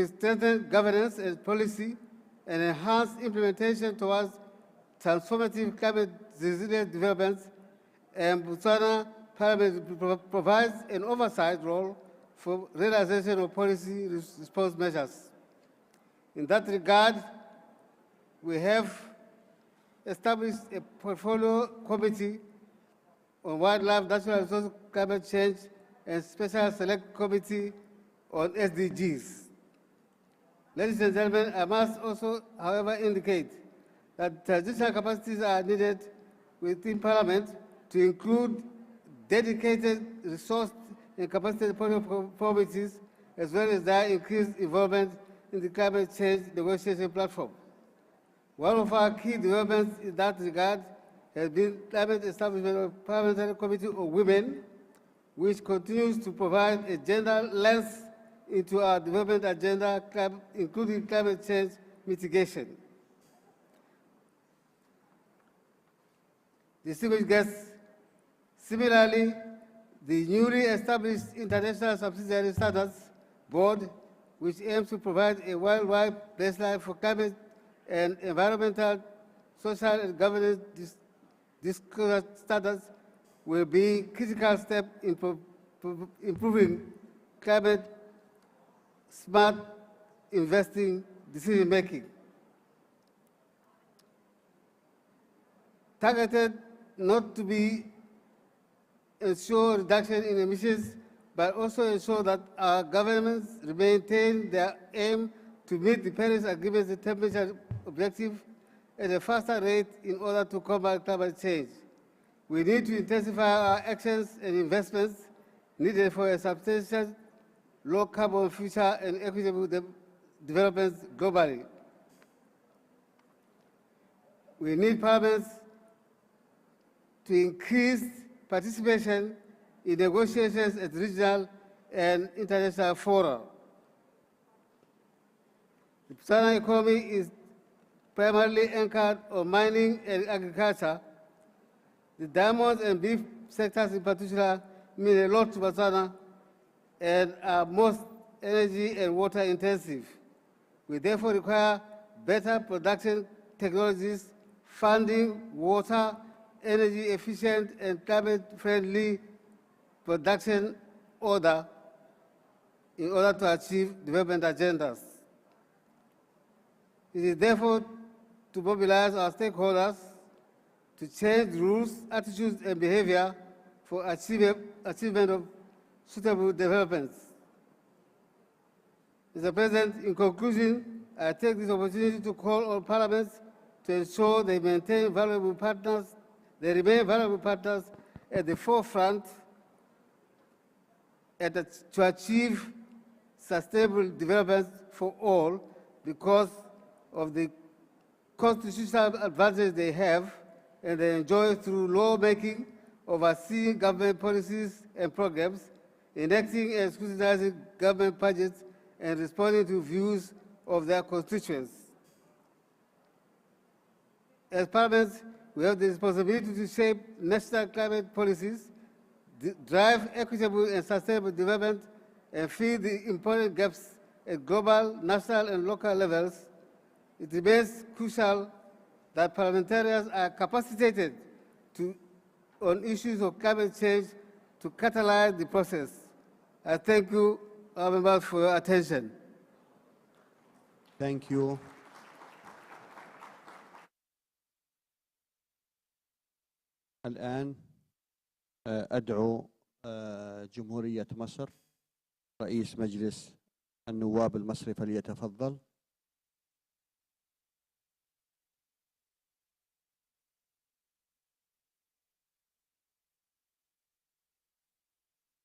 strengthen governance and policy and enhance implementation towards transformative climate resilient developments, and Botswana Parliament provides an oversight role for realization of policy response measures. In that regard, we have established a portfolio committee on wildlife, natural resources, climate change, and special select committee on SDGs. Ladies and gentlemen, I must also, however, indicate that transitional capacities are needed within Parliament to include dedicated resource and capacity committees, as well as their increased involvement in the climate change negotiation platform. One of our key developments in that regard has been climate establishment of Parliamentary Committee on Women, which continues to provide a gender lens into our development agenda, including climate change mitigation. Distinguished guests, similarly, the newly established International Subsidiary Standards Board, which aims to provide a worldwide baseline for climate and environmental, social, and governance disclosure standards, will be a critical step in improving climate smart investing decision-making. Targeted not to be ensure reduction in emissions, but also ensure that our governments maintain their aim to meet the Paris Agreement's temperature objective at a faster rate in order to combat climate change. We need to intensify our actions and investments needed for a substantial low-carbon future and equitable developments globally. We need parliaments to increase participation in negotiations at regional and international fora. The Botswana economy is primarily anchored on mining and agriculture. The diamonds and beef sectors in particular mean a lot to Botswana and are most energy and water intensive. We therefore require better production technologies, funding, water, energy efficient and climate friendly production in order to achieve development agendas. It is therefore to mobilize our stakeholders to change rules, attitudes, and behavior for achievement of suitable developments. Mr. President, in conclusion, I take this opportunity to call on parliaments to ensure they remain valuable partners at the forefront to achieve sustainable development for all because of the constitutional advantage they have and they enjoy through lawmaking, overseeing government policies and programs, enacting and scrutinizing government budgets, and responding to views of their constituents. As parliaments, we have the responsibility to shape national climate policies, drive equitable and sustainable development, and fill the important gaps at global, national, and local levels. It remains crucial that parliamentarians are capacitated on issues of climate change to catalyze the process. I thank you, members, for your attention. Thank you. الآن أدعو جمهورية مصر رئيس مجلس النواب المصري فليتفضل.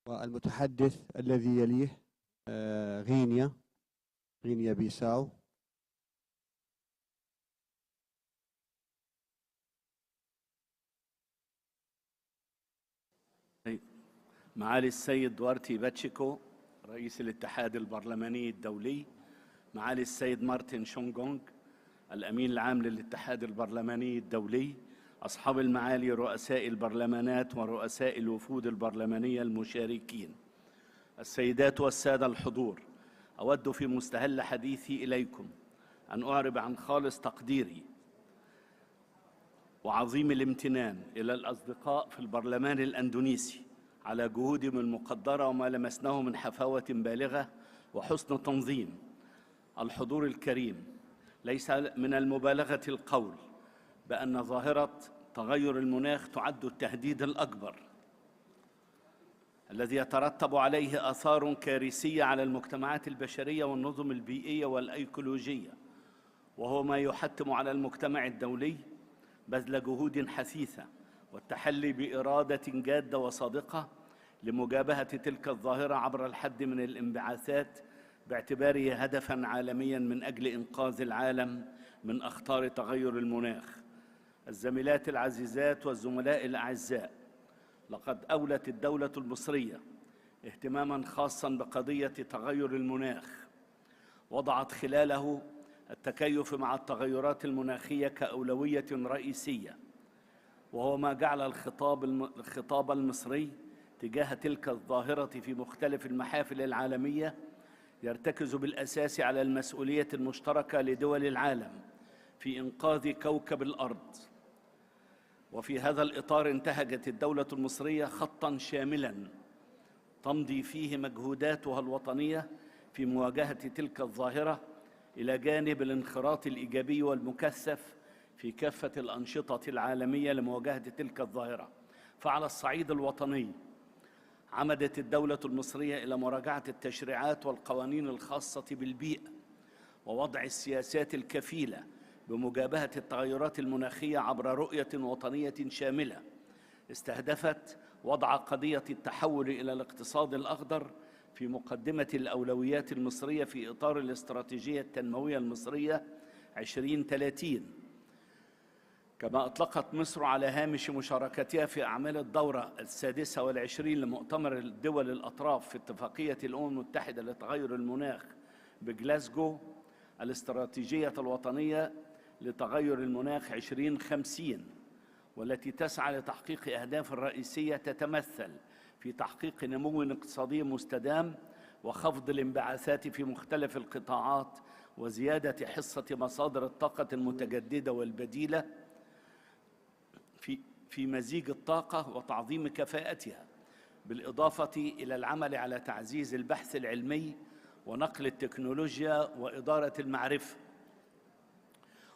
والمتحدث الذي يليه غينيا بيساو. معالي السيد دوارتي باتشيكو رئيس الاتحاد البرلماني الدولي، معالي السيد مارتن شونغونغ الأمين العام للاتحاد البرلماني الدولي، أصحاب المعالي رؤساء البرلمانات ورؤساء الوفود البرلمانية المشاركين، السيدات والسادة الحضور، أود في مستهل حديثي إليكم أن أعرب عن خالص تقديري وعظيم الامتنان إلى الأصدقاء في البرلمان الأندونيسي على جهودهم المقدرة وما لمسناه من حفاوة بالغة وحسن تنظيم. الحضور الكريم، ليس من المبالغة القول بأن ظاهرة تغير المناخ تعد التهديد الأكبر الذي يترتب عليه آثار كارثية على المجتمعات البشرية والنظم البيئية والأيكولوجية، وهو ما يحتم على المجتمع الدولي بذل جهود حثيثة والتحلي بإرادة جادة وصادقة لمجابهة تلك الظاهرة عبر الحد من الانبعاثات باعتباره هدفاً عالمياً من أجل إنقاذ العالم من أخطار تغير المناخ. الزميلات العزيزات والزملاء الأعزاء، لقد أولت الدولة المصرية اهتماماً خاصاً بقضية تغير المناخ، وضعت خلاله التكيف مع التغيرات المناخية كأولوية رئيسية، وهو ما جعل الخطاب المصري تجاه تلك الظاهرة في مختلف المحافل العالمية يرتكز بالأساس على المسؤولية المشتركة لدول العالم في إنقاذ كوكب الأرض. وفي هذا الإطار انتهجت الدولة المصرية خطاً شاملاً تمضي فيه مجهوداتها الوطنية في مواجهة تلك الظاهرة إلى جانب الانخراط الإيجابي والمكثف في كافة الأنشطة العالمية لمواجهة تلك الظاهرة. فعلى الصعيد الوطني عمدت الدولة المصرية إلى مراجعة التشريعات والقوانين الخاصة بالبيئة ووضع السياسات الكفيلة بمجابهة التغيرات المناخية عبر رؤية وطنية شاملة استهدفت وضع قضية التحول إلى الاقتصاد الأخضر في مقدمة الأولويات المصرية في إطار الاستراتيجية التنموية المصرية 2030. كما أطلقت مصر على هامش مشاركتها في أعمال الدورة 26 لمؤتمر الدول الأطراف في اتفاقية الأمم المتحدة لتغير المناخ بجلاسكو الاستراتيجية الوطنية لتغير المناخ 2050، والتي تسعى لتحقيق أهداف رئيسية تتمثل في تحقيق نمو اقتصادي مستدام وخفض الانبعاثات في مختلف القطاعات وزيادة حصة مصادر الطاقة المتجددة والبديلة في مزيج الطاقة وتعظيم كفاءتها، بالإضافة إلى العمل على تعزيز البحث العلمي ونقل التكنولوجيا وإدارة المعرفة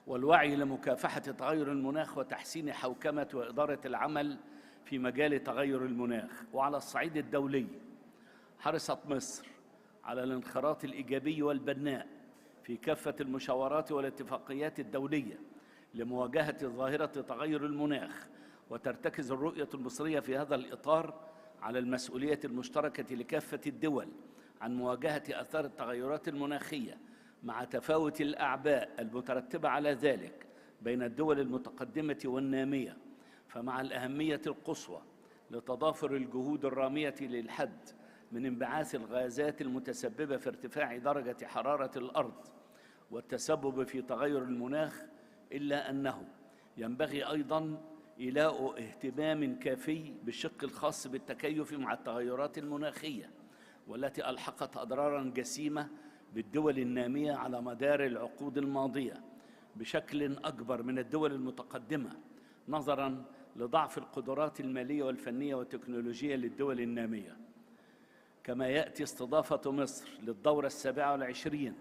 والوعي لمكافحة تغير المناخ وتحسين حوكمة وإدارة العمل في مجال تغير المناخ. وعلى الصعيد الدولي حرصت مصر على الانخراط الإيجابي والبناء في كافة المشاورات والاتفاقيات الدولية لمواجهة ظاهرة تغير المناخ، وترتكز الرؤية المصرية في هذا الإطار على المسؤولية المشتركة لكافة الدول عن مواجهة آثار التغيرات المناخية مع تفاوت الأعباء المترتبة على ذلك بين الدول المتقدمة والنامية. فمع الأهمية القصوى لتضافر الجهود الرامية للحد من انبعاث الغازات المتسببة في ارتفاع درجة حرارة الأرض والتسبب في تغير المناخ، إلا أنه ينبغي أيضاً إيلاء اهتمام كافي بالشق الخاص بالتكيف مع التغيرات المناخية، والتي ألحقت أضراراً جسيمة بالدول النامية على مدار العقود الماضية بشكل أكبر من الدول المتقدمة، نظراً لضعف القدرات المالية والفنية والتكنولوجية للدول النامية. كما يأتي استضافة مصر للدورة 27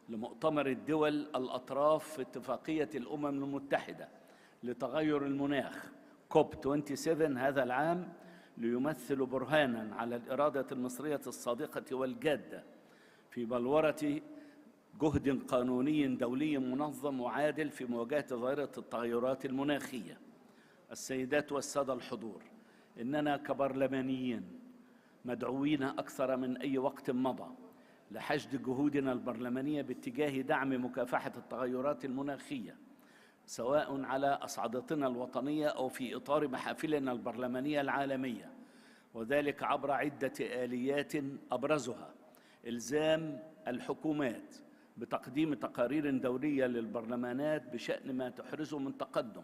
لمؤتمر الدول الأطراف في اتفاقية الأمم المتحدة لتغير المناخ COP 27 هذا العام، ليمثل برهاناً على الإرادة المصرية الصادقة والجادة في بلورة جهد قانوني دولي منظم وعادل في مواجهة ظاهرة التغيرات المناخية. السيدات والسادة الحضور، إننا كبرلمانيين مدعوين أكثر من أي وقت مضى لحشد جهودنا البرلمانية باتجاه دعم مكافحة التغيرات المناخية، سواء على أصعدتنا الوطنية أو في إطار محافلنا البرلمانية العالمية، وذلك عبر عدة آليات أبرزها إلزام الحكومات بتقديم تقارير دورية للبرلمانات بشأن ما تحرزه من تقدم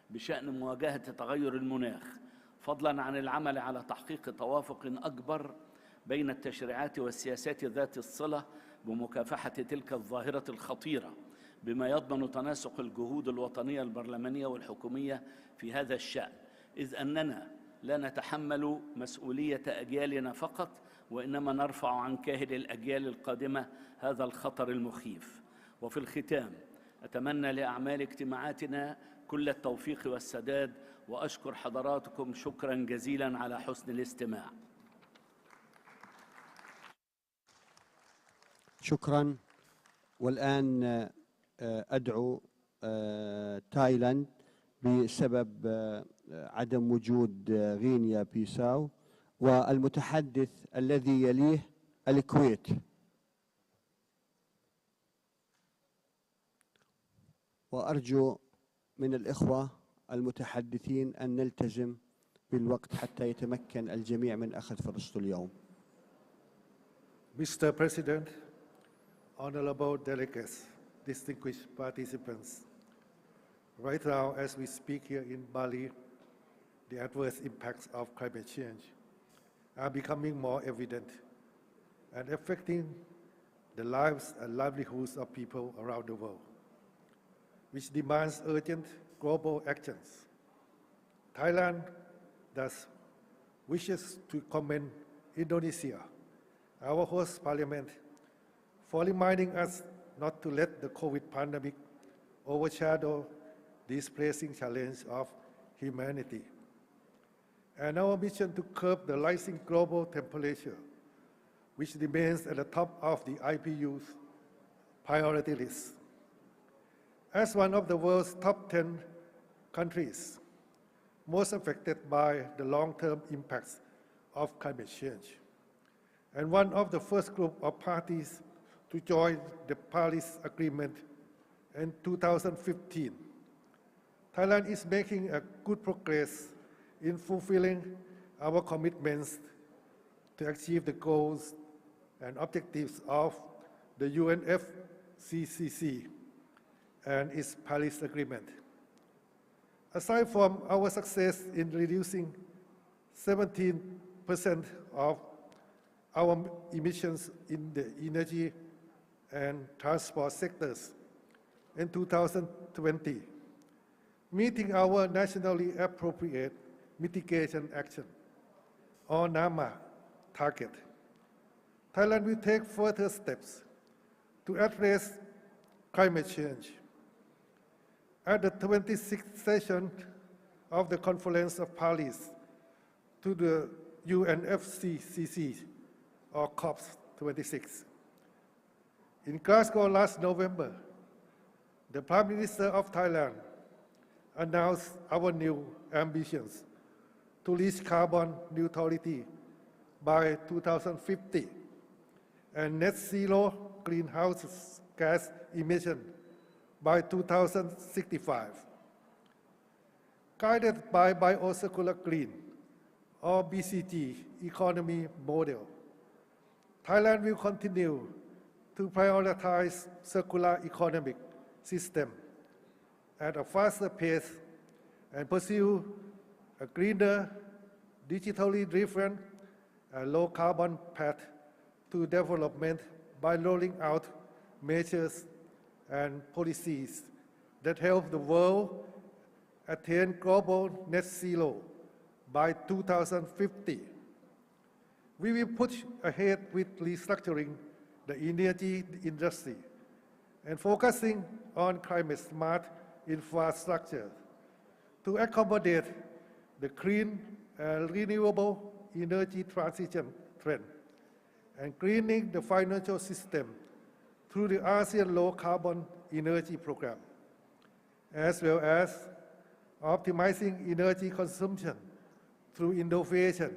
بشأن مواجهة تغير المناخ، فضلاً عن العمل على تحقيق توافق أكبر بين التشريعات والسياسات ذات الصلة بمكافحة تلك الظاهرة الخطيرة بما يضمن تناسق الجهود الوطنية البرلمانية والحكومية في هذا الشأن، إذ أننا لا نتحمل مسؤولية أجيالنا فقط، وإنما نرفع عن كاهل الأجيال القادمة هذا الخطر المخيف. وفي الختام أتمنى لأعمال اجتماعاتنا كل التوفيق والسداد، وأشكر حضراتكم شكرا جزيلا على حسن الاستماع. شكرا. والآن أدعو تايلاند بسبب عدم وجود غينيا بيساو، والمتحدث الذي يليه الكويت. وأرجو من الإخوة المتحدثين أن نلتزم بالوقت حتى يتمكن الجميع من أخذ فرصته اليوم. Mr. President, honorable delegates, distinguished participants, right now as we speak here in Bali, the adverse impacts of climate change are becoming more evident and affecting the lives and livelihoods of people around the world, which demands urgent global actions. Thailand thus wishes to commend Indonesia, our host parliament, for reminding us not to let the COVID pandemic overshadow this pressing challenge of humanity, and our mission to curb the rising global temperature, which remains at the top of the IPU's priority list. As one of the world's top 10 countries most affected by the long-term impacts of climate change, and one of the first group of parties to join the Paris Agreement in 2015, Thailand is making a good progress in fulfilling our commitments to achieve the goals and objectives of the UNFCCC and its Paris Agreement. Aside from our success in reducing 17% of our emissions in the energy and transport sectors in 2020, meeting our nationally appropriate mitigation action, or NAMA, target, Thailand will take further steps to address climate change. At the 26th session of the Conference of Paris to the UNFCCC, or COP26. In Glasgow last November, the Prime Minister of Thailand announced our new ambitions to reach carbon neutrality by 2050 and net zero greenhouse gas emission by 2065. Guided by Biocircular Green, or BCG, economy model, Thailand will continue to prioritize circular economic system at a faster pace and pursue a greener, digitally driven, and low-carbon path to development by rolling out measures and policies that help the world attain global net zero by 2050. We will push ahead with restructuring the energy industry and focusing on climate-smart infrastructure to accommodate the clean and renewable energy transition trend, and greening the financial system through the ASEAN Low Carbon Energy Program, as well as optimizing energy consumption through innovation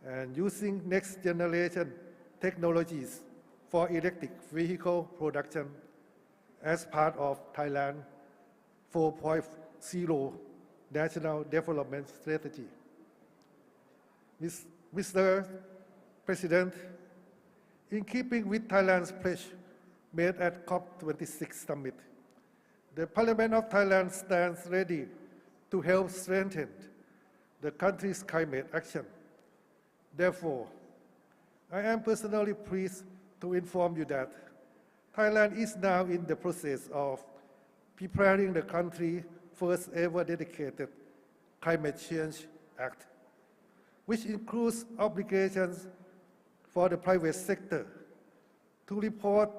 and using next-generation technologies for electric vehicle production as part of Thailand 4.0 National Development Strategy. Mr. President, in keeping with Thailand's pledge made at COP26 summit, the Parliament of Thailand stands ready to help strengthen the country's climate action. Therefore, I am personally pleased to inform you that Thailand is now in the process of preparing the country's first ever dedicated Climate Change Act, which includes obligations for the private sector to report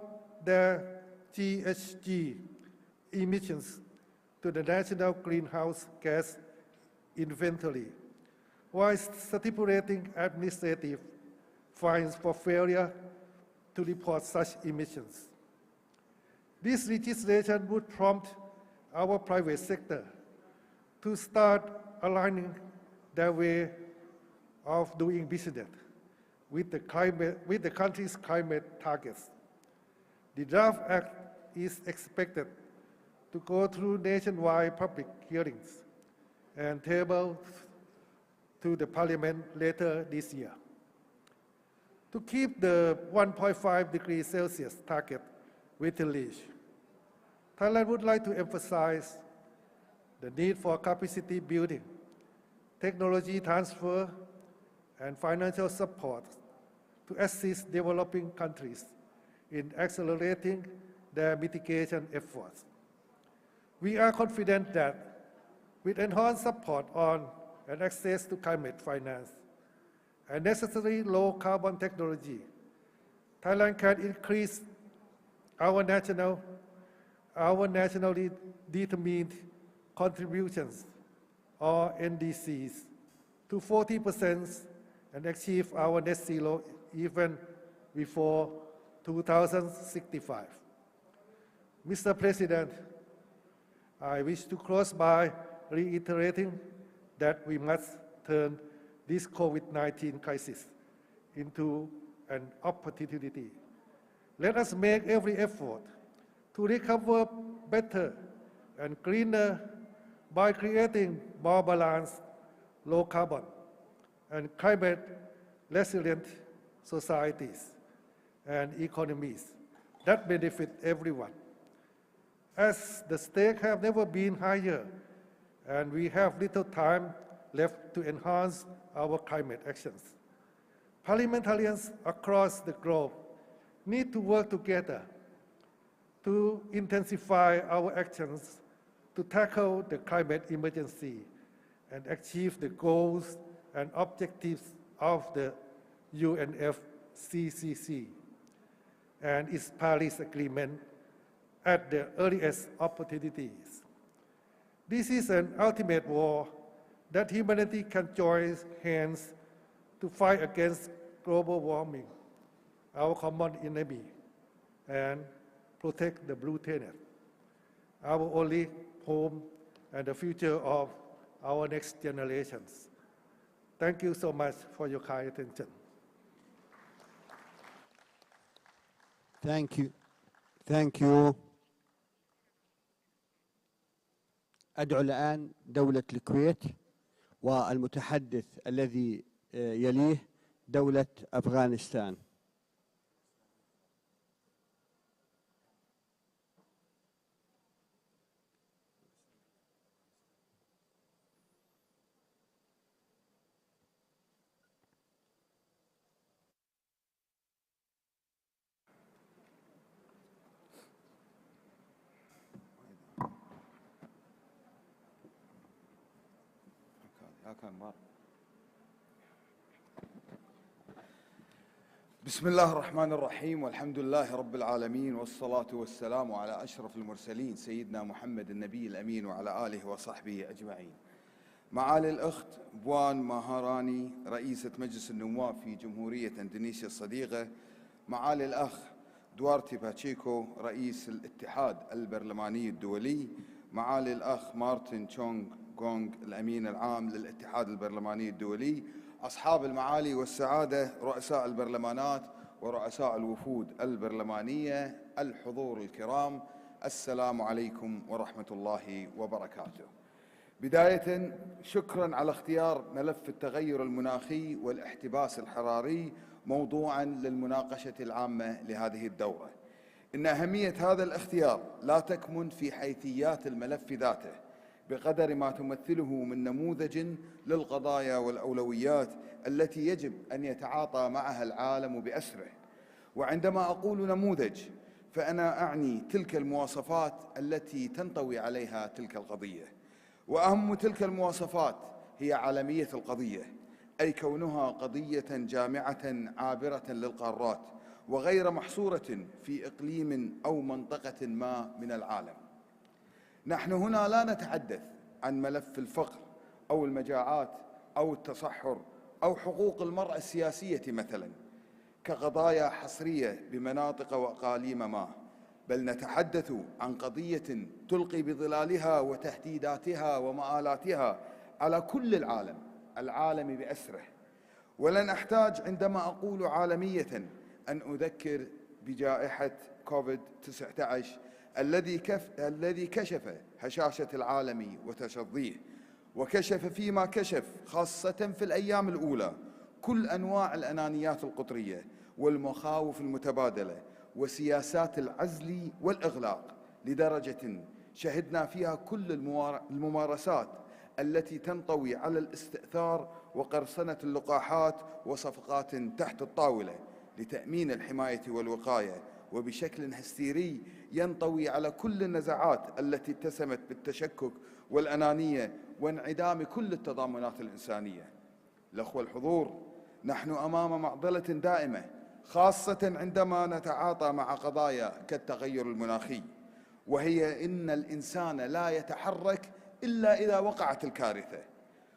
their GHG emissions to the National Greenhouse Gas Inventory, while stipulating administrative fines for failure to report such emissions. This legislation would prompt our private sector to start aligning their way of doing business with the country's climate targets. The draft act is expected to go through nationwide public hearings and tabled to the Parliament later this year. To keep the 1.5 degrees Celsius target within reach, Thailand would like to emphasize the need for capacity building, technology transfer, and financial support to assist developing countries in accelerating their mitigation efforts. We are confident that with enhanced support on and access to climate finance and necessary low-carbon technology, Thailand can increase our nationally determined contributions, or NDCs, to 40% and achieve our net zero even before 2065. Mr. President, I wish to close by reiterating that we must turn this COVID-19 crisis into an opportunity. Let us make every effort to recover better and greener by creating more balanced, low carbon, and climate resilient societies and economies that benefit everyone. As the stakes have never been higher, and we have little time left to enhance our climate actions, parliamentarians across the globe need to work together to intensify our actions to tackle the climate emergency and achieve the goals and objectives of the UNFCCC and its Paris Agreement at the earliest opportunities. This is an ultimate war that humanity can join hands to fight against global warming, our common enemy, and protect the blue planet, our only home and the future of our next generations. Thank you so much for your kind attention. Thank you. Thank you. أدعو الآن دولة الكويت والمتحدث الذي يليه دولة أفغانستان. بسم الله الرحمن الرحيم والحمد لله رب العالمين والصلاة والسلام على أشرف المرسلين سيدنا محمد النبي الأمين وعلى آله وصحبه أجمعين. معالي الأخت بوان ماهاراني رئيسة مجلس النواب في جمهورية إندونيسيا الصديقة، معالي الأخ دوارتي باتشيكو رئيس الاتحاد البرلماني الدولي، معالي الأخ مارتن تشونغ غونغ الأمين العام للاتحاد البرلماني الدولي، أصحاب المعالي والسعادة رؤساء البرلمانات ورؤساء الوفود البرلمانية، الحضور الكرام، السلام عليكم ورحمة الله وبركاته. بداية شكرا على اختيار ملف التغير المناخي والاحتباس الحراري موضوعا للمناقشة العامة لهذه الدورة. إن أهمية هذا الاختيار لا تكمن في حيثيات الملف ذاته بقدر ما تمثله من نموذج للقضايا والأولويات التي يجب أن يتعاطى معها العالم بأسره، وعندما أقول نموذج فأنا أعني تلك المواصفات التي تنطوي عليها تلك القضية، وأهم تلك المواصفات هي عالمية القضية، أي كونها قضية جامعة عابرة للقارات وغير محصورة في إقليم أو منطقة ما من العالم. نحن هنا لا نتحدث عن ملف الفقر أو المجاعات أو التصحر أو حقوق المرأة السياسية مثلا كقضايا حصرية بمناطق وأقاليم ما، بل نتحدث عن قضية تلقي بظلالها وتهديداتها ومآلاتها على كل العالم بأسره. ولن أحتاج عندما أقول عالمية أن أذكر بجائحة كوفيد-19 الذي كشف هشاشة العالم وتشظيه، وكشف فيما كشف خاصة في الأيام الأولى كل أنواع الأنانيات القطرية والمخاوف المتبادلة وسياسات العزل والإغلاق، لدرجة شهدنا فيها كل الممارسات التي تنطوي على الاستئثار وقرصنة اللقاحات وصفقات تحت الطاولة لتأمين الحماية والوقاية، وبشكل هستيري ينطوي على كل النزعات التي اتسمت بالتشكك والأنانية وانعدام كل التضامنات الإنسانية. الأخوة الحضور، نحن أمام معضلة دائمة، خاصة عندما نتعاطى مع قضايا كالتغير المناخي، وهي إن الإنسان لا يتحرك إلا إذا وقعت الكارثة.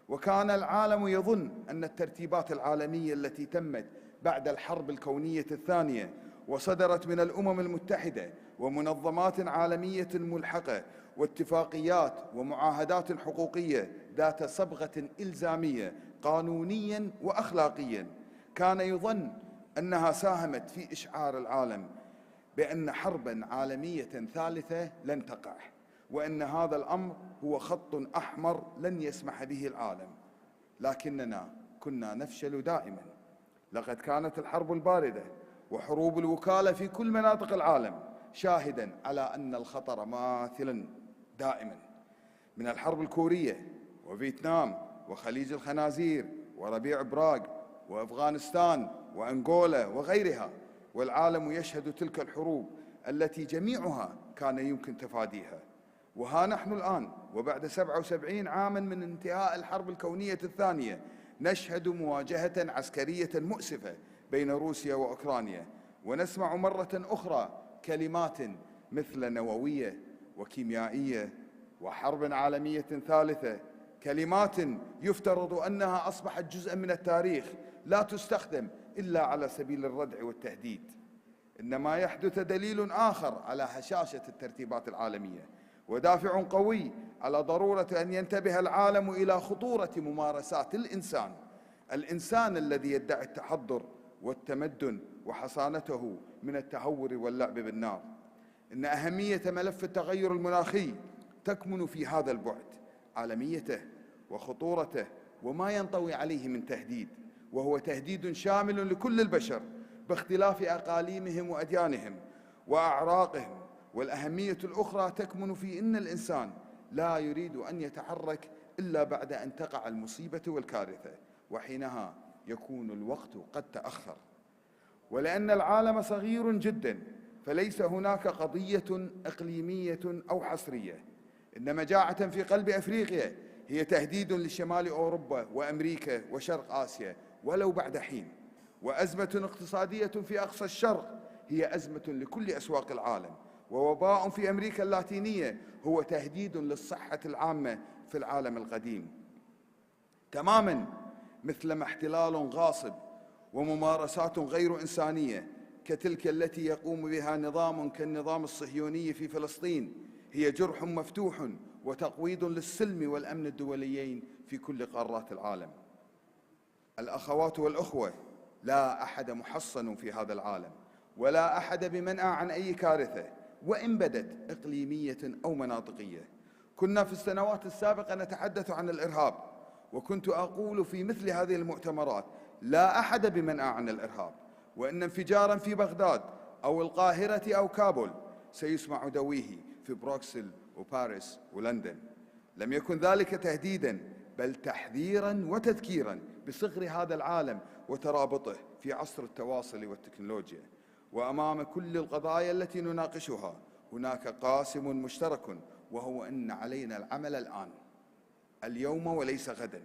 وكان العالم يظن أن الترتيبات العالمية التي تمت بعد الحرب الكونية الثانية وصدرت من الأمم المتحدة ومنظمات عالمية ملحقة واتفاقيات ومعاهدات حقوقية ذات صبغة إلزامية قانونيا وأخلاقيا، كان يظن أنها ساهمت في إشعار العالم بأن حربا عالمية ثالثة لن تقع، وأن هذا الأمر هو خط أحمر لن يسمح به العالم. لكننا كنا نفشل دائما. لقد كانت الحرب الباردة وحروب الوكالة في كل مناطق العالم شاهدا على أن الخطر ماثلا دائما، من الحرب الكورية وفيتنام وخليج الخنازير وربيع براغ وأفغانستان وأنغولا وغيرها، والعالم يشهد تلك الحروب التي جميعها كان يمكن تفاديها. وها نحن الآن وبعد 77 عاما من انتهاء الحرب الكونية الثانية نشهد مواجهة عسكرية مؤسفة بين روسيا وأوكرانيا، ونسمع مرة أخرى كلمات مثل نووية وكيميائية وحرب عالمية ثالثة، كلمات يفترض أنها أصبحت جزءا من التاريخ لا تستخدم إلا على سبيل الردع والتهديد. إنما يحدث دليل آخر على هشاشة الترتيبات العالمية ودافع قوي على ضرورة أن ينتبه العالم إلى خطورة ممارسات الإنسان الذي يدعي التحضر والتمدن وحصانته من التهور واللعب بالنار. إن أهمية ملف التغير المناخي تكمن في هذا البعد، عالميته وخطورته وما ينطوي عليه من تهديد، وهو تهديد شامل لكل البشر باختلاف أقاليمهم وأديانهم وأعراقهم. والأهمية الأخرى تكمن في أن الإنسان لا يريد أن يتحرك إلا بعد أن تقع المصيبة والكارثة، وحينها يكون الوقت قد تأخر. ولأن العالم صغير جدا فليس هناك قضية إقليمية أو حصرية، إن مجاعة في قلب أفريقيا هي تهديد لشمال أوروبا وأمريكا وشرق آسيا ولو بعد حين، وأزمة اقتصادية في أقصى الشرق هي أزمة لكل أسواق العالم، ووباء في أمريكا اللاتينية هو تهديد للصحة العامة في العالم القديم، تماما مثلما احتلال غاصب وممارسات غير إنسانية كتلك التي يقوم بها نظام كالنظام الصهيوني في فلسطين هي جرح مفتوح وتقويض للسلم والأمن الدوليين في كل قارات العالم. الأخوات والأخوة، لا أحد محصن في هذا العالم، ولا أحد بمنأى عن أي كارثة وإن بدت إقليمية أو مناطقية. كنا في السنوات السابقة نتحدث عن الإرهاب، وكنت أقول في مثل هذه المؤتمرات لا أحد بمنأى عن الإرهاب، وإن انفجارا في بغداد أو القاهرة أو كابول سيسمع دويه في بروكسل وباريس ولندن. لم يكن ذلك تهديدا بل تحذيرا وتذكيرا بصغر هذا العالم وترابطه في عصر التواصل والتكنولوجيا. وأمام كل القضايا التي نناقشها هناك قاسم مشترك، وهو أن علينا العمل الآن، اليوم وليس غدا،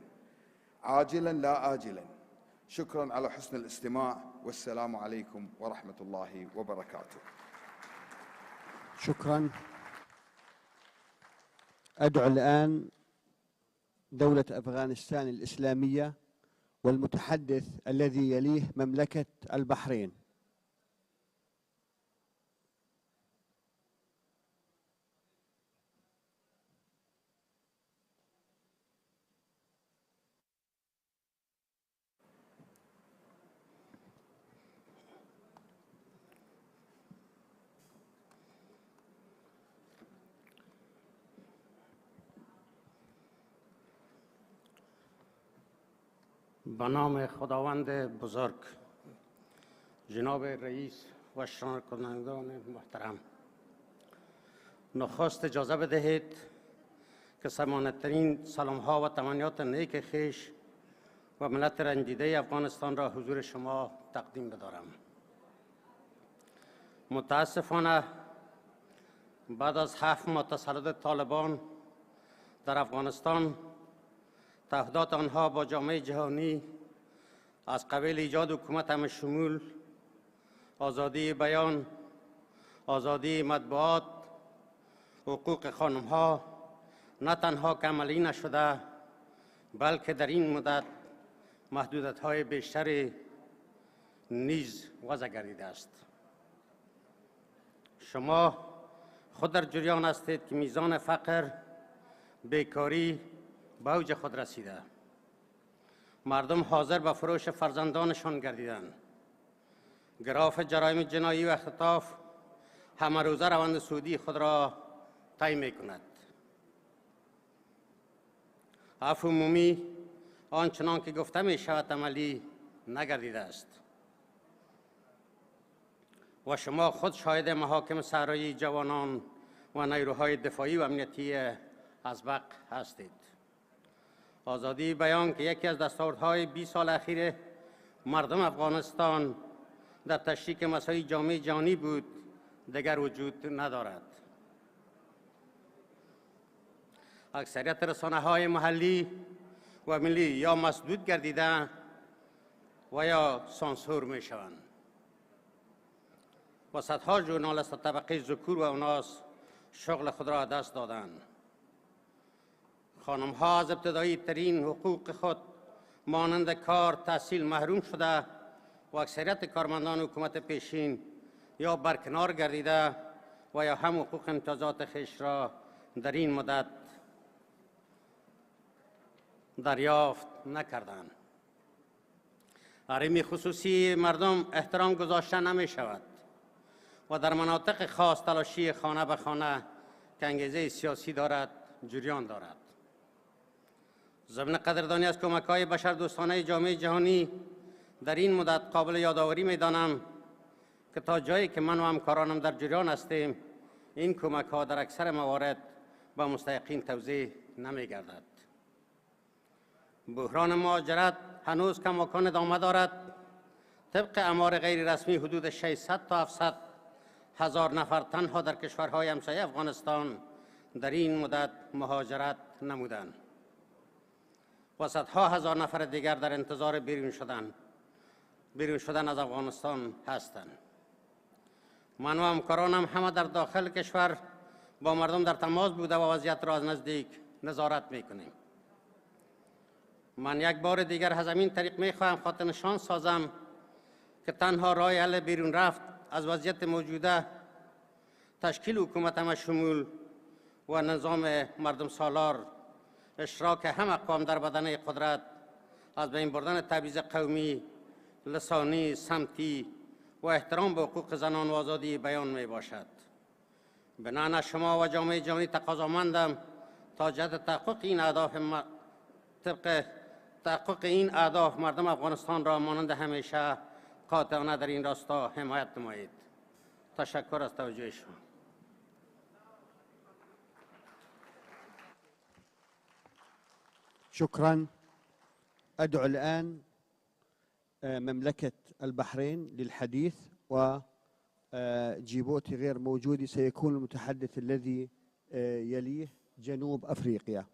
عاجلا لا آجلا. شكرا على حسن الاستماع، والسلام عليكم ورحمة الله وبركاته. شكرا. أدعو الآن دولة أفغانستان الإسلامية والمتحدث الذي يليه مملكة البحرين. به نام خداوند بزرگ، جناب رئیس و شنوندگان محترم، نخست اجازه بدهید که سمانترین سلام ها و تمنیات نیک خویش و ملت رنجیده افغانستان را حضور شما تقدیم بدارم. متاسفانه بعد از 7 ماه تسلط طالبان در افغانستان، تعهدات آنها با جامعه جهانی از قبیل ایجاد حکومت همه‌شمول، آزادی بیان، آزادی مطبوعات، حقوق خانم‌ها نه تنها عملی نشده، بلکه در این مدت محدودیت‌های بیشتری نیز وضع گردیده است. شما خود در جریان هستید که میزان فقر، بیکاری به اوج خود رسیده. مردم حاضر به فروش فرزندانشان گردیدند. گراف جرایم جنایی و اختطاف همه روزه روند سودی خود را طی می کند. عفو عمومی آنچنان که گفته می شود عملی نگردیده است و شما خود شاهد محاکم صحرایی جوانان و نیروهای دفاعی و امنیتی از بق هستید. آزادی بیان که یکی از دستاوردهای 20 سال اخیر مردم افغانستان در تشریک مسائل جامعه جهانی بود، دیگر وجود ندارد. اکثریت رسانه‌های محلی و ملی یا مسدود گردیده و یا سانسور می شوند و صدها ژورنالیست طبقه ذکور و اناث شغل خود را دست دادند. خانم‌ها از ابتدایی ترین حقوق خود مانند کار، تحصیل محروم شده و اکثریت کارمندان حکومت پیشین یا برکنار گردیده و یا هم حقوق امتیازات خویش را در این مدت دریافت نکردند. حریم خصوصی مردم احترام گذاشته نمی شود و در مناطق خاص تلاشی خانه به خانه که انگیزه سیاسی دارد جریان دارد. ضمن قدردانی از کمک‌های بشردوستانه جامعه جهانی در این مدت قابل یادآوری می‌دانم که تا جایی که من و همکارانم در جریان هستیم، این کمک‌ها در اکثر موارد به مستحقین توزیع نمی‌گردد. بحران مهاجرت هنوز کماکان ادامه دارد. طبق آمار غیر رسمی حدود 600 تا 700 هزار نفر تنها در کشورهای همسایه افغانستان در این مدت مهاجرت نمودند و صدها هزار نفر دیگر در انتظار بیرون شدن از افغانستان هستند. من و همکارانم همه در داخل کشور با مردم در تماس بوده و وضعیت را از نزدیک نظارت میکنیم. من یک بار دیگر از همین طریق میخواهم خاطر نشان سازم که تنها راه حل بیرون رفت از وضعیت موجوده تشکیل حکومت همه‌شمول و نظام مردم سالار، اشتراک هم اقوام در بدنه قدرت، از بین بردن تبعیض قومی، لسانی، سمتی و احترام به حقوق زنان و آزادی بیان می باشد. بنابراین از شما و جامعه جهانی تقاضامندم تا جهت تحقق این اهداف مردم افغانستان را مانند همیشه قاطعانه در این راستا حمایت نمایید. تشکر از توجه شما. شكرا. أدعو الآن مملكة البحرين للحديث جيبوتي غير موجود، سيكون المتحدث الذي يليه جنوب أفريقيا.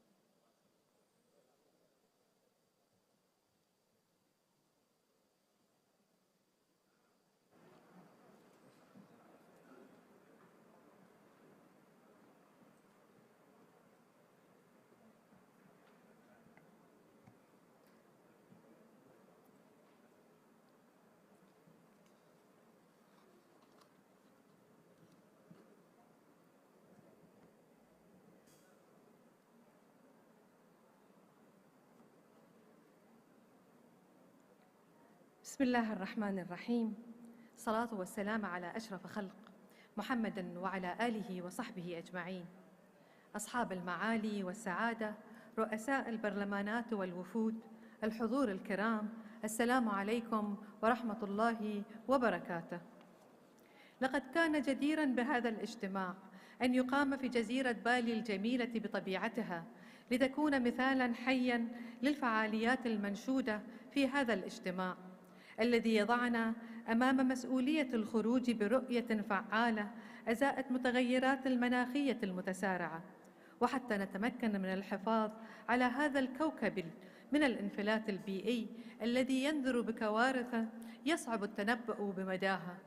بسم الله الرحمن الرحيم. الصلاة والسلام على أشرف خلق محمد وعلى آله وصحبه أجمعين. أصحاب المعالي والسعادة، رؤساء البرلمانات والوفود، الحضور الكرام، السلام عليكم ورحمة الله وبركاته. لقد كان جديراً بهذا الاجتماع أن يقام في جزيرة بالي الجميلة بطبيعتها، لتكون مثالاً حياً للفعاليات المنشودة في هذا الاجتماع الذي يضعنا أمام مسؤولية الخروج برؤية فعالة أزاءت المتغيرات المناخية المتسارعة، وحتى نتمكن من الحفاظ على هذا الكوكب من الانفلات البيئي الذي ينذر بكوارث يصعب التنبؤ بمداها.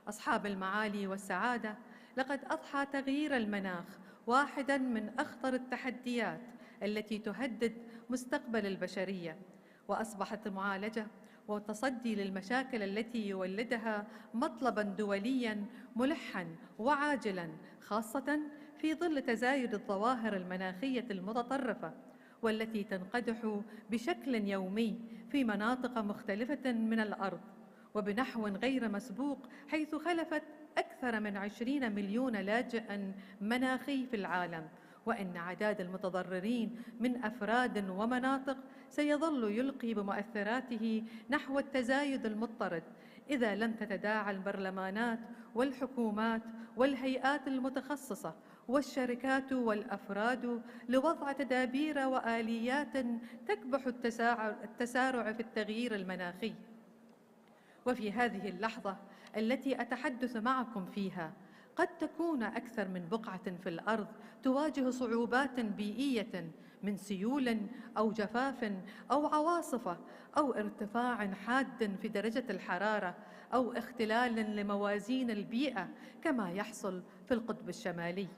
أصحاب المعالي والسعادة، لقد أضحى تغيير المناخ واحداً من أخطر التحديات التي تهدد مستقبل البشرية، وأصبحت المعالجة والتصدي للمشاكل التي يولدها مطلباً دولياً ملحاً وعاجلاً، خاصة في ظل تزايد الظواهر المناخية المتطرفة والتي تنقدح بشكل يومي في مناطق مختلفة من الأرض وبنحو غير مسبوق، حيث خلفت أكثر من 20 مليون لاجئاً مناخي في العالم، وإن عدد المتضررين من أفراد ومناطق سيظل يلقي بمؤثراته نحو التزايد المضطرد إذا لم تتداعى البرلمانات والحكومات والهيئات المتخصصة والشركات والأفراد لوضع تدابير وآليات تكبح التسارع في التغيير المناخي. وفي هذه اللحظة التي أتحدث معكم فيها، قد تكون أكثر من بقعة في الأرض تواجه صعوبات بيئية من سيول أو جفاف أو عواصف أو ارتفاع حاد في درجة الحرارة أو اختلال لموازين البيئة كما يحصل في القطب الشمالي.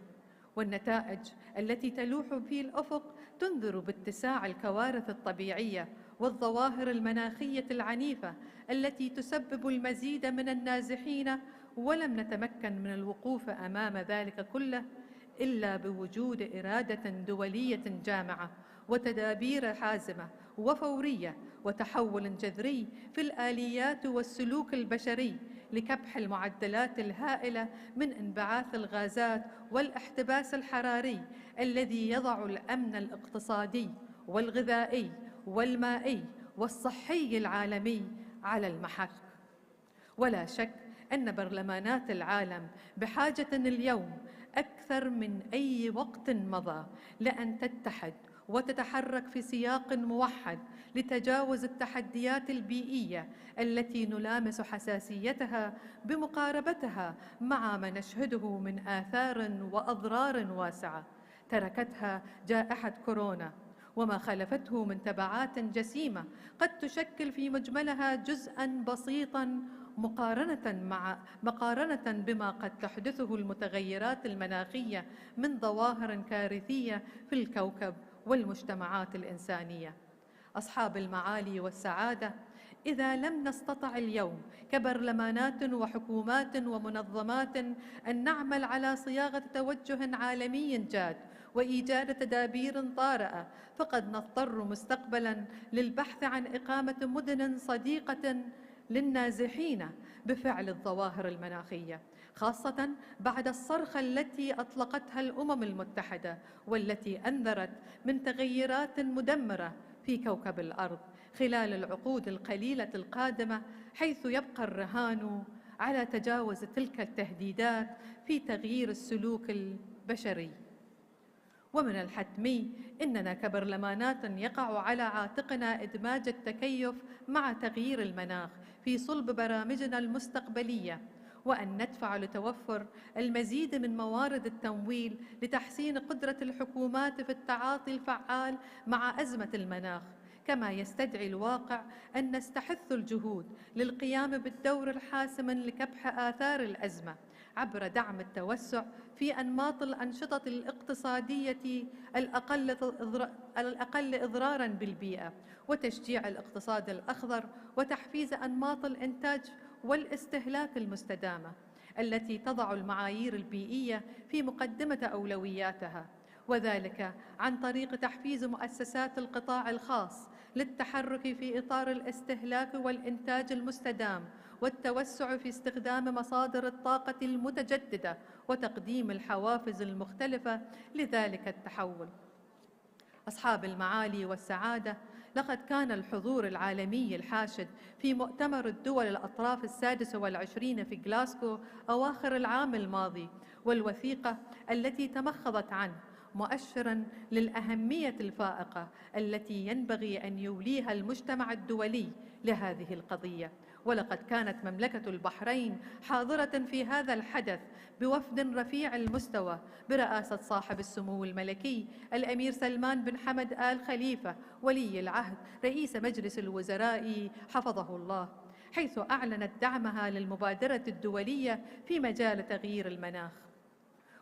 والنتائج التي تلوح في الأفق تنذر باتساع الكوارث الطبيعية والظواهر المناخية العنيفة التي تسبب المزيد من النازحين، ولم نتمكن من الوقوف أمام ذلك كله إلا بوجود إرادة دولية جامعة وتدابير حازمة وفورية وتحول جذري في الآليات والسلوك البشري لكبح المعدلات الهائلة من انبعاث الغازات والاحتباس الحراري الذي يضع الأمن الاقتصادي والغذائي والمائي والصحي العالمي على المحك. ولا شك أن برلمانات العالم بحاجة اليوم أكثر من أي وقت مضى لأن تتحد وتتحرك في سياق موحد لتجاوز التحديات البيئية التي نلامس حساسيتها بمقاربتها مع ما نشهده من آثار وأضرار واسعة تركتها جائحة كورونا وما خلفته من تبعات جسيمة قد تشكل في مجملها جزءاً بسيطاً مقارنة بما قد تحدثه المتغيرات المناخية من ظواهر كارثية في الكوكب والمجتمعات الإنسانية. أصحاب المعالي والسعادة، إذا لم نستطع اليوم كبرلمانات وحكومات ومنظمات أن نعمل على صياغة توجه عالمي جاد وإيجاد تدابير طارئة، فقد نضطر مستقبلاً للبحث عن إقامة مدن صديقة للنازحين بفعل الظواهر المناخية، خاصة بعد الصرخة التي أطلقتها الأمم المتحدة والتي أنذرت من تغيرات مدمرة في كوكب الأرض خلال العقود القليلة القادمة، حيث يبقى الرهان على تجاوز تلك التهديدات في تغيير السلوك البشري. ومن الحتمي أننا كبرلمانات يقع على عاتقنا إدماج التكيف مع تغيير المناخ في صلب برامجنا المستقبلية، وأن ندفع لتوفر المزيد من موارد التمويل لتحسين قدرة الحكومات في التعاطي الفعال مع أزمة المناخ، كما يستدعي الواقع أن نستحث الجهود للقيام بالدور الحاسم لكبح آثار الأزمة عبر دعم التوسع في أنماط الأنشطة الاقتصادية الأقل إضراراً بالبيئة، وتشجيع الاقتصاد الأخضر، وتحفيز أنماط الإنتاج والاستهلاك المستدامة التي تضع المعايير البيئية في مقدمة أولوياتها، وذلك عن طريق تحفيز مؤسسات القطاع الخاص للتحرك في إطار الاستهلاك والإنتاج المستدام والتوسع في استخدام مصادر الطاقة المتجددة وتقديم الحوافز المختلفة لذلك التحول. أصحاب المعالي والسعادة، لقد كان الحضور العالمي الحاشد في مؤتمر الدول الأطراف 26 في غلاسكو أواخر العام الماضي والوثيقة التي تمخضت عنه مؤشراً للأهمية الفائقة التي ينبغي أن يوليها المجتمع الدولي لهذه القضية. ولقد كانت مملكة البحرين حاضرة في هذا الحدث بوفد رفيع المستوى برئاسة صاحب السمو الملكي الأمير سلمان بن حمد آل خليفة ولي العهد رئيس مجلس الوزراء حفظه الله، حيث أعلنت دعمها للمبادرة الدولية في مجال تغيير المناخ.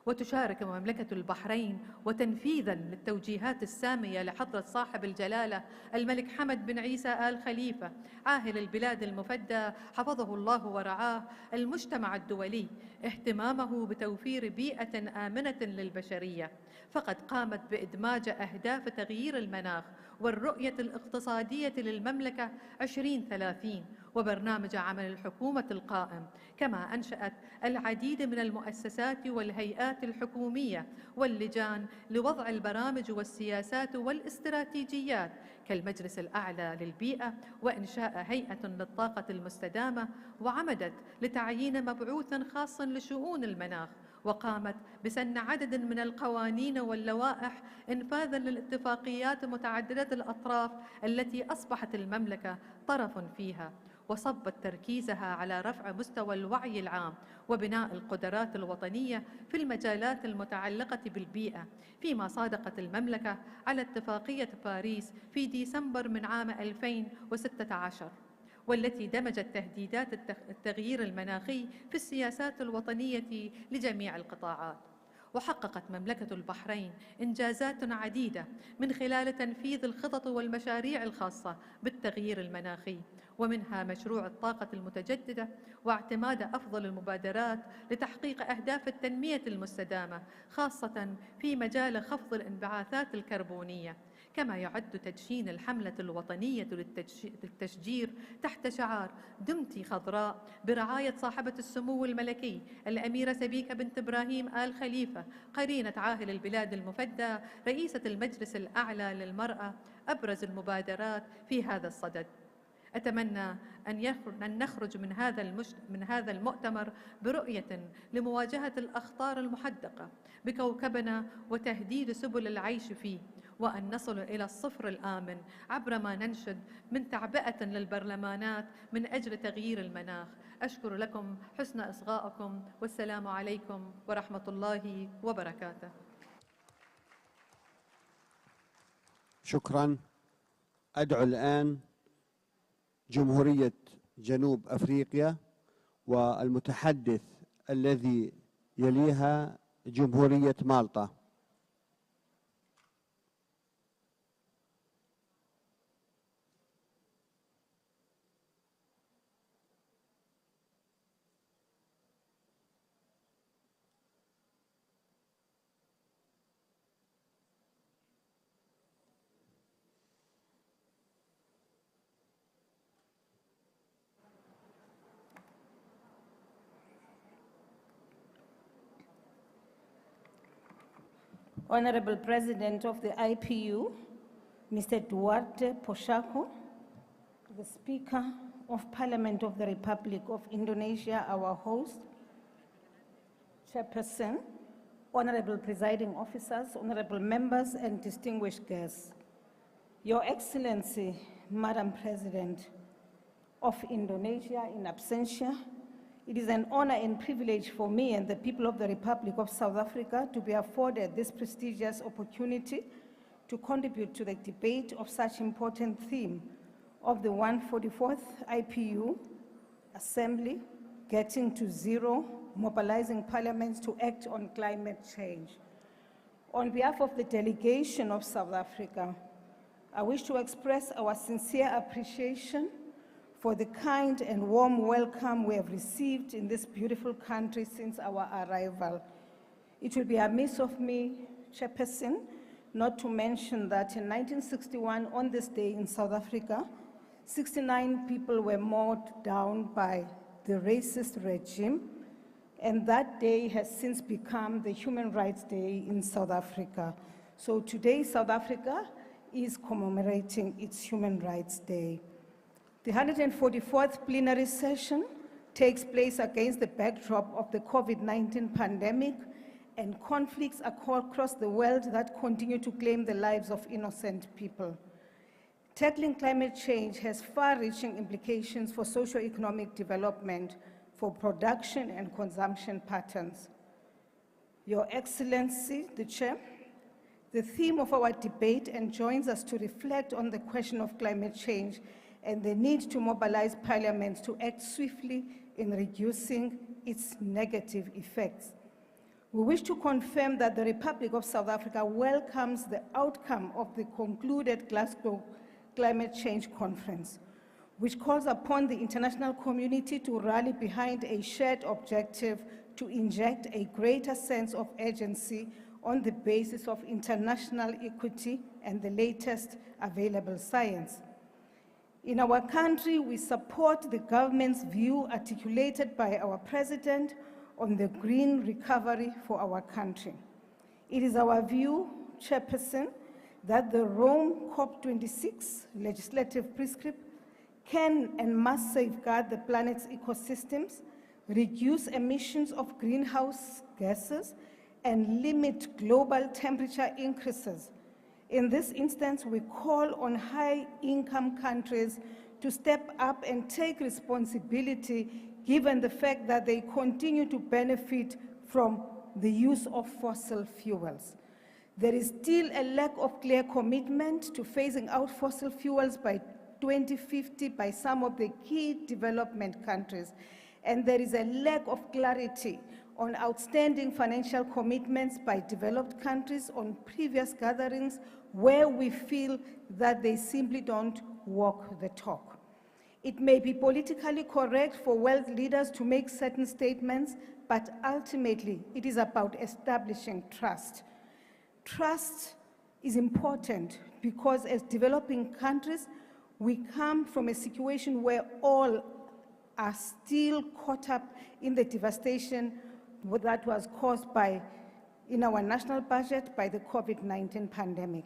وتشارك مملكة البحرين وتنفيذاً للتوجيهات السامية لحضرة صاحب الجلالة الملك حمد بن عيسى آل خليفة عاهل البلاد المفدى حفظه الله ورعاه المجتمع الدولي اهتمامه بتوفير بيئة آمنة للبشرية، فقد قامت بإدماج أهداف تغيير المناخ والرؤية الاقتصادية للمملكة 2030 وبرنامج عمل الحكومة القائم، كما أنشأت العديد من المؤسسات والهيئات الحكومية واللجان لوضع البرامج والسياسات والاستراتيجيات كالمجلس الأعلى للبيئة وإنشاء هيئة للطاقة المستدامة، وعمدت لتعيين مبعوث خاص لشؤون المناخ، وقامت بسن عدد من القوانين واللوائح إنفاذاً للاتفاقيات متعددة الأطراف التي أصبحت المملكة طرفاً فيها، وصبت تركيزها على رفع مستوى الوعي العام وبناء القدرات الوطنية في المجالات المتعلقة بالبيئة، فيما صادقت المملكة على اتفاقية باريس في ديسمبر من عام 2016 والتي دمجت تهديدات التغيير المناخي في السياسات الوطنية لجميع القطاعات. وحققت مملكة البحرين إنجازات عديدة من خلال تنفيذ الخطط والمشاريع الخاصة بالتغيير المناخي، ومنها مشروع الطاقة المتجددة واعتماد أفضل المبادرات لتحقيق أهداف التنمية المستدامة خاصة في مجال خفض الانبعاثات الكربونية، كما يعد تدشين الحملة الوطنية للتشجير تحت شعار دمتي خضراء برعاية صاحبة السمو الملكي الأميرة سبيكة بنت إبراهيم آل خليفة قرينة عاهل البلاد المفدى رئيسة المجلس الأعلى للمرأة أبرز المبادرات في هذا الصدد. أتمنى أن نخرج من هذا المؤتمر برؤية لمواجهة الأخطار المحدقة بكوكبنا وتهديد سبل العيش فيه، وأن نصل إلى الصفر الآمن عبر ما ننشد من تعبئة للبرلمانات من أجل تغيير المناخ. أشكر لكم حسن إصغائكم، والسلام عليكم ورحمة الله وبركاته. شكراً. أدعو الآن جمهورية جنوب أفريقيا والمتحدث الذي يليها جمهورية مالطا. Honorable President of the IPU, Mr. Duarte Poshako, the Speaker of Parliament of the Republic of Indonesia, our host, Chairperson, Honorable Presiding Officers, Honorable Members and distinguished guests. Your Excellency, Madam President of Indonesia in absentia, It is an honor and privilege for me and the people of the Republic of South Africa to be afforded this prestigious opportunity to contribute to the debate of such important theme of the 144th IPU Assembly, Getting to Zero, Mobilizing Parliaments to Act on Climate Change. On behalf of the delegation of South Africa, I wish to express our sincere appreciation for the kind and warm welcome we have received in this beautiful country since our arrival. It will be amiss of me, Chairperson, not to mention that in 1961, on this day in South Africa, 69 people were mowed down by the racist regime, and that day has since become the Human Rights Day in South Africa. So today, South Africa is commemorating its Human Rights Day. The 144th plenary session takes place against the backdrop of the COVID-19 pandemic and conflicts across the world that continue to claim the lives of innocent people. Tackling climate change has far-reaching implications for socio-economic development, for production and consumption patterns. Your Excellency, the Chair, the theme of our debate enjoins us to reflect on the question of climate change and the need to mobilize parliaments to act swiftly in reducing its negative effects. We wish to confirm that the Republic of South Africa welcomes the outcome of the concluded Glasgow Climate Change Conference, which calls upon the international community to rally behind a shared objective to inject a greater sense of urgency on the basis of international equity and the latest available science. In our country, we support the government's view articulated by our President on the green recovery for our country. It is our view, Chairperson, that the Rome COP26 legislative prescript can and must safeguard the planet's ecosystems, reduce emissions of greenhouse gases, and limit global temperature increases. In this instance, we call on high-income countries to step up and take responsibility, given the fact that they continue to benefit from the use of fossil fuels. There is still a lack of clear commitment to phasing out fossil fuels by 2050 by some of the key development countries, and there is a lack of clarity on outstanding financial commitments by developed countries on previous gatherings where we feel that they simply don't walk the talk. It may be politically correct for world leaders to make certain statements, but ultimately it is about establishing trust. Trust is important because as developing countries, we come from a situation where all are still caught up in the devastation that was caused by, in our national budget, by the COVID-19 pandemic.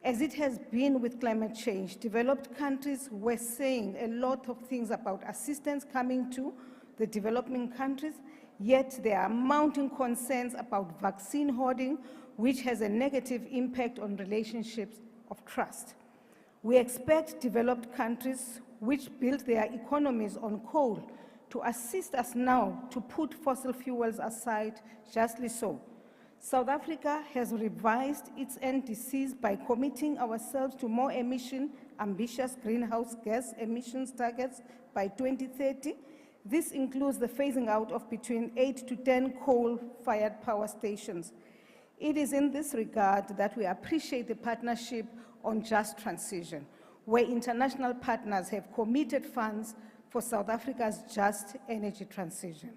As it has been with climate change, developed countries were saying a lot of things about assistance coming to the developing countries, yet there are mounting concerns about vaccine hoarding, which has a negative impact on relationships of trust. We expect developed countries which build their economies on coal to assist us now to put fossil fuels aside, justly so. South Africa has revised its NDCs by committing ourselves to more ambitious greenhouse gas emissions targets by 2030. This includes the phasing out of between 8 to 10 coal-fired power stations. It is in this regard that we appreciate the partnership on just transition, where international partners have committed funds for South Africa's just energy transition.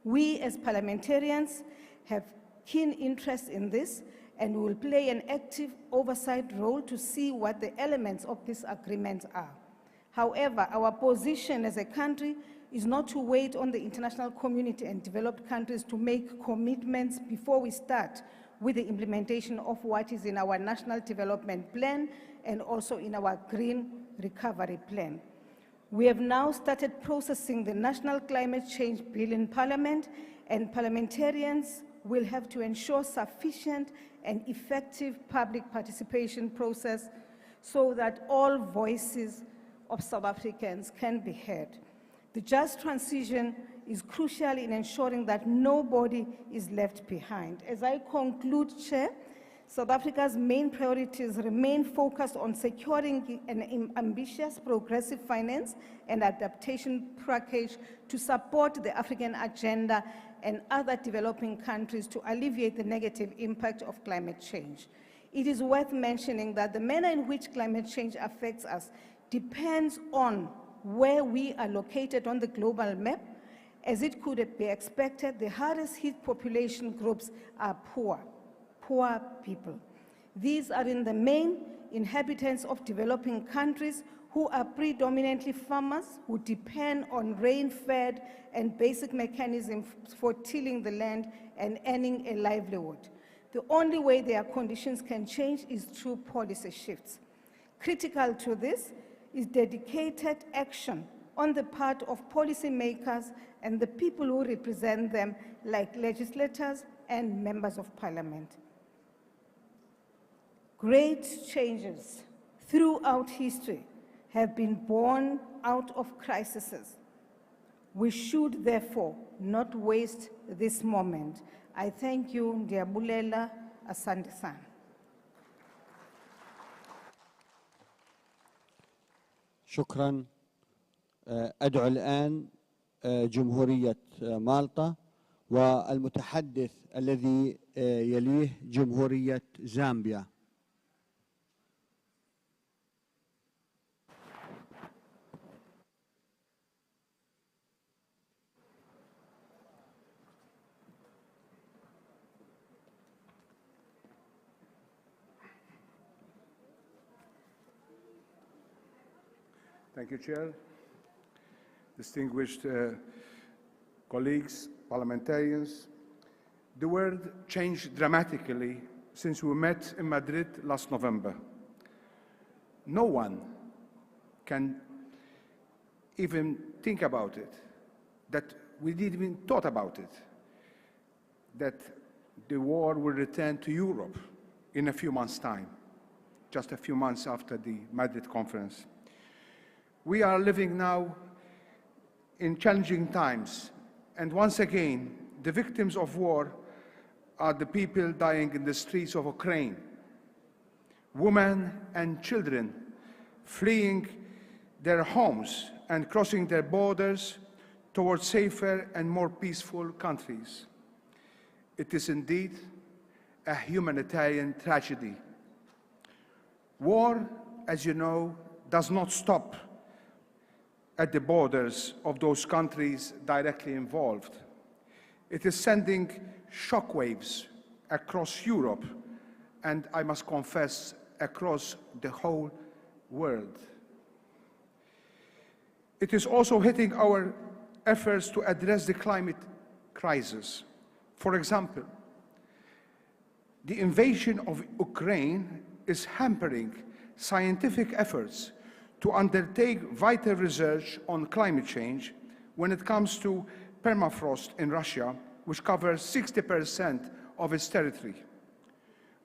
We as parliamentarians have keen interest in this and will play an active oversight role to see what the elements of this agreement are. However, our position as a country is not to wait on the international community and developed countries to make commitments before we start with the implementation of what is in our National Development Plan and also in our Green Recovery Plan. We have now started processing the National Climate Change Bill in Parliament, and parliamentarians will have to ensure sufficient and effective public participation process so that all voices of South Africans can be heard. The just transition is crucial in ensuring that nobody is left behind. As I conclude, Chair, South Africa's main priorities remain focused on securing an ambitious progressive finance and adaptation package to support the African agenda and other developing countries to alleviate the negative impact of climate change. It is worth mentioning that the manner in which climate change affects us depends on where we are located on the global map. As it could be expected, the hardest hit population groups are poor people. These are in the main inhabitants of developing countries who are predominantly farmers who depend on rain-fed and basic mechanisms for tilling the land and earning a livelihood. The only way their conditions can change is through policy shifts. Critical to this is dedicated action on the part of policymakers and the people who represent them, like legislators and members of parliament. Great changes throughout history have been born out of crises. We should therefore not waste this moment. I thank you, Ndiabulela, asante sana. شكرا. أدعو الآن جمهورية مالطا والمتحدث الذي يليه جمهورية زامبيا. Thank you, Chair. Distinguished colleagues, parliamentarians, the world changed dramatically since we met in Madrid last November. No one can even think about it, that we didn't even thought about it, that the war will return to Europe in a few months' time, just a few months after the Madrid conference. We are living now in challenging times, and once again, the victims of war are the people dying in the streets of Ukraine, women and children fleeing their homes and crossing their borders towards safer and more peaceful countries. It is indeed a humanitarian tragedy. War, as you know, does not stop at the borders of those countries directly involved. It is sending shockwaves across Europe, and I must confess, across the whole world. It is also hitting our efforts to address the climate crisis. For example, the invasion of Ukraine is hampering scientific efforts to undertake vital research on climate change when it comes to permafrost in Russia, which covers 60% of its territory.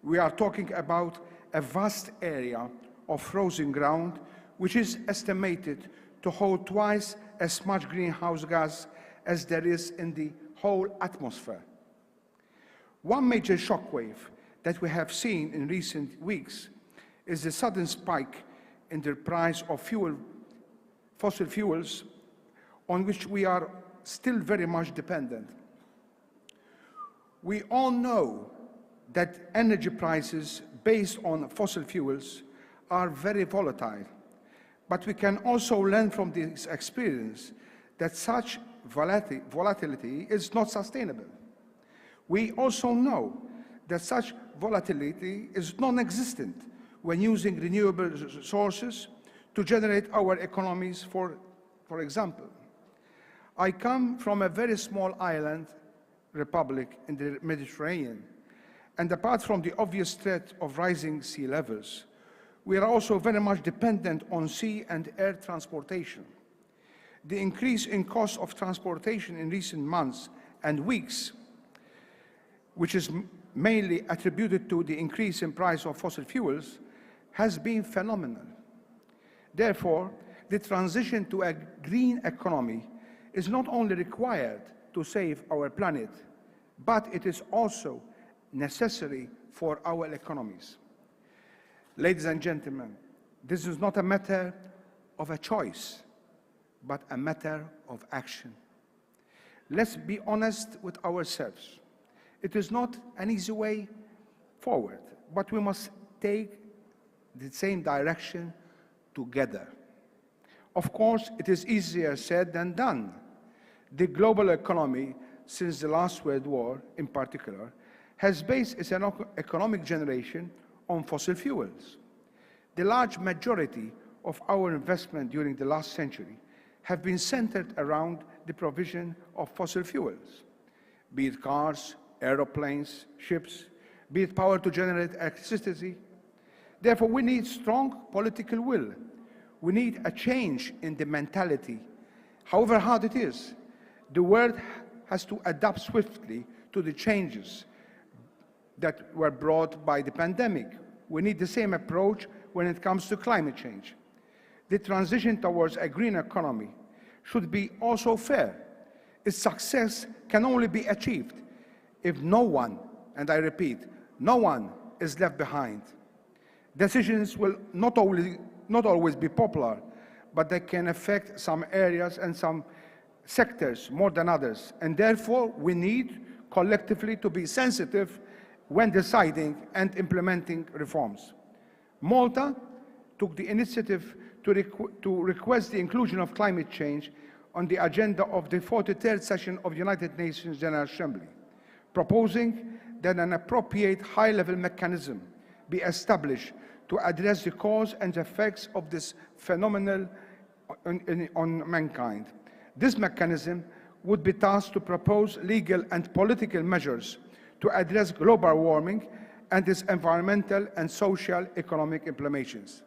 We are talking about a vast area of frozen ground, which is estimated to hold twice as much greenhouse gas as there is in the whole atmosphere. One major shockwave that we have seen in recent weeks is the sudden spike in the price of fossil fuels, on which we are still very much dependent. We all know that energy prices based on fossil fuels are very volatile, but we can also learn from this experience that such volatility is not sustainable. We also know that such volatility is non-existent when using renewable sources to generate our economies, for example. I come from a very small island republic in the Mediterranean, and apart from the obvious threat of rising sea levels, we are also very much dependent on sea and air transportation. The increase in cost of transportation in recent months and weeks, which is mainly attributed to the increase in price of fossil fuels, has been phenomenal. Therefore, the transition to a green economy is not only required to save our planet, but it is also necessary for our economies. Ladies and gentlemen, this is not a matter of a choice, but a matter of action. Let's be honest with ourselves. It is not an easy way forward, but we must take the same direction together. Of course, it is easier said than done. The global economy, since the last World War in particular, has based its economic generation on fossil fuels. The large majority of our investment during the last century have been centered around the provision of fossil fuels, be it cars, aeroplanes, ships, be it power to generate electricity. Therefore, we need strong political will. We need a change in the mentality. However hard it is, the world has to adapt swiftly to the changes that were brought by the pandemic. We need the same approach when it comes to climate change. The transition towards a green economy should be also fair. Its success can only be achieved if no one, and I repeat, no one is left behind. Decisions will not always be popular, but they can affect some areas and some sectors more than others. And therefore, we need collectively to be sensitive when deciding and implementing reforms. Malta took the initiative to request the inclusion of climate change on the agenda of the 43rd session of the United Nations General Assembly, proposing that an appropriate high-level mechanism be established to address the cause and effects of this phenomenon on mankind. This mechanism would be tasked to propose legal and political measures to address global warming and its environmental and social economic implications.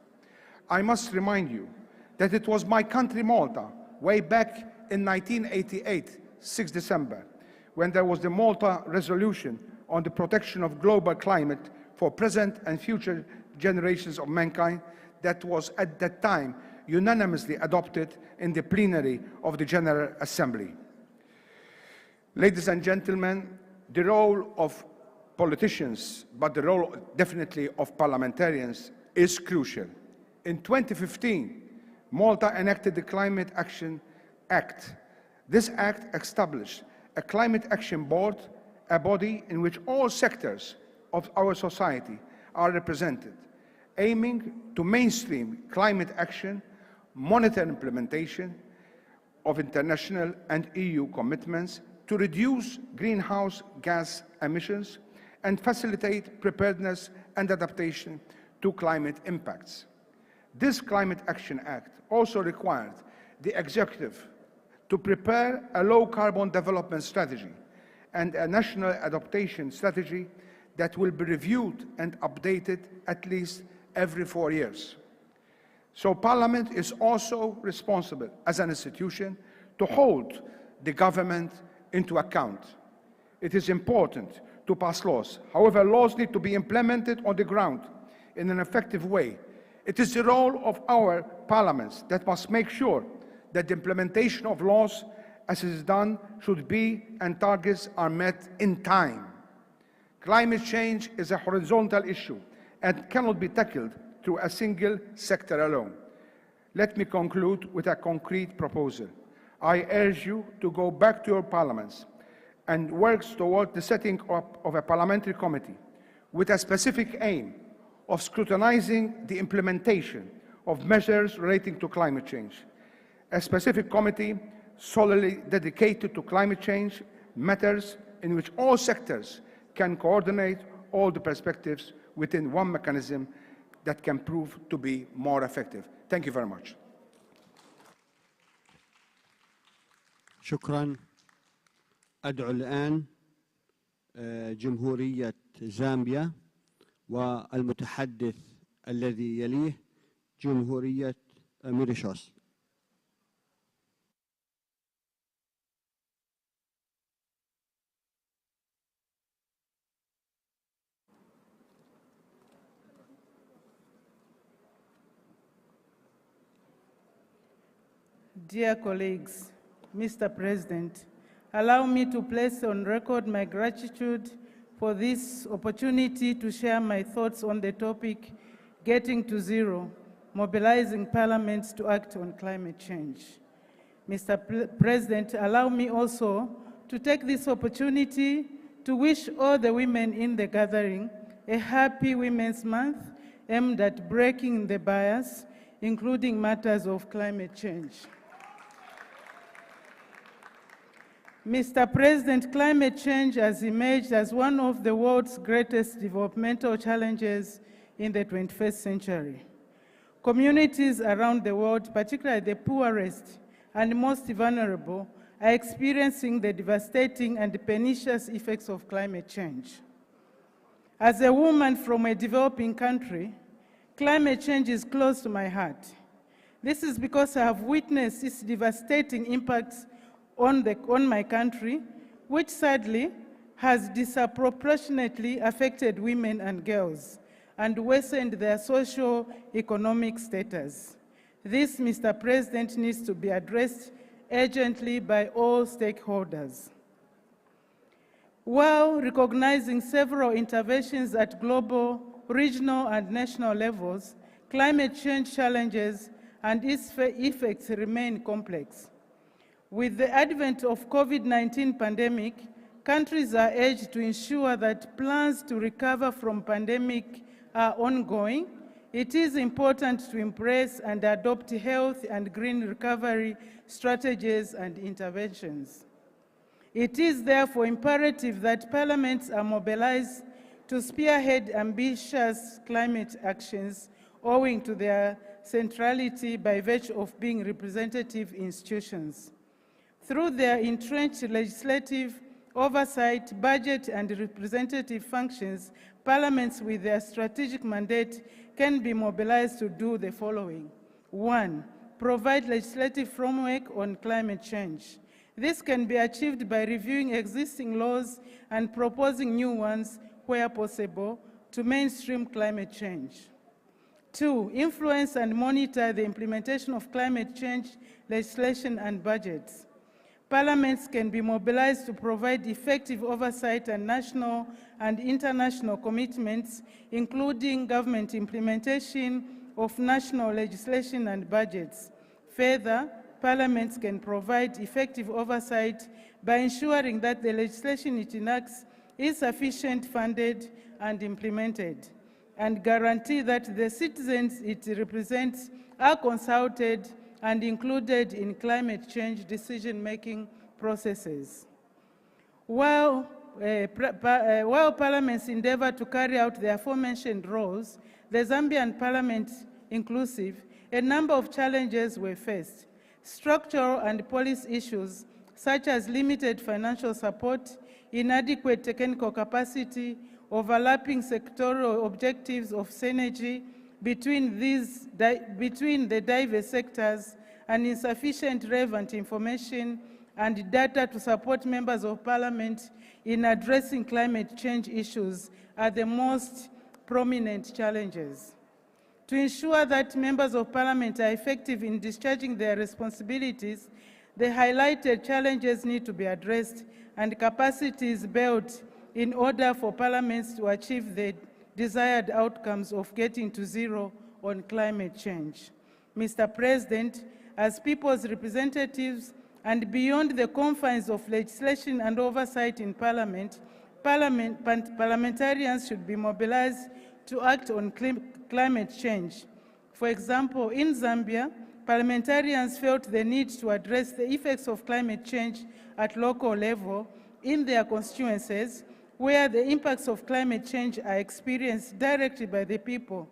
I must remind you that it was my country, Malta, way back in 1988, 6 December, when there was the Malta Resolution on the protection of global climate for present and future generations of mankind, that was at that time unanimously adopted in the plenary of the General Assembly. Ladies and gentlemen, the role of politicians, but the role definitely of parliamentarians, is crucial. In 2015, Malta enacted the Climate Action Act. This act established a Climate Action Board, a body in which all sectors of our society are represented, aiming to mainstream climate action, monitor implementation of international and EU commitments to reduce greenhouse gas emissions and facilitate preparedness and adaptation to climate impacts. This Climate Action Act also required the executive to prepare a low-carbon development strategy and a national adaptation strategy that will be reviewed and updated at least every 4 years. So Parliament is also responsible as an institution to hold the government into account. It is important to pass laws. However, laws need to be implemented on the ground in an effective way. It is the role of our parliaments that must make sure that the implementation of laws as is done should be and targets are met in time. Climate change is a horizontal issue and cannot be tackled through a single sector alone. Let me conclude with a concrete proposal. I urge you to go back to your parliaments and work toward the setting up of a parliamentary committee with a specific aim of scrutinizing the implementation of measures relating to climate change. A specific committee solely dedicated to climate change matters in which all sectors can coordinate all the perspectives within one mechanism that can prove to be more effective. Thank you very much. شكرا. أدعو الآن جمهورية زامبيا والمتحدث الذي يليه جمهورية موريشيوس. Dear colleagues, Mr. President, allow me to place on record my gratitude for this opportunity to share my thoughts on the topic, Getting to Zero, Mobilizing Parliaments to Act on Climate Change. Mr. President, allow me also to take this opportunity to wish all the women in the gathering a happy Women's Month aimed at breaking the bias, including matters of climate change. Mr. President, climate change has emerged as one of the world's greatest developmental challenges in the 21st century. Communities around the world, particularly the poorest and most vulnerable, are experiencing the devastating and pernicious effects of climate change. As a woman from a developing country, climate change is close to my heart. This is because I have witnessed its devastating impacts on my country, which sadly has disproportionately affected women and girls and worsened their socio-economic status. This, Mr. President, needs to be addressed urgently by all stakeholders. While recognizing several interventions at global, regional, and national levels, climate change challenges and its effects remain complex. With the advent of COVID-19 pandemic, countries are urged to ensure that plans to recover from pandemic are ongoing. It is important to embrace and adopt health and green recovery strategies and interventions. It is therefore imperative that parliaments are mobilized to spearhead ambitious climate actions owing to their centrality by virtue of being representative institutions. Through their entrenched legislative oversight, budget, and representative functions, parliaments with their strategic mandate can be mobilized to do the following. 1. Provide legislative framework on climate change. This can be achieved by reviewing existing laws and proposing new ones where possible to mainstream climate change. 2. Influence and monitor the implementation of climate change legislation and budgets. Parliaments can be mobilized to provide effective oversight and national and international commitments, including government implementation of national legislation and budgets. Further, parliaments can provide effective oversight by ensuring that the legislation it enacts is sufficiently funded and implemented, and guarantee that the citizens it represents are consulted and included in climate change decision-making processes. While parliaments endeavor to carry out the aforementioned roles, the Zambian parliament inclusive, a number of challenges were faced. Structural and policy issues such as limited financial support, inadequate technical capacity, overlapping sectoral objectives of synergy between the diverse sectors, and insufficient relevant information and data to support members of parliament in addressing climate change issues are the most prominent challenges. To ensure that members of parliament are effective in discharging their responsibilities, the highlighted challenges need to be addressed and capacities built in order for parliaments to achieve the desired outcomes of getting to zero on climate change. Mr. President, as people's representatives and beyond the confines of legislation and oversight in parliament, parliamentarians should be mobilized to act on climate change. For example, in Zambia, parliamentarians felt the need to address the effects of climate change at local level in their constituencies, where the impacts of climate change are experienced directly by the people.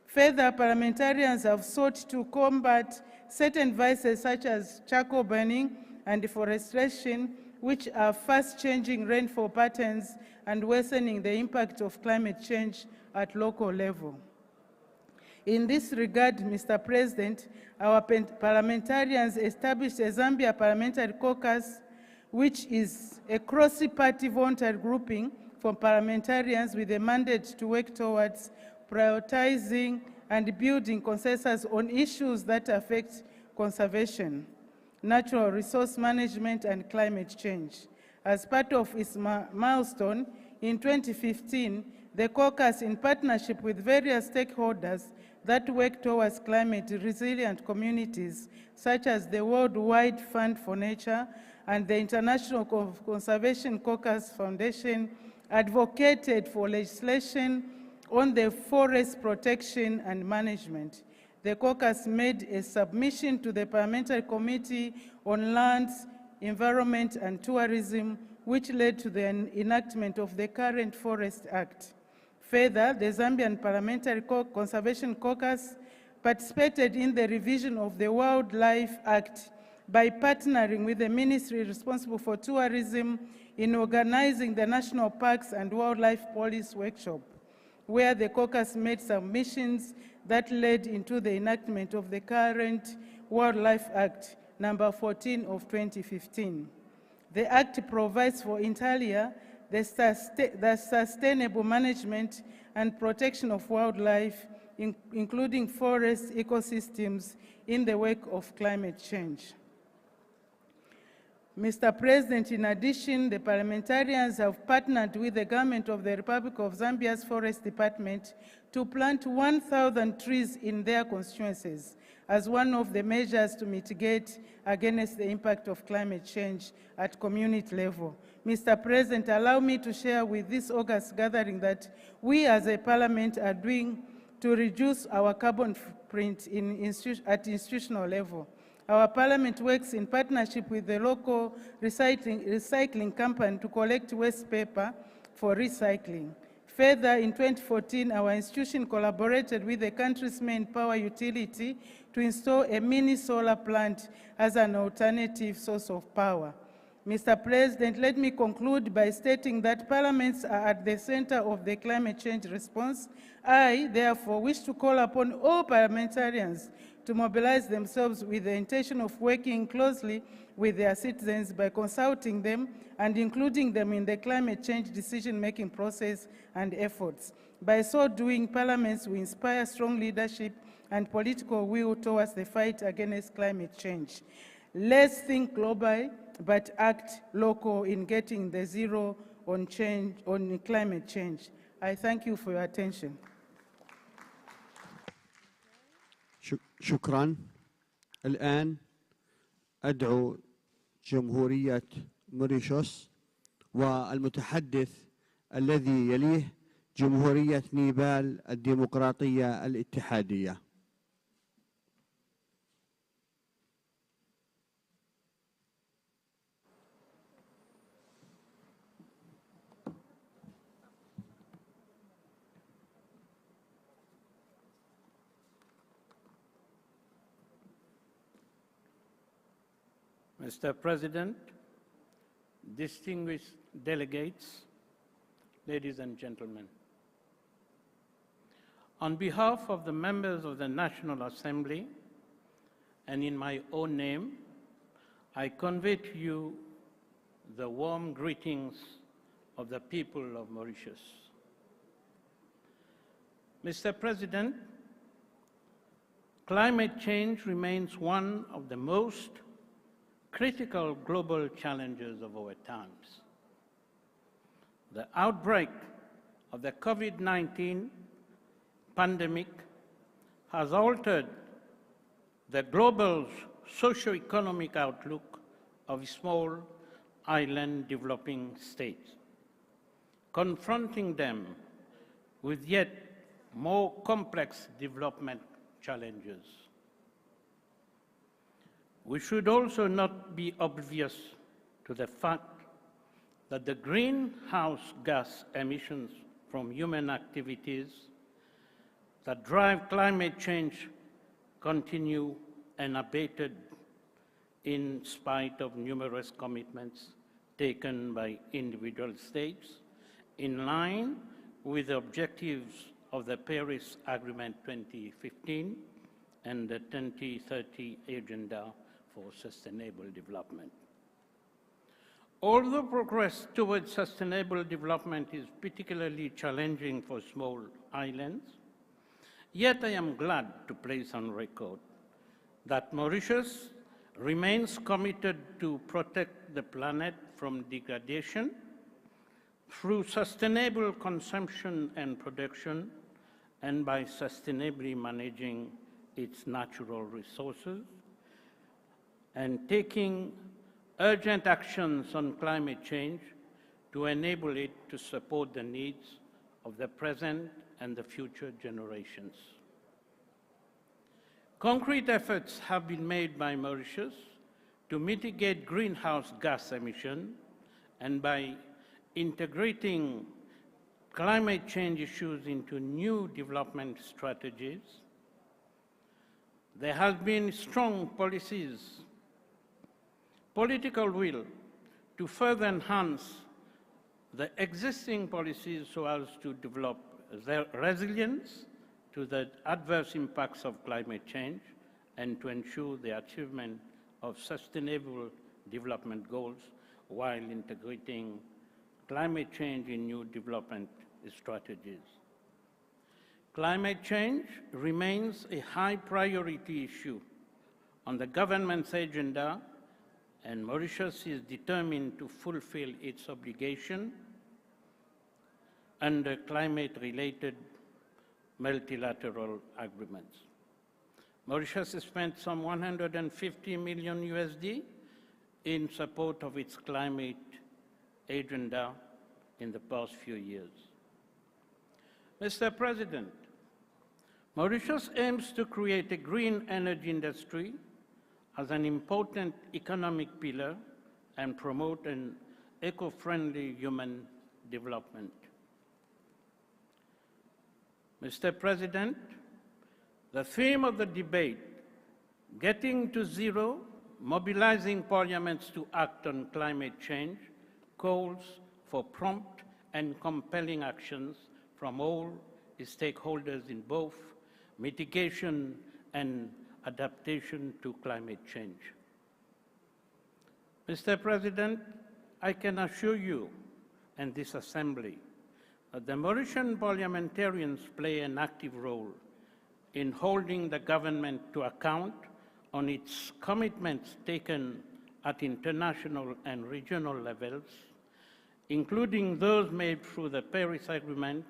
Further, parliamentarians have sought to combat certain vices such as charcoal burning and deforestation, which are fast-changing rainfall patterns and worsening the impact of climate change at local level. In this regard, Mr. President, our parliamentarians established a Zambia Parliamentary Caucus, which is a cross-party voluntary grouping for parliamentarians with a mandate to work towards prioritizing and building consensus on issues that affect conservation. natural resource management, and climate change. As part of its milestone, in 2015, the caucus, in partnership with various stakeholders that work towards climate-resilient communities, such as the Worldwide Fund for Nature and the International Conservation Caucus Foundation, advocated for legislation on the forest protection and management. The caucus made a submission to the Parliamentary Committee on Lands, Environment and Tourism, which led to the enactment of the current Forest Act. Further, the Zambian Parliamentary Conservation Caucus participated in the revision of the Wildlife Act by partnering with the ministry responsible for tourism in organizing the National Parks and Wildlife Policy Workshop, where the caucus made submissions that led into the enactment of the current Wildlife Act, number 14 of 2015. The Act provides for inter alia the sustainable management and protection of wildlife, including forest ecosystems, in the wake of climate change. Mr. President, in addition, the parliamentarians have partnered with the government of the Republic of Zambia's Forest Department to plant 1,000 trees in their constituencies as one of the measures to mitigate against the impact of climate change at community level. Mr. President, allow me to share with this August gathering that we as a parliament are doing to reduce our carbon footprint at institutional level. Our parliament works in partnership with the local recycling company to collect waste paper for recycling. Further, in 2014, our institution collaborated with the country's main power utility to install a mini solar plant as an alternative source of power. Mr. President, let me conclude by stating that parliaments are at the center of the climate change response. I, therefore, wish to call upon all parliamentarians to mobilize themselves with the intention of working closely with their citizens by consulting them and including them in the climate change decision-making process and efforts. By so doing, parliaments will inspire strong leadership and political will towards the fight against climate change. Let's think global, but act local in getting the zero on climate change. I thank you for your attention. شكرا. الآن أدعو جمهورية موريشيوس والمتحدث الذي يليه جمهورية نيبال الديمقراطية الاتحادية. Mr. President, distinguished delegates, ladies and gentlemen, on behalf of the members of the National Assembly and in my own name, I convey to you the warm greetings of the people of Mauritius. Mr. President, climate change remains one of the most critical global challenges of our times. The outbreak of the COVID-19 pandemic has altered the global socio-economic outlook of small island developing states, confronting them with yet more complex development challenges. We should also not be oblivious to the fact that the greenhouse gas emissions from human activities that drive climate change continue unabated in spite of numerous commitments taken by individual states in line with the objectives of the Paris Agreement 2015 and the 2030 Agenda for Sustainable Development. Although progress towards sustainable development is particularly challenging for small islands, yet I am glad to place on record that Mauritius remains committed to protect the planet from degradation through sustainable consumption and production and by sustainably managing its natural resources and taking urgent actions on climate change to enable it to support the needs of the present and the future generations. Concrete efforts have been made by Mauritius to mitigate greenhouse gas emission and by integrating climate change issues into new development strategies. There has been strong political will to further enhance the existing policies so as to develop their resilience to the adverse impacts of climate change and to ensure the achievement of sustainable development goals while integrating climate change in new development strategies. Climate change remains a high priority issue on the government's agenda, and Mauritius is determined to fulfill its obligation under climate-related multilateral agreements. Mauritius has spent some 150 million USD in support of its climate agenda in the past few years. Mr. President, Mauritius aims to create a green energy industry as an important economic pillar and promote an eco-friendly human development. Mr. President, the theme of the debate, Getting to Zero, Mobilizing Parliaments to Act on Climate Change, calls for prompt and compelling actions from all stakeholders in both mitigation and adaptation to climate change. Mr. President, I can assure you and this Assembly that the Mauritian parliamentarians play an active role in holding the government to account on its commitments taken at international and regional levels, including those made through the Paris Agreement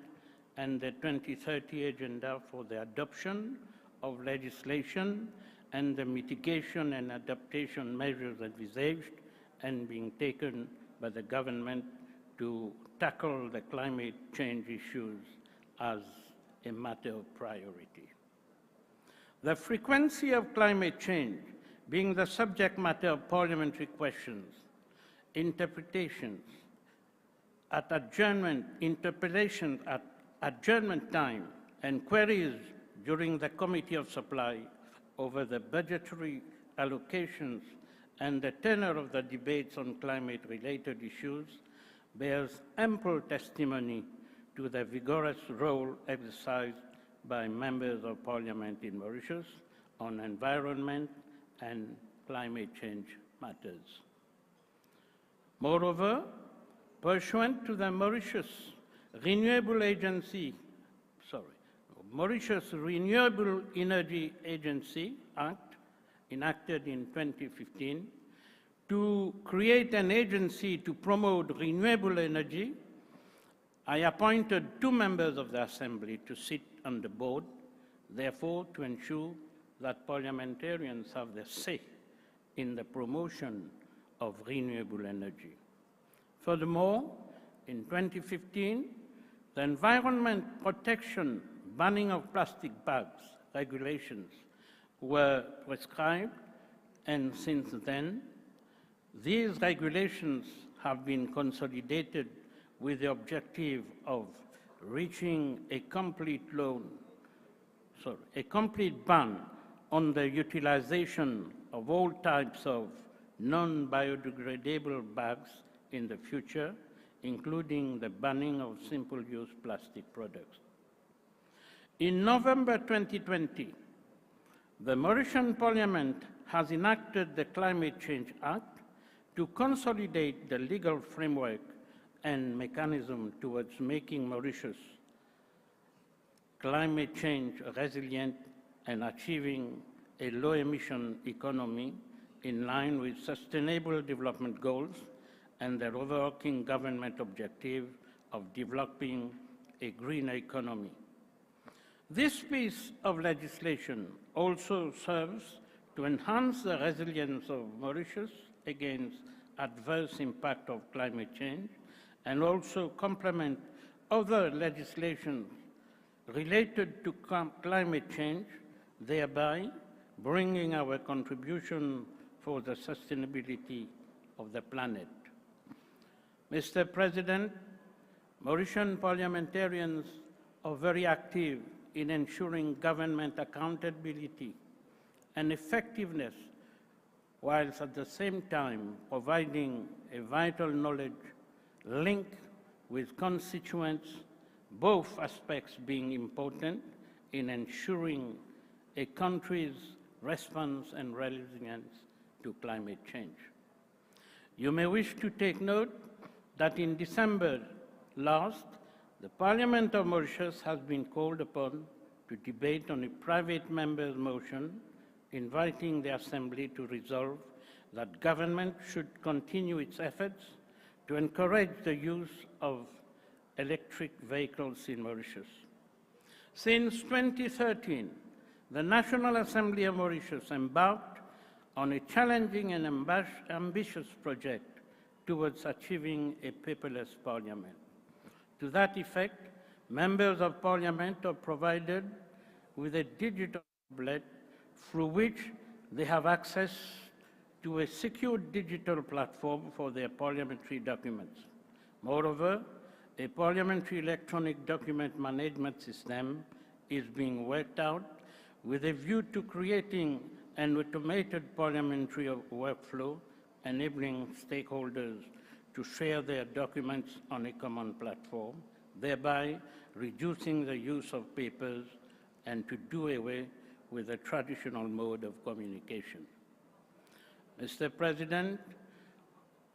and the 2030 Agenda for the adoption of legislation and the mitigation and adaptation measures envisaged and being taken by the government to tackle the climate change issues as a matter of priority. The frequency of climate change being the subject matter of parliamentary questions, interpretations at adjournment, interpretation at adjournment time, and queries during the Committee of Supply over the budgetary allocations and the tenor of the debates on climate-related issues bears ample testimony to the vigorous role exercised by members of Parliament in Mauritius on environment and climate change matters. Moreover, pursuant to the Mauritius Renewable Energy Agency Act, enacted in 2015, to create an agency to promote renewable energy, I appointed 2 members of the Assembly to sit on the board, therefore to ensure that parliamentarians have their say in the promotion of renewable energy. Furthermore, in 2015, the Environment Protection Banning of Plastic Bags regulations were prescribed, and since then, these regulations have been consolidated with the objective of reaching a complete ban on the utilization of all types of non-biodegradable bags in the future, including the banning of simple-use plastic products. In November 2020, the Mauritian Parliament has enacted the Climate Change Act to consolidate the legal framework and mechanism towards making Mauritius climate change resilient and achieving a low-emission economy in line with Sustainable Development Goals and their overarching government objective of developing a green economy. This piece of legislation also serves to enhance the resilience of Mauritius against adverse impact of climate change and also complement other legislation related to climate change, thereby bringing our contribution for the sustainability of the planet. Mr. President, Mauritian parliamentarians are very active in ensuring government accountability and effectiveness, whilst at the same time providing a vital knowledge link with constituents, both aspects being important in ensuring a country's response and resilience to climate change. You may wish to take note that in December last, the Parliament of Mauritius has been called upon to debate on a private member's motion inviting the Assembly to resolve that government should continue its efforts to encourage the use of electric vehicles in Mauritius. Since 2013, the National Assembly of Mauritius embarked on a challenging and ambitious project towards achieving a paperless parliament. To that effect, members of parliament are provided with a digital tablet through which they have access to a secure digital platform for their parliamentary documents. Moreover, a parliamentary electronic document management system is being worked out with a view to creating an automated parliamentary workflow, enabling stakeholders to share their documents on a common platform, thereby reducing the use of papers and to do away with the traditional mode of communication. Mr. President,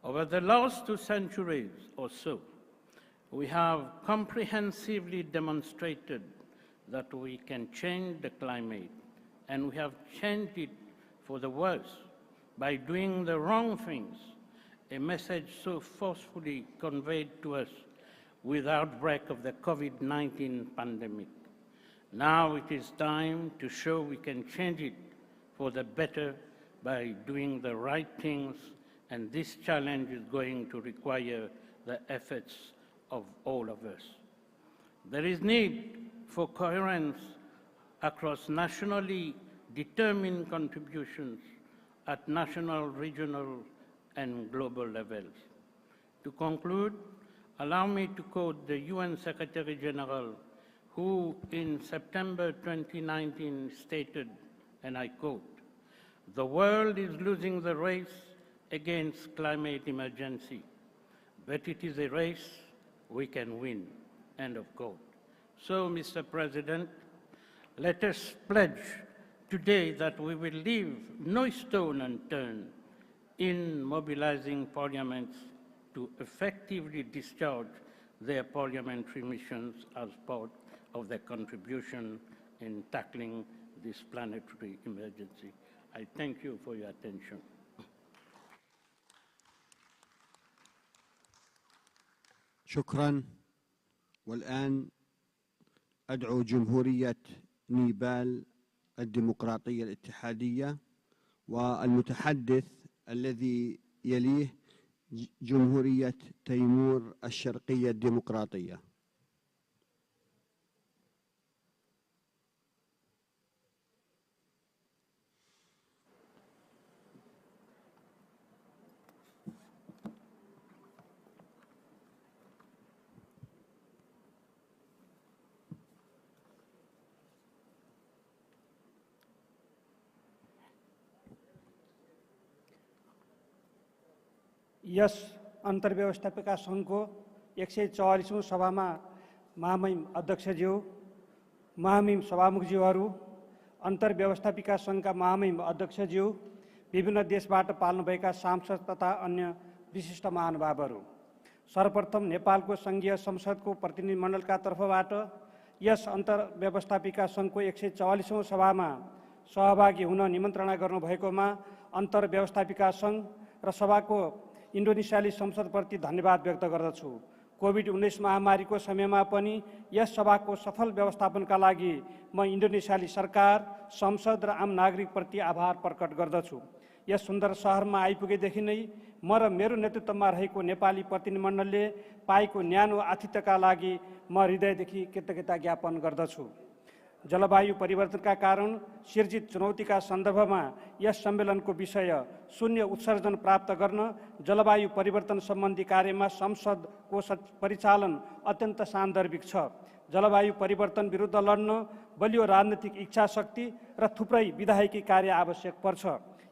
over the last 2 centuries or so, we have comprehensively demonstrated that we can change the climate, and we have changed it for the worse by doing the wrong things, a message so forcefully conveyed to us with the outbreak of the COVID-19 pandemic. Now it is time to show we can change it for the better by doing the right things, and this challenge is going to require the efforts of all of us. There is need for coherence across nationally determined contributions at national, regional, and global levels. To conclude, allow me to quote the UN Secretary General, who in September 2019 stated, and I quote, "The world is losing the race against climate emergency, but it is a race we can win," end of quote. So, Mr. President, let us pledge today that we will leave no stone unturned in mobilizing parliaments to effectively discharge their parliamentary missions as part of their contribution in tackling this planetary emergency. I thank you for your attention. شكرا. والآن أدعو جمهورية نيبال الديمقراطية الاتحادية والمتحدث الذي يليه جمهورية تيمور الشرقية الديمقراطية. Yes अन्तर्व्यवस्थापिका सङ्घको 144औं सभामा महामहिम अध्यक्षज्यू, महामहिम सभामुखज्यूहरू, अन्तर्व्यवस्थापिका सङ्घका महामहिम अध्यक्षज्यू, विभिन्न देशबाट पाल्नुभएका सांसद तथा अन्य विशिष्ट महानुभावहरू, सर्वप्रथम नेपालको सङ्घीय संसदको प्रतिनिधिमण्डलका तर्फबाट यस अन्तर्व्यवस्थापिका सङ्घको 144औं सभामा सहभागी हुन निमन्त्रणा गर्नुभएकोमा अन्तर्व्यवस्थापिका सङ्घ र सभाको इन्डोनेसियाली संसदप्रति धन्यवाद व्यक्त गर्दछु। कोभिड-19 महामारीको समयमा पनि यस सभाको सफल व्यवस्थापनका लागि म इन्डोनेसियाली सरकार, संसद र आम नागरिकप्रति आभार प्रकट गर्दछु। यस सुन्दर सहरमा आइपुगेदेखि नै म र मेरो नेतृत्वमा रहेको नेपाली प्रतिनिधिमण्डलले पाएको न्यानो आतिथ्यका लागि म हृदयदेखि कृतज्ञता ज्ञापन गर्दछु। जलवायु परिवर्तनका कारण सिर्जित चुनौतीका सन्दर्भमा यस सम्मेलनको विषय शून्य उत्सर्जन प्राप्त गर्न जलवायु परिवर्तन सम्बन्धी कार्यमा संसदको परिचालन अत्यन्त सान्दर्भिक छ। जलवायु परिवर्तन विरुद्ध लड्न बलियो राजनीतिक इच्छा शक्ति र थुप्रै विधायकी कार्य आवश्यक पर्छ।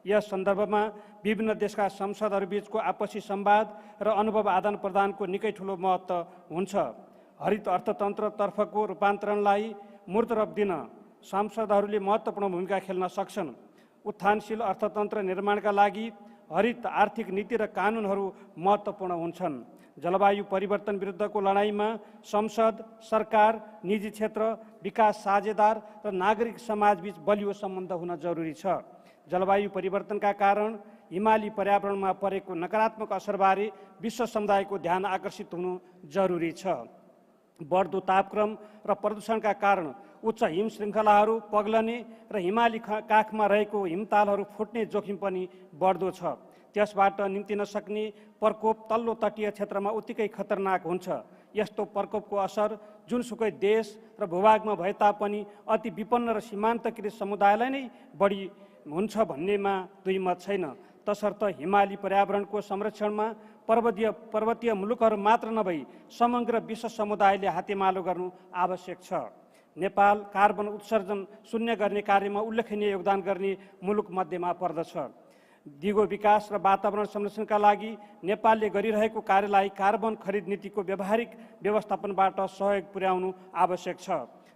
यस सन्दर्भमा विभिन्न देशका संसदहरूबीचको आपसी संवाद र अनुभव आदान प्रदानको निकै ठुलो महत्त्व हुन्छ। हरित अर्थतन्त्रतर्फको रूपान्तरणलाई मूर्त रूप दिन सांसदहरूले महत्त्वपूर्ण भूमिका खेल्न सक्छन्। उत्थानशील अर्थतन्त्र निर्माणका लागि हरित आर्थिक नीति र कानुनहरू महत्त्वपूर्ण हुन्छन्। जलवायु परिवर्तन विरुद्धको लडाइँमा संसद, सरकार, निजी क्षेत्र, विकास साझेदार र नागरिक समाजबीच बलियो सम्बन्ध हुन जरुरी छ। जलवायु परिवर्तनका कारण हिमाली पर्यावरणमा परेको नकारात्मक असरबारे विश्व समुदायको ध्यान आकर्षित हुनु जरुरी छ। बढ्दो तापक्रम र प्रदूषणका कारण उच्च हिम श्रृङ्खलाहरू पग्लने र हिमाली काखमा रहेको हिमतालहरू फुट्ने जोखिम पनि बढ्दो छ। त्यसबाट निम्तिन सक्ने प्रकोप तल्लो तटीय क्षेत्रमा उत्तिकै खतरनाक हुन्छ। यस्तो प्रकोपको असर जुनसुकै देश र भूभागमा भए तापनि अति विपन्न र सीमान्तकृत समुदायलाई नै बढी हुन्छ भन्नेमा दुई मत छैन। तसर्थ हिमाली पर्यावरणको संरक्षणमा पर्वतीय मुलुकहरू मात्र नभई समग्र विश्व समुदायले हातेमालो गर्नु आवश्यक छ। नेपाल कार्बन उत्सर्जन शून्य गर्ने कार्यमा उल्लेखनीय योगदान गर्ने मुलुक मध्येमा पर्दछ। दिगो विकास र वातावरण संरक्षणका लागि नेपालले गरिरहेको कार्यलाई कार्बन खरिद नीतिको व्यावहारिक व्यवस्थापनबाट सहयोग पुर्याउनु आवश्यक छ।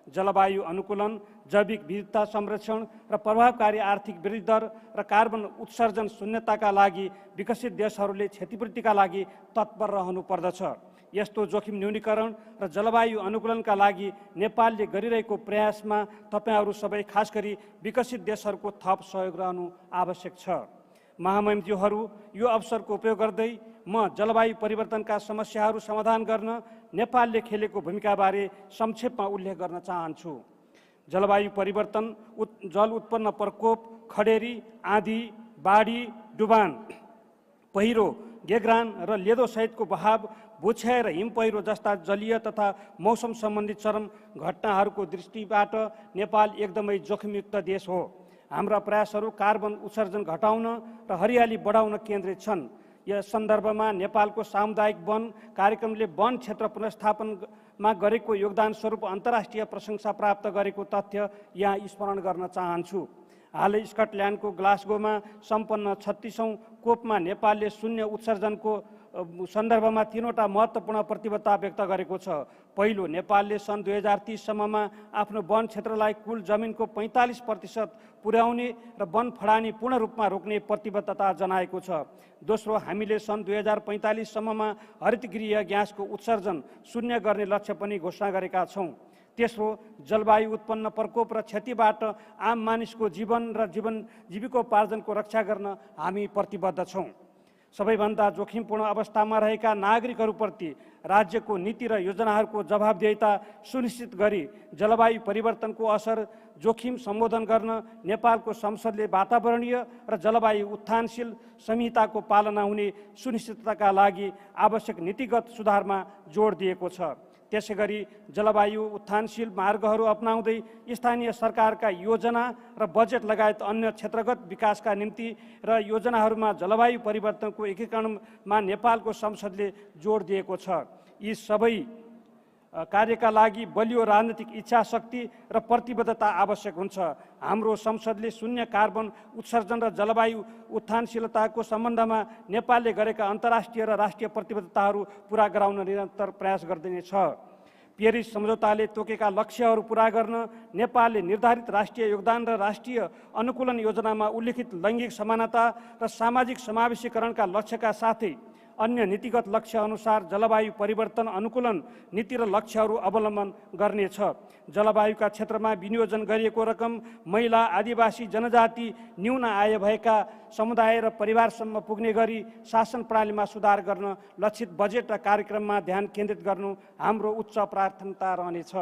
जलवायु अनुकूलन, जैविक विविधता संरक्षण र प्रभावकारी आर्थिक वृद्धि दर र कार्बन उत्सर्जन शून्यताका लागि विकसित देशहरूले क्षतिपूर्तिका लागि तत्पर रहनु पर्दछ। यस्तो जोखिम न्यूनीकरण र जलवायु अनुकूलनका लागि नेपालले गरिरहेको प्रयासमा तपाईहरू सबै खास गरी विकसित देशहरूको थप सहयोग रहनु आवश्यक छ। महामहिमज्यूहरू, यो अवसरको उपयोग गर्दै म जलवायु परिवर्तनका समस्याहरू समाधान गर्न नेपालले खेलेको भूमिकाबारे संक्षेपमा उल्लेख गर्न चाहन्छु। जलवायु परिवर्तन, जल उत्पन्न प्रकोप, खडेरी, आँधी, बाढी, डुबान, पहिरो, गेग्रान र लेदो सहितको बहाव, भूक्षय र हिम पहिरो जस्ता जलीय तथा मौसम सम्बन्धी चरम घटनाहरूको दृष्टिबाट नेपाल एकदमै जोखिमयुक्त देश हो। हाम्रा प्रयासहरू कार्बन उत्सर्जन घटाउन र हरियाली बढाउन केन्द्रित छन्। यस सन्दर्भमा नेपालको सामुदायिक वन कार्यक्रमले वन क्षेत्र पुनर्स्थापनमा गरेको योगदान स्वरूप अन्तर्राष्ट्रिय प्रशंसा प्राप्त गरेको तथ्य यहाँ स्मरण गर्न चाहन्छु। हालै स्कटल्यान्डको ग्लासगोमा सम्पन्न 36औं कोपमा नेपालले शून्य उत्सर्जनको सन्दर्भमा तीनवटा महत्त्वपूर्ण प्रतिबद्धता व्यक्त गरेको छ। पहिलो, नेपालले सन् 2030 सम्ममा आफ्नो वन क्षेत्रलाई कुल जमिनको 45% पुर्याउने र वन फडानी पूर्ण रूपमा रोक्ने प्रतिबद्धता जनाएको छ। दोस्रो, हामीले सन् 2045 सम्ममा हरितगृह ग्यासको उत्सर्जन शून्य गर्ने लक्ष्य पनि घोषणा गरेका छौँ। तेस्रो, जलवायु उत्पन्न प्रकोप र क्षतिबाट आम मानिसको जीवन र जीविकोपार्जनको रक्षा गर्न हामी प्रतिबद्ध छौँ। सबैभन्दा जोखिमपूर्ण अवस्थामा रहेका नागरिकहरूप्रति राज्यको नीति र योजनाहरूको जवाबदेहिता सुनिश्चित गरी जलवायु परिवर्तनको असर जोखिम सम्बोधन गर्न नेपालको संसदले वातावरणीय र जलवायु उत्थानशील संहिताको पालना हुने सुनिश्चितताका लागि आवश्यक नीतिगत सुधारमा जोड दिएको छ। त्यसैगरी जलवायु उत्थानशील मार्गहरू अपनाउँदै स्थानीय सरकारका योजना र बजेट लगायत अन्य क्षेत्रगत विकासका निम्ति र योजनाहरूमा जलवायु परिवर्तनको एकीकरणमा नेपालको संसदले जोड दिएको छ। यी सबै कार्यका लागि बलियो राजनीतिक इच्छा शक्ति र प्रतिबद्धता आवश्यक हुन्छ। हाम्रो संसदले शून्य कार्बन उत्सर्जन र जलवायु उत्थानशीलताको सम्बन्धमा नेपालले गरेका अन्तर्राष्ट्रिय र राष्ट्रिय प्रतिबद्धताहरू पूरा गराउन निरन्तर प्रयास गर्दैछ। पेरिस सम्झौताले तोकेका लक्ष्यहरू पूरा गर्न नेपालले निर्धारित राष्ट्रिय योगदान र राष्ट्रिय अनुकूलन योजनामा उल्लेखित लैङ्गिक समानता र सामाजिक समावेशीकरणका लक्ष्यका साथै अन्य नीतिगत लक्ष्यअनुसार जलवायु परिवर्तन अनुकूलन नीति र लक्ष्यहरू अवलम्बन गर्नेछ। जलवायुका क्षेत्रमा विनियोजन गरिएको रकम महिला, आदिवासी, जनजाति, न्यून आय भएका समुदाय र परिवारसम्म पुग्ने गरी शासन प्रणालीमा सुधार गर्न लक्षित बजेट र कार्यक्रममा ध्यान केन्द्रित गर्नु हाम्रो उच्च प्राथमिकता रहनेछ।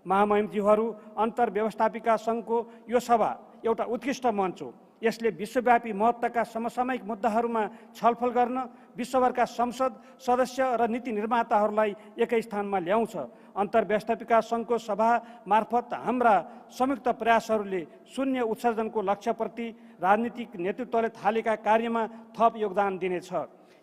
महामहिमज्यूहरू, अन्तर्व्यवस्थापिका सङ्घको यो सभा एउटा उत्कृष्ट मञ्च हो। यसले विश्वव्यापी महत्त्वका समसामयिक मुद्दाहरूमा छलफल गर्न विश्वभरका संसद सदस्य र नीति निर्माताहरूलाई एकै स्थानमा ल्याउँछ। अन्तर्व्यवस्थापिका सङ्घको सभा मार्फत हाम्रा संयुक्त प्रयासहरूले शून्य उत्सर्जनको लक्ष्यप्रति राजनीतिक नेतृत्वले थालेका कार्यमा थप योगदान दिनेछ।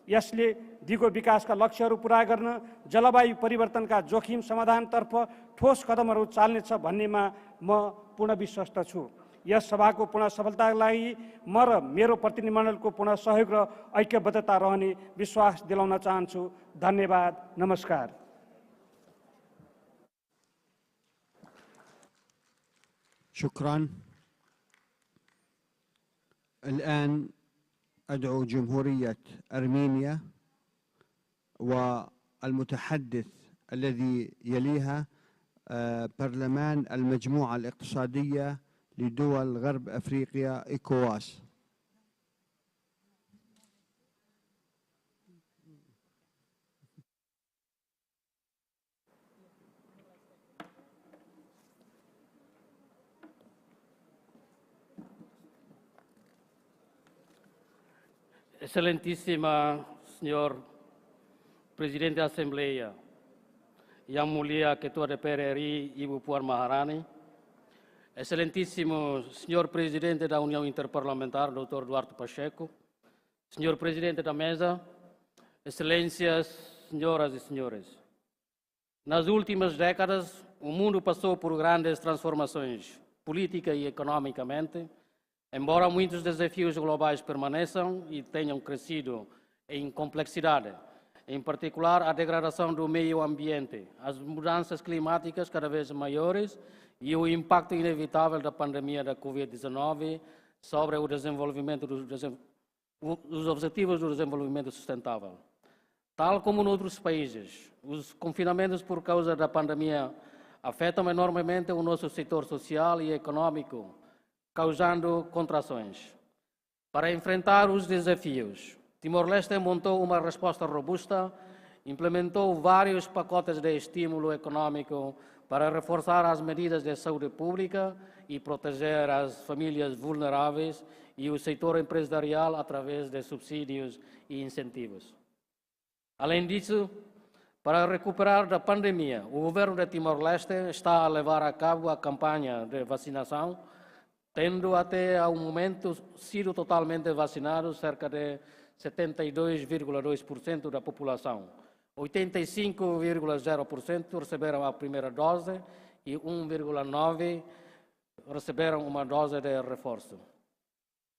यसले दिगो विकासका लक्ष्यहरू पूरा गर्न जलवायु परिवर्तनका जोखिम समाधानतर्फ ठोस कदमहरू चाल्नेछ भन्नेमा म पूर्ण विश्वस्त छु। यस सभाको पूर्ण सफलताका लागि म र मेरो प्रतिनिधिमण्डलको पूर्ण सहयोग र ऐक्यबद्धता रहने विश्वास दिलाउन चाहन्छु। धन्यवाद। नमस्कार। شكرا. الآن أدعو جمهورية أرمينيا والمتحدث الذي يليها برلمان المجموعة الاقتصادية لدول غرب أفريقيا إيكواس. Excelentíssima Senhor Presidente da Assembleia, Yang Mulia Ketua DPR RI, Ibu Puan Maharani, Excelentíssimo Senhor Presidente da União Interparlamentar, Dr. Duarte Pacheco, Senhor Presidente da Mesa, Excelências, Senhoras e Senhores. Nas últimas décadas, o mundo passou por grandes transformações, política e economicamente, embora muitos desafios globais permaneçam e tenham crescido em complexidade, em particular a degradação do meio ambiente, as mudanças climáticas cada vez maiores e o impacto inevitável da pandemia da Covid-19 sobre o desenvolvimento os Objetivos do Desenvolvimento Sustentável. Tal como noutros países, os confinamentos por causa da pandemia afetam enormemente o nosso setor social e econômico, causando contrações. Para enfrentar os desafios, Timor-Leste montou uma resposta robusta, implementou vários pacotes de estímulo econômico para reforçar as medidas de saúde pública e proteger as famílias vulneráveis e o setor empresarial através de subsídios e incentivos. Além disso, para recuperar da pandemia, o governo de Timor-Leste está a levar a cabo a campanha de vacinação, tendo até ao momento sido totalmente vacinados cerca de 72,2% da população. 85,0% receberam a primeira dose e 1,9% receberam uma dose de reforço.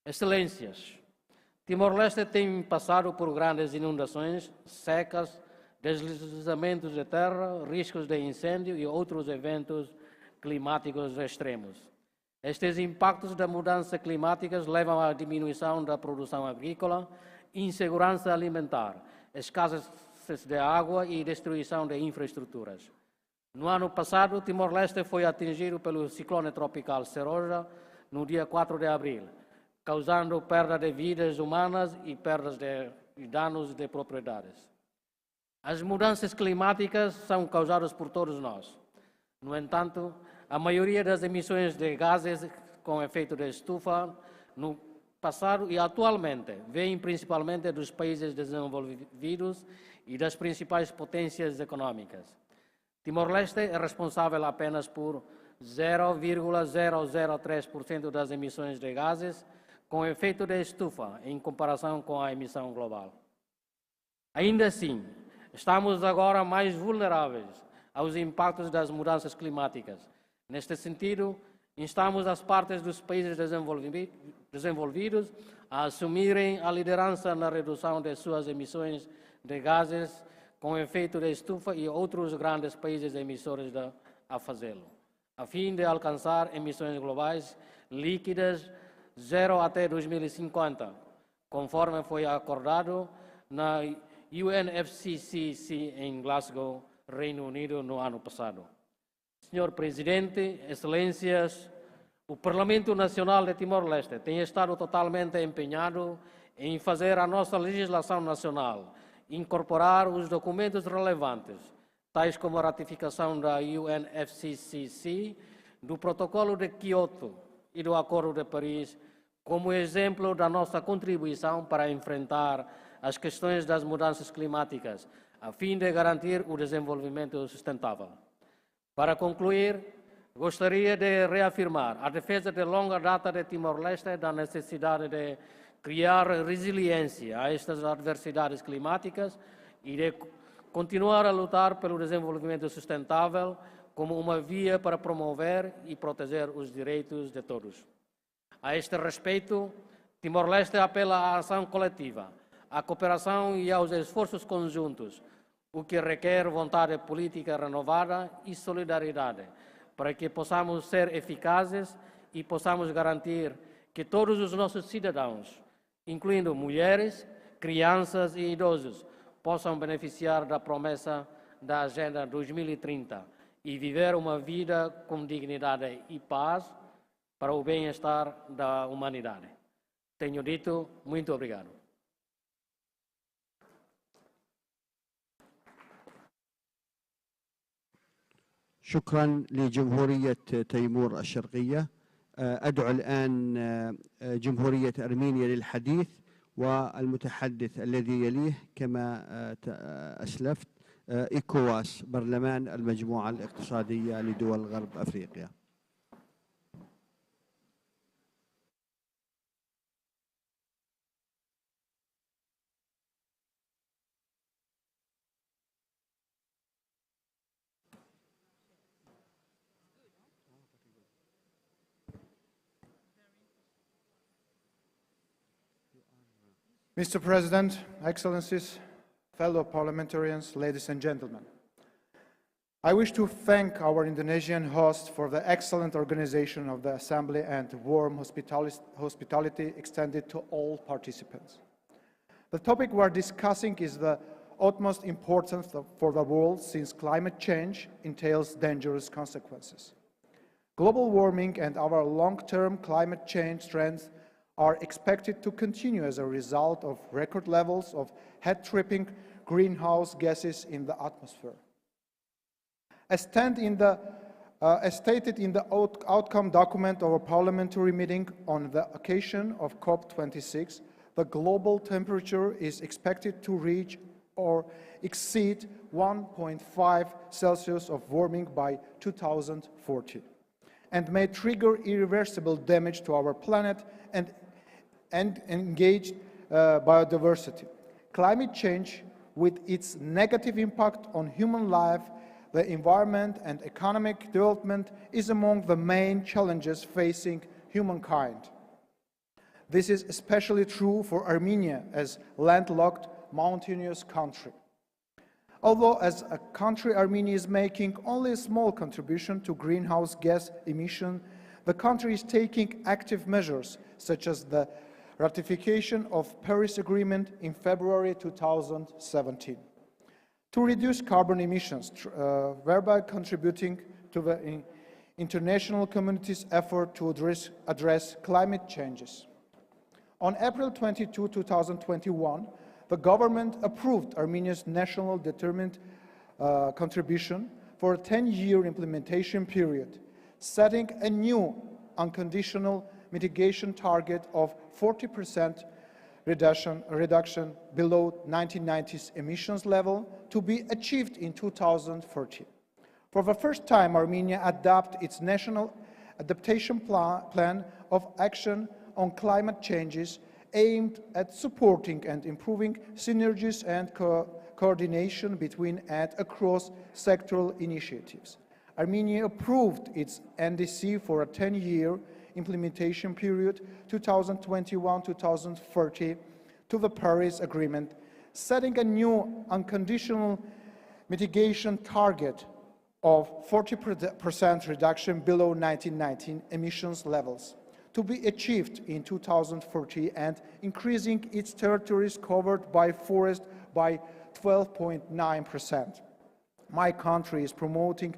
Excelências, Timor-Leste tem passado por grandes inundações, secas, deslizamentos de terra, riscos de incêndio e outros eventos climáticos extremos. Estes impactos das mudanças climáticas levam à diminuição da produção agrícola, insegurança alimentar, escassez de água e destruição de infraestruturas. No ano passado, Timor-Leste foi atingido pelo ciclone tropical Seroja no dia 4 de abril, causando perda de vidas humanas e perdas de danos de propriedades. As mudanças climáticas são causadas por todos nós. No entanto, a maioria das emissões de gases com efeito de estufa no passado e atualmente vem principalmente dos países desenvolvidos e das principais potências econômicas. Timor-Leste é responsável apenas por 0,003% das emissões de gases com efeito de estufa em comparação com a emissão global. Ainda assim, estamos agora mais vulneráveis aos impactos das mudanças climáticas. Neste sentido, instamos as partes dos países desenvolvidos a assumirem a liderança na redução de suas emissões de gases com efeito de estufa e outros grandes países emissores a fazê-lo, a fim de alcançar emissões globais líquidas zero até 2050, conforme foi acordado na UNFCCC em Glasgow, Reino Unido, no ano passado. Senhor Presidente, Excelências, o Parlamento Nacional de Timor-Leste tem estado totalmente empenhado em fazer a nossa legislação nacional, incorporar os documentos relevantes, tais como a ratificação da UNFCCC, do Protocolo de Kyoto e do Acordo de Paris, como exemplo da nossa contribuição para enfrentar as questões das mudanças climáticas, a fim de garantir o desenvolvimento sustentável. Para concluir, gostaria de reafirmar a defesa de longa data de Timor-Leste da necessidade de criar resiliência a estas adversidades climáticas e de continuar a lutar pelo desenvolvimento sustentável como uma via para promover e proteger os direitos de todos. A este respeito, Timor-Leste apela à ação coletiva, à cooperação e aos esforços conjuntos, o que requer vontade política renovada e solidariedade, para que possamos ser eficazes e possamos garantir que todos os nossos cidadãos, incluindo mulheres, crianças e idosos, possam beneficiar da promessa da Agenda 2030 e viver uma vida com dignidade e paz para o bem-estar da humanidade. Tenho dito, muito obrigado. شكرا لجمهورية تيمور الشرقية. أدعو الآن جمهورية أرمينيا للحديث، والمتحدث الذي يليه كما أسلفت إيكواس، برلمان المجموعة الاقتصادية لدول غرب أفريقيا. Mr. President, Excellencies, fellow parliamentarians, ladies and gentlemen, I wish to thank our Indonesian host for the excellent organization of the Assembly and warm hospitality extended to all participants. The topic we are discussing is the utmost importance for the world, since climate change entails dangerous consequences. Global warming and our long-term climate change trends are expected to continue as a result of record levels of head-tripping greenhouse gases in the atmosphere. As stated in the outcome document of a parliamentary meeting on the occasion of COP26, the global temperature is expected to reach or exceed 1.5 Celsius of warming by 2040, and may trigger irreversible damage to our planet and engage biodiversity. Climate change, with its negative impact on human life, the environment and economic development, is among the main challenges facing humankind. This is especially true for Armenia, as landlocked, mountainous country. Although as a country Armenia is making only a small contribution to greenhouse gas emission, the country is taking active measures, such as the ratification of Paris Agreement in February 2017, to reduce carbon emissions, thereby contributing to the international community's effort to address climate changes. On April 22, 2021, the government approved Armenia's national determined contribution for a 10-year implementation period, setting a new unconditional mitigation target of 40% reduction below 1990s emissions level to be achieved in 2030. For the first time, Armenia adopted its national adaptation plan of action on climate changes, aimed at supporting and improving synergies and coordination between and across sectoral initiatives. Armenia approved its NDC for a 10-year implementation period, 2021-2030, to the Paris Agreement, setting a new unconditional mitigation target of 40% reduction below 1990 emissions levels to be achieved in 2040, and increasing its territories covered by forest by 12.9%. My country is promoting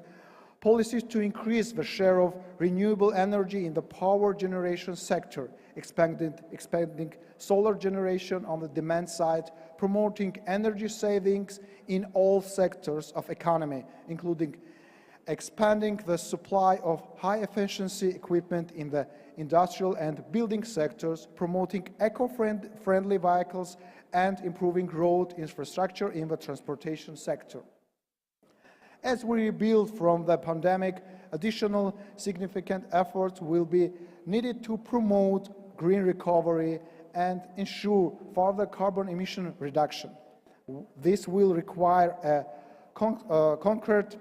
policies to increase the share of renewable energy in the power generation sector, expanding solar generation on the demand side, promoting energy savings in all sectors of economy, including expanding the supply of high-efficiency equipment in the industrial and building sectors, promoting eco-friendly vehicles, and improving road infrastructure in the transportation sector. As we rebuild from the pandemic, additional significant efforts will be needed to promote green recovery and ensure further carbon emission reduction. This will require a concrete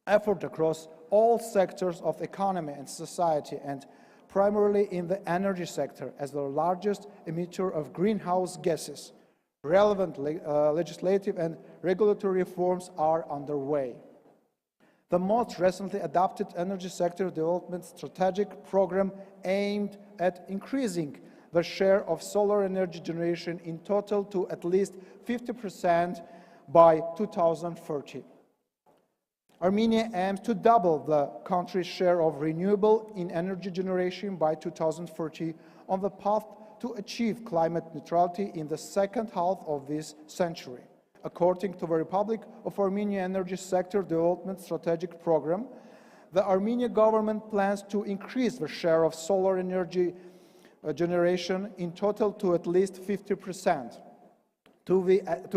effort across all sectors of economy and society, and primarily in the energy sector as the largest emitter of greenhouse gases. Relevant legislative and regulatory reforms are underway. The most recently adopted energy sector development strategic program aimed at increasing the share of solar energy generation in total to at least 50% by 2030. Armenia aims to double the country's share of renewable in energy generation by 2030 on the path to achieve climate neutrality in the second half of this century. According to the Republic of Armenia Energy Sector Development Strategic Program, the Armenian government plans to increase the share of solar energy generation in total to at least 50%. To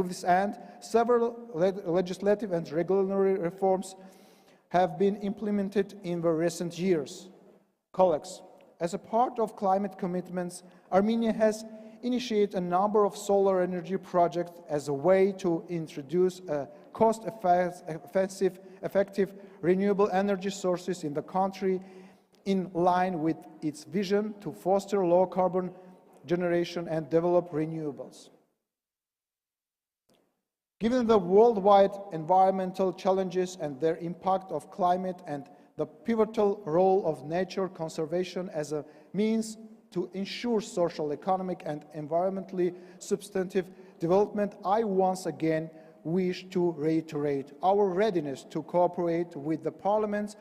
this end, several legislative and regulatory reforms have been implemented in the recent years. Colleagues, as a part of climate commitments, Armenia has initiated a number of solar energy projects as a way to introduce cost-effective renewable energy sources in the country in line with its vision to foster low-carbon generation and develop renewables. Given the worldwide environmental challenges and their impact of climate and the pivotal role of nature conservation as a means to ensure social, economic, and environmentally substantive development, I once again wish to reiterate our readiness to cooperate with the parliaments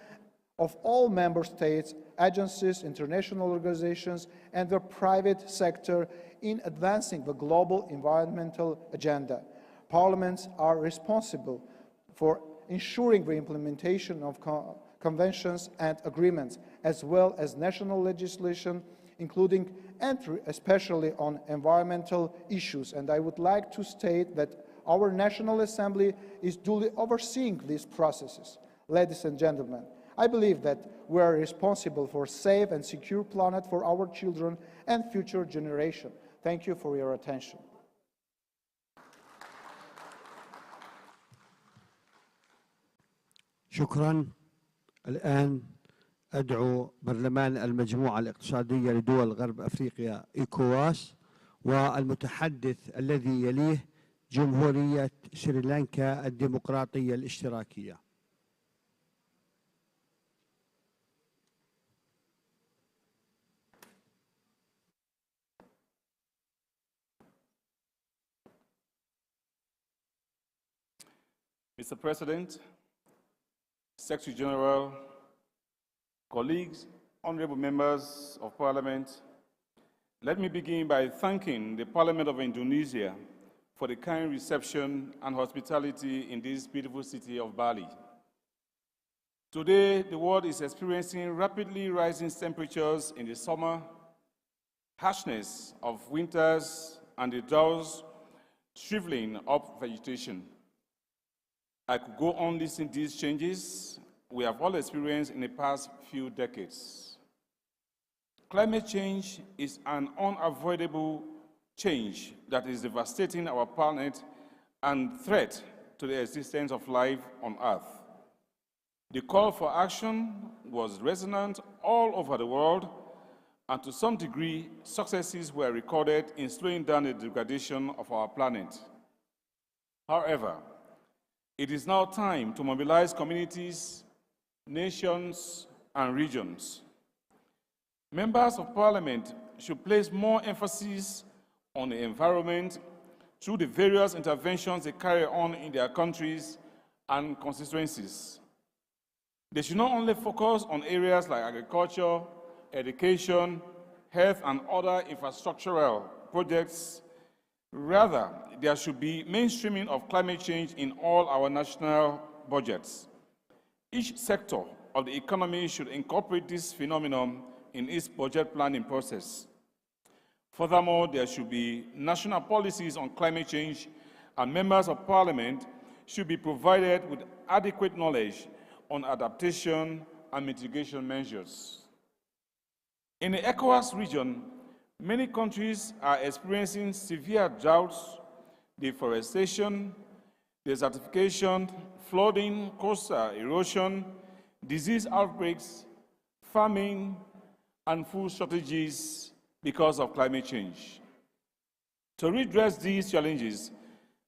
of all member states, agencies, international organizations, and the private sector in advancing the global environmental agenda. Parliaments are responsible for ensuring the implementation of conventions and agreements, as well as national legislation, including and especially on environmental issues. And I would like to state that our National Assembly is duly overseeing these processes. Ladies and gentlemen, I believe that we are responsible for a safe and secure planet for our children and future generations. Thank you for your attention. شكرا. الآن أدعو برلمان المجموعة الاقتصادية لدول غرب أفريقيا إيكواس والمتحدث الذي يليه جمهورية سريلانكا الديمقراطية الاشتراكية. Mr. President, Secretary General, colleagues, honorable members of Parliament, let me begin by thanking the Parliament of Indonesia for the kind reception and hospitality in this beautiful city of Bali. Today, the world is experiencing rapidly rising temperatures in the summer, harshness of winters, and the droughts shriveling up vegetation. I could go on listing these changes we have all experienced in the past few decades. Climate change is an unavoidable change that is devastating our planet and threat to the existence of life on Earth. The call for action was resonant all over the world, and to some degree, successes were recorded in slowing down the degradation of our planet. However, it is now time to mobilize communities, nations, and regions. Members of Parliament should place more emphasis on the environment through the various interventions they carry on in their countries and constituencies. They should not only focus on areas like agriculture, education, health, and other infrastructural projects. Rather, there should be mainstreaming of climate change in all our national budgets. Each sector of the economy should incorporate this phenomenon in its budget planning process. Furthermore, there should be national policies on climate change, and members of parliament should be provided with adequate knowledge on adaptation and mitigation measures. In the ECOWAS region, many countries are experiencing severe droughts, deforestation, desertification, flooding, coastal erosion, disease outbreaks, famine, and food shortages because of climate change. To redress these challenges,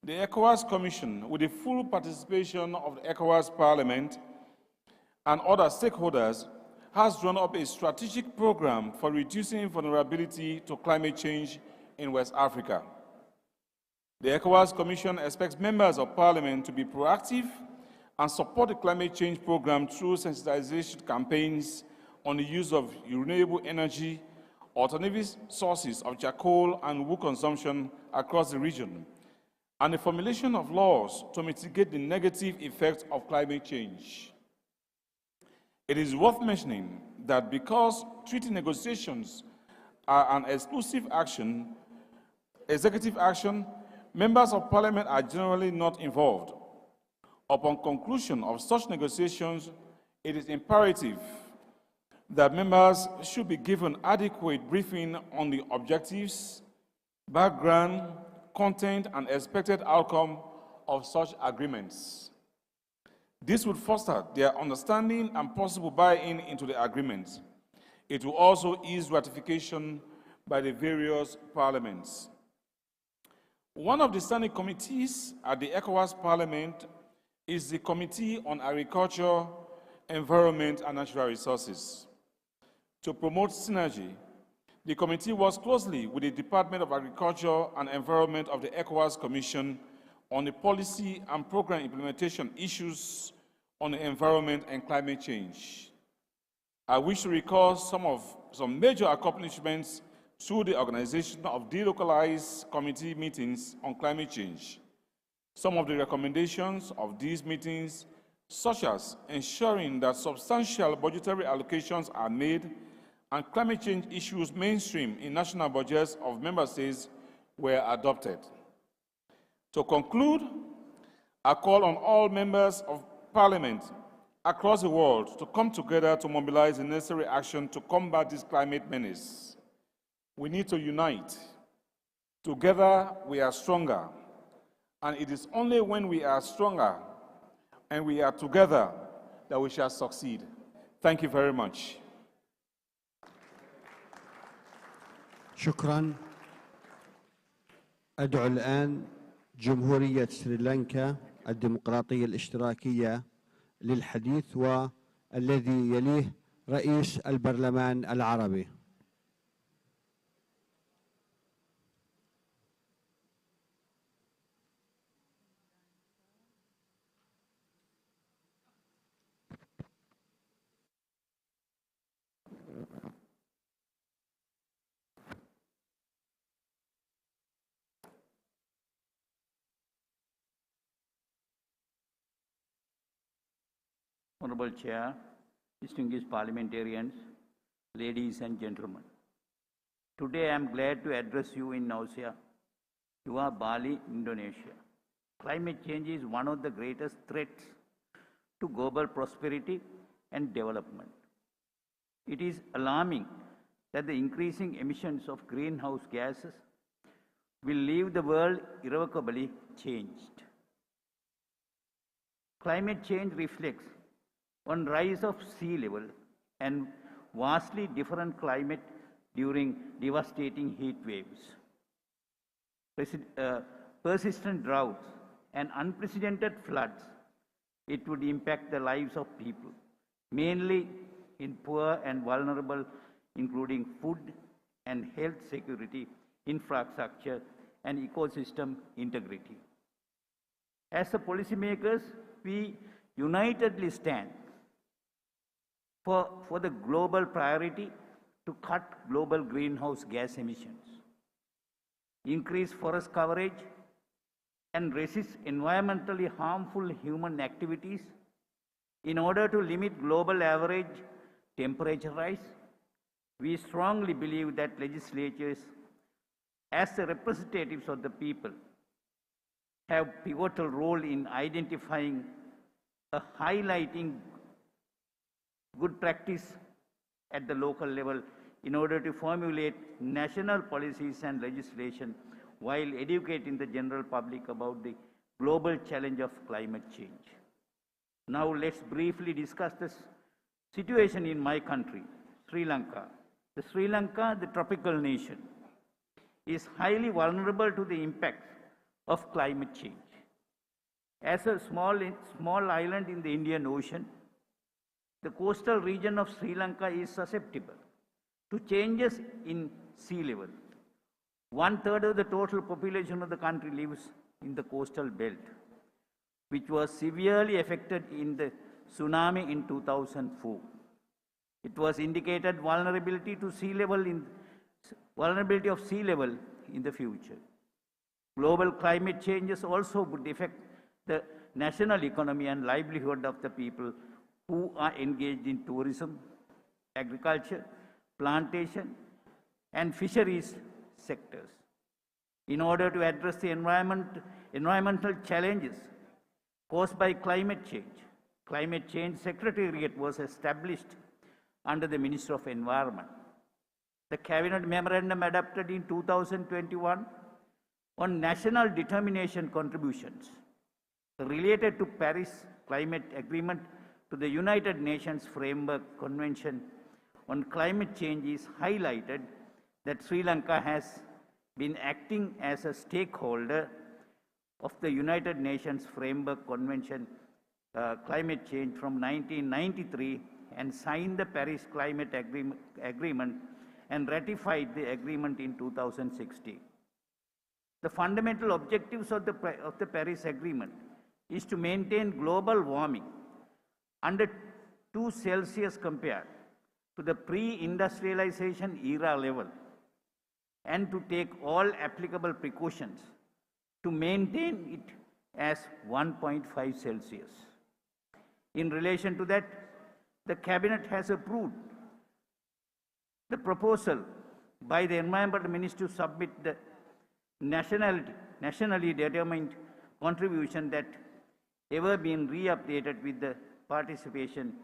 the ECOWAS Commission, with the full participation of the ECOWAS Parliament and other stakeholders, has drawn up a strategic program for reducing vulnerability to climate change in West Africa. The ECOWAS Commission expects members of Parliament to be proactive and support the climate change program through sensitization campaigns on the use of renewable energy, alternative sources of charcoal and wood consumption across the region, and the formulation of laws to mitigate the negative effects of climate change. It is worth mentioning that because treaty negotiations are an exclusive action, executive action, members of Parliament are generally not involved. Upon conclusion of such negotiations, it is imperative that members should be given adequate briefing on the objectives, background, content, and expected outcome of such agreements. This would foster their understanding and possible buy-in into the agreement. It will also ease ratification by the various parliaments. One of the standing committees at the ECOWAS Parliament is the Committee on Agriculture, Environment, and Natural Resources. To promote synergy, the committee works closely with the Department of Agriculture and Environment of the ECOWAS Commission on the policy and program implementation issues on the environment and climate change. I wish to recall some major accomplishments through the organization of delocalized committee meetings on climate change. Some of the recommendations of these meetings, such as ensuring that substantial budgetary allocations are made and climate change issues mainstream in national budgets of member states, were adopted. To conclude, I call on all members of Parliament across the world to come together to mobilize the necessary action to combat this climate menace. We need to unite. Together, we are stronger. And it is only when we are stronger and we are together that we shall succeed. Thank you very much. شكرا. أدعو الآن جمهورية سريلانكا الديمقراطية الاشتراكية للحديث، والذي يليه رئيس البرلمان العربي. Honorable Chair, distinguished parliamentarians, ladies and gentlemen. Today I am glad to address you in Nusa, Bali, Indonesia. Climate change is one of the greatest threats to global prosperity and development. It is alarming that the increasing emissions of greenhouse gases will leave the world irrevocably changed. Climate change reflects on rise of sea level and vastly different climate during devastating heat waves. Persistent droughts and unprecedented floods, it would impact the lives of people, mainly in poor and vulnerable, including food and health security, infrastructure, and ecosystem integrity. As the policymakers, we unitedly stand for the global priority to cut global greenhouse gas emissions, increase forest coverage, and resist environmentally harmful human activities in order to limit global average temperature rise. We strongly believe that legislatures, as the representatives of the people, have pivotal role in identifying, highlighting good practice at the local level in order to formulate national policies and legislation while educating the general public about the global challenge of climate change. Now let's briefly discuss the situation in my country, Sri Lanka. Sri Lanka, the tropical nation, is highly vulnerable to the impacts of climate change. As a small island in the Indian Ocean, the coastal region of Sri Lanka is susceptible to changes in sea level. 1/3 of the total population of the country lives in the coastal belt, which was severely affected in the tsunami in 2004. It was indicated vulnerability of sea level in the future. Global climate changes also would affect the national economy and livelihood of the people who are engaged in tourism, agriculture, plantation, and fisheries sectors. In order to address the environmental challenges caused by climate change Secretariat was established under the Ministry of Environment. The Cabinet Memorandum adopted in 2021 on national determination contributions related to Paris Climate Agreement to the United Nations Framework Convention on Climate Change is highlighted that Sri Lanka has been acting as a stakeholder of the United Nations Framework Convention Climate Change from 1993 and signed the Paris Climate Agreement and ratified the agreement in 2016. The fundamental objectives of the Paris Agreement is to maintain global warming under 2 Celsius compared to the pre-industrialization era level and to take all applicable precautions to maintain it as 1.5 Celsius. In relation to that, the Cabinet has approved the proposal by the Environment Ministry to submit the nationally determined contribution that ever been re-updated with the participation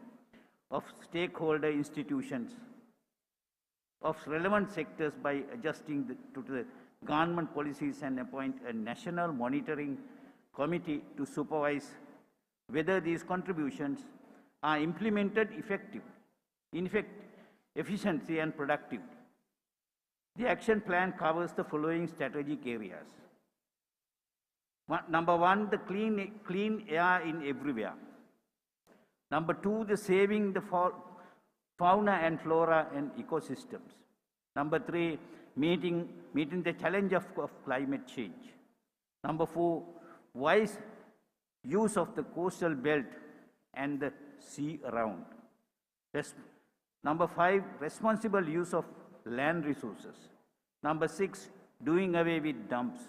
of stakeholder institutions of relevant sectors by adjusting to the government policies and appoint a national monitoring committee to supervise whether these contributions are implemented efficiently and productively. The action plan covers the following strategic areas. Number 1, the clean air in everywhere. Number 2, the saving the fauna and flora and ecosystems. Number 3, meeting the challenge of climate change. Number 4, wise use of the coastal belt and the sea around. Number 5, responsible use of land resources. Number 6, doing away with dumps.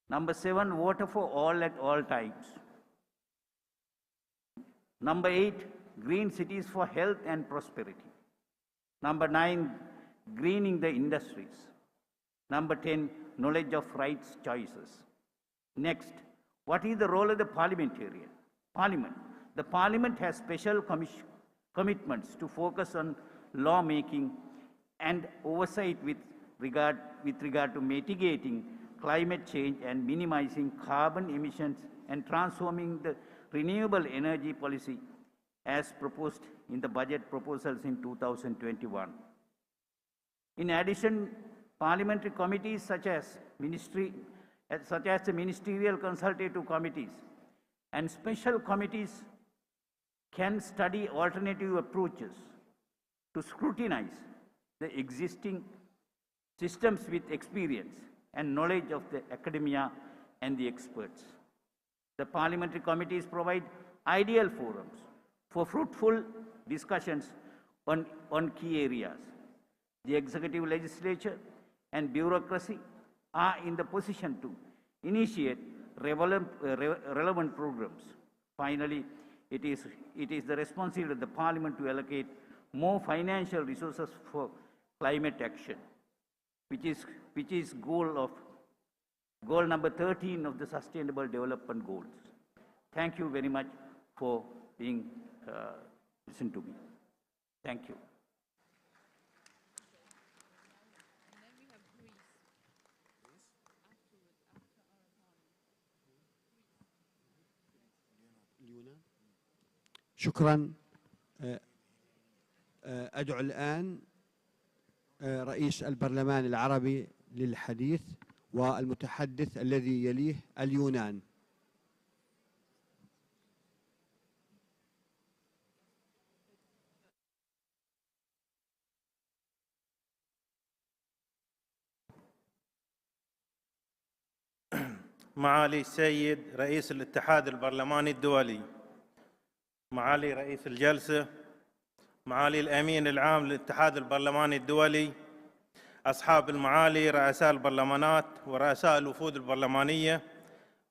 Number 7, water for all at all times. Number 8, green cities for health and prosperity. Number 9, greening the industries. Number 10, knowledge of rights choices. Next, what is the role of the parliamentarian? Parliament. The Parliament has special commitments to focus on lawmaking and oversight with regard to mitigating climate change and minimizing carbon emissions and transforming the renewable energy policy as proposed in the budget proposals in 2021. In addition, parliamentary committees such as the ministerial consultative committees and special committees can study alternative approaches to scrutinize the existing systems with experience and knowledge of the academia and the experts. The parliamentary committees provide ideal forums for fruitful discussions on key areas. The executive, legislature, and bureaucracy are in the position to initiate relevant programs. Finally, it is the responsibility of the Parliament to allocate more financial resources for climate action, which is goal number 13 of the Sustainable Development Goals. Thank you very much for being listened to me. Thank you. شكرا. أدعو الآن رئيس البرلمان العربي للحديث والمتحدث الذي يليه اليونان. معالي السيد رئيس الاتحاد البرلماني الدولي، معالي رئيس الجلسة، معالي الأمين العام للاتحاد البرلماني الدولي، أصحاب المعالي رؤساء البرلمانات ورؤساء الوفود البرلمانية،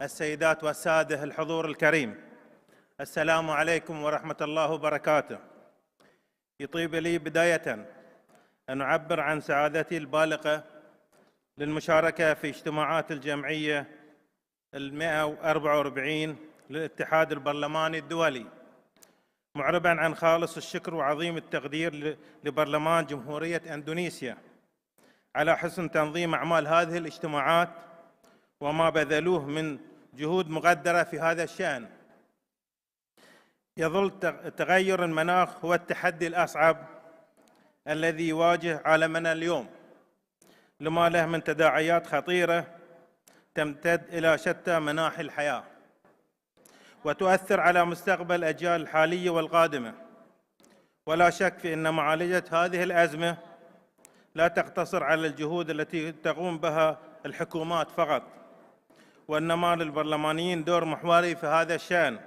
السيدات والسادة الحضور الكريم، السلام عليكم ورحمة الله وبركاته. يطيب لي بداية أن أعبر عن سعادتي البالغة للمشاركة في اجتماعات الجمعية 144 للاتحاد البرلماني الدولي، معربا عن خالص الشكر وعظيم التقدير لبرلمان جمهورية إندونيسيا على حسن تنظيم أعمال هذه الاجتماعات وما بذلوه من جهود مقدرة في هذا الشأن. يظل تغير المناخ هو التحدي الأصعب الذي يواجه عالمنا اليوم، لما له من تداعيات خطيرة تمتد إلى شتى مناحي الحياة وتؤثر على مستقبل الأجيال الحالية والقادمة. ولا شك في أن معالجة هذه الأزمة لا تقتصر على الجهود التي تقوم بها الحكومات فقط، وإنما للبرلمانيين دور محوري في هذا الشأن،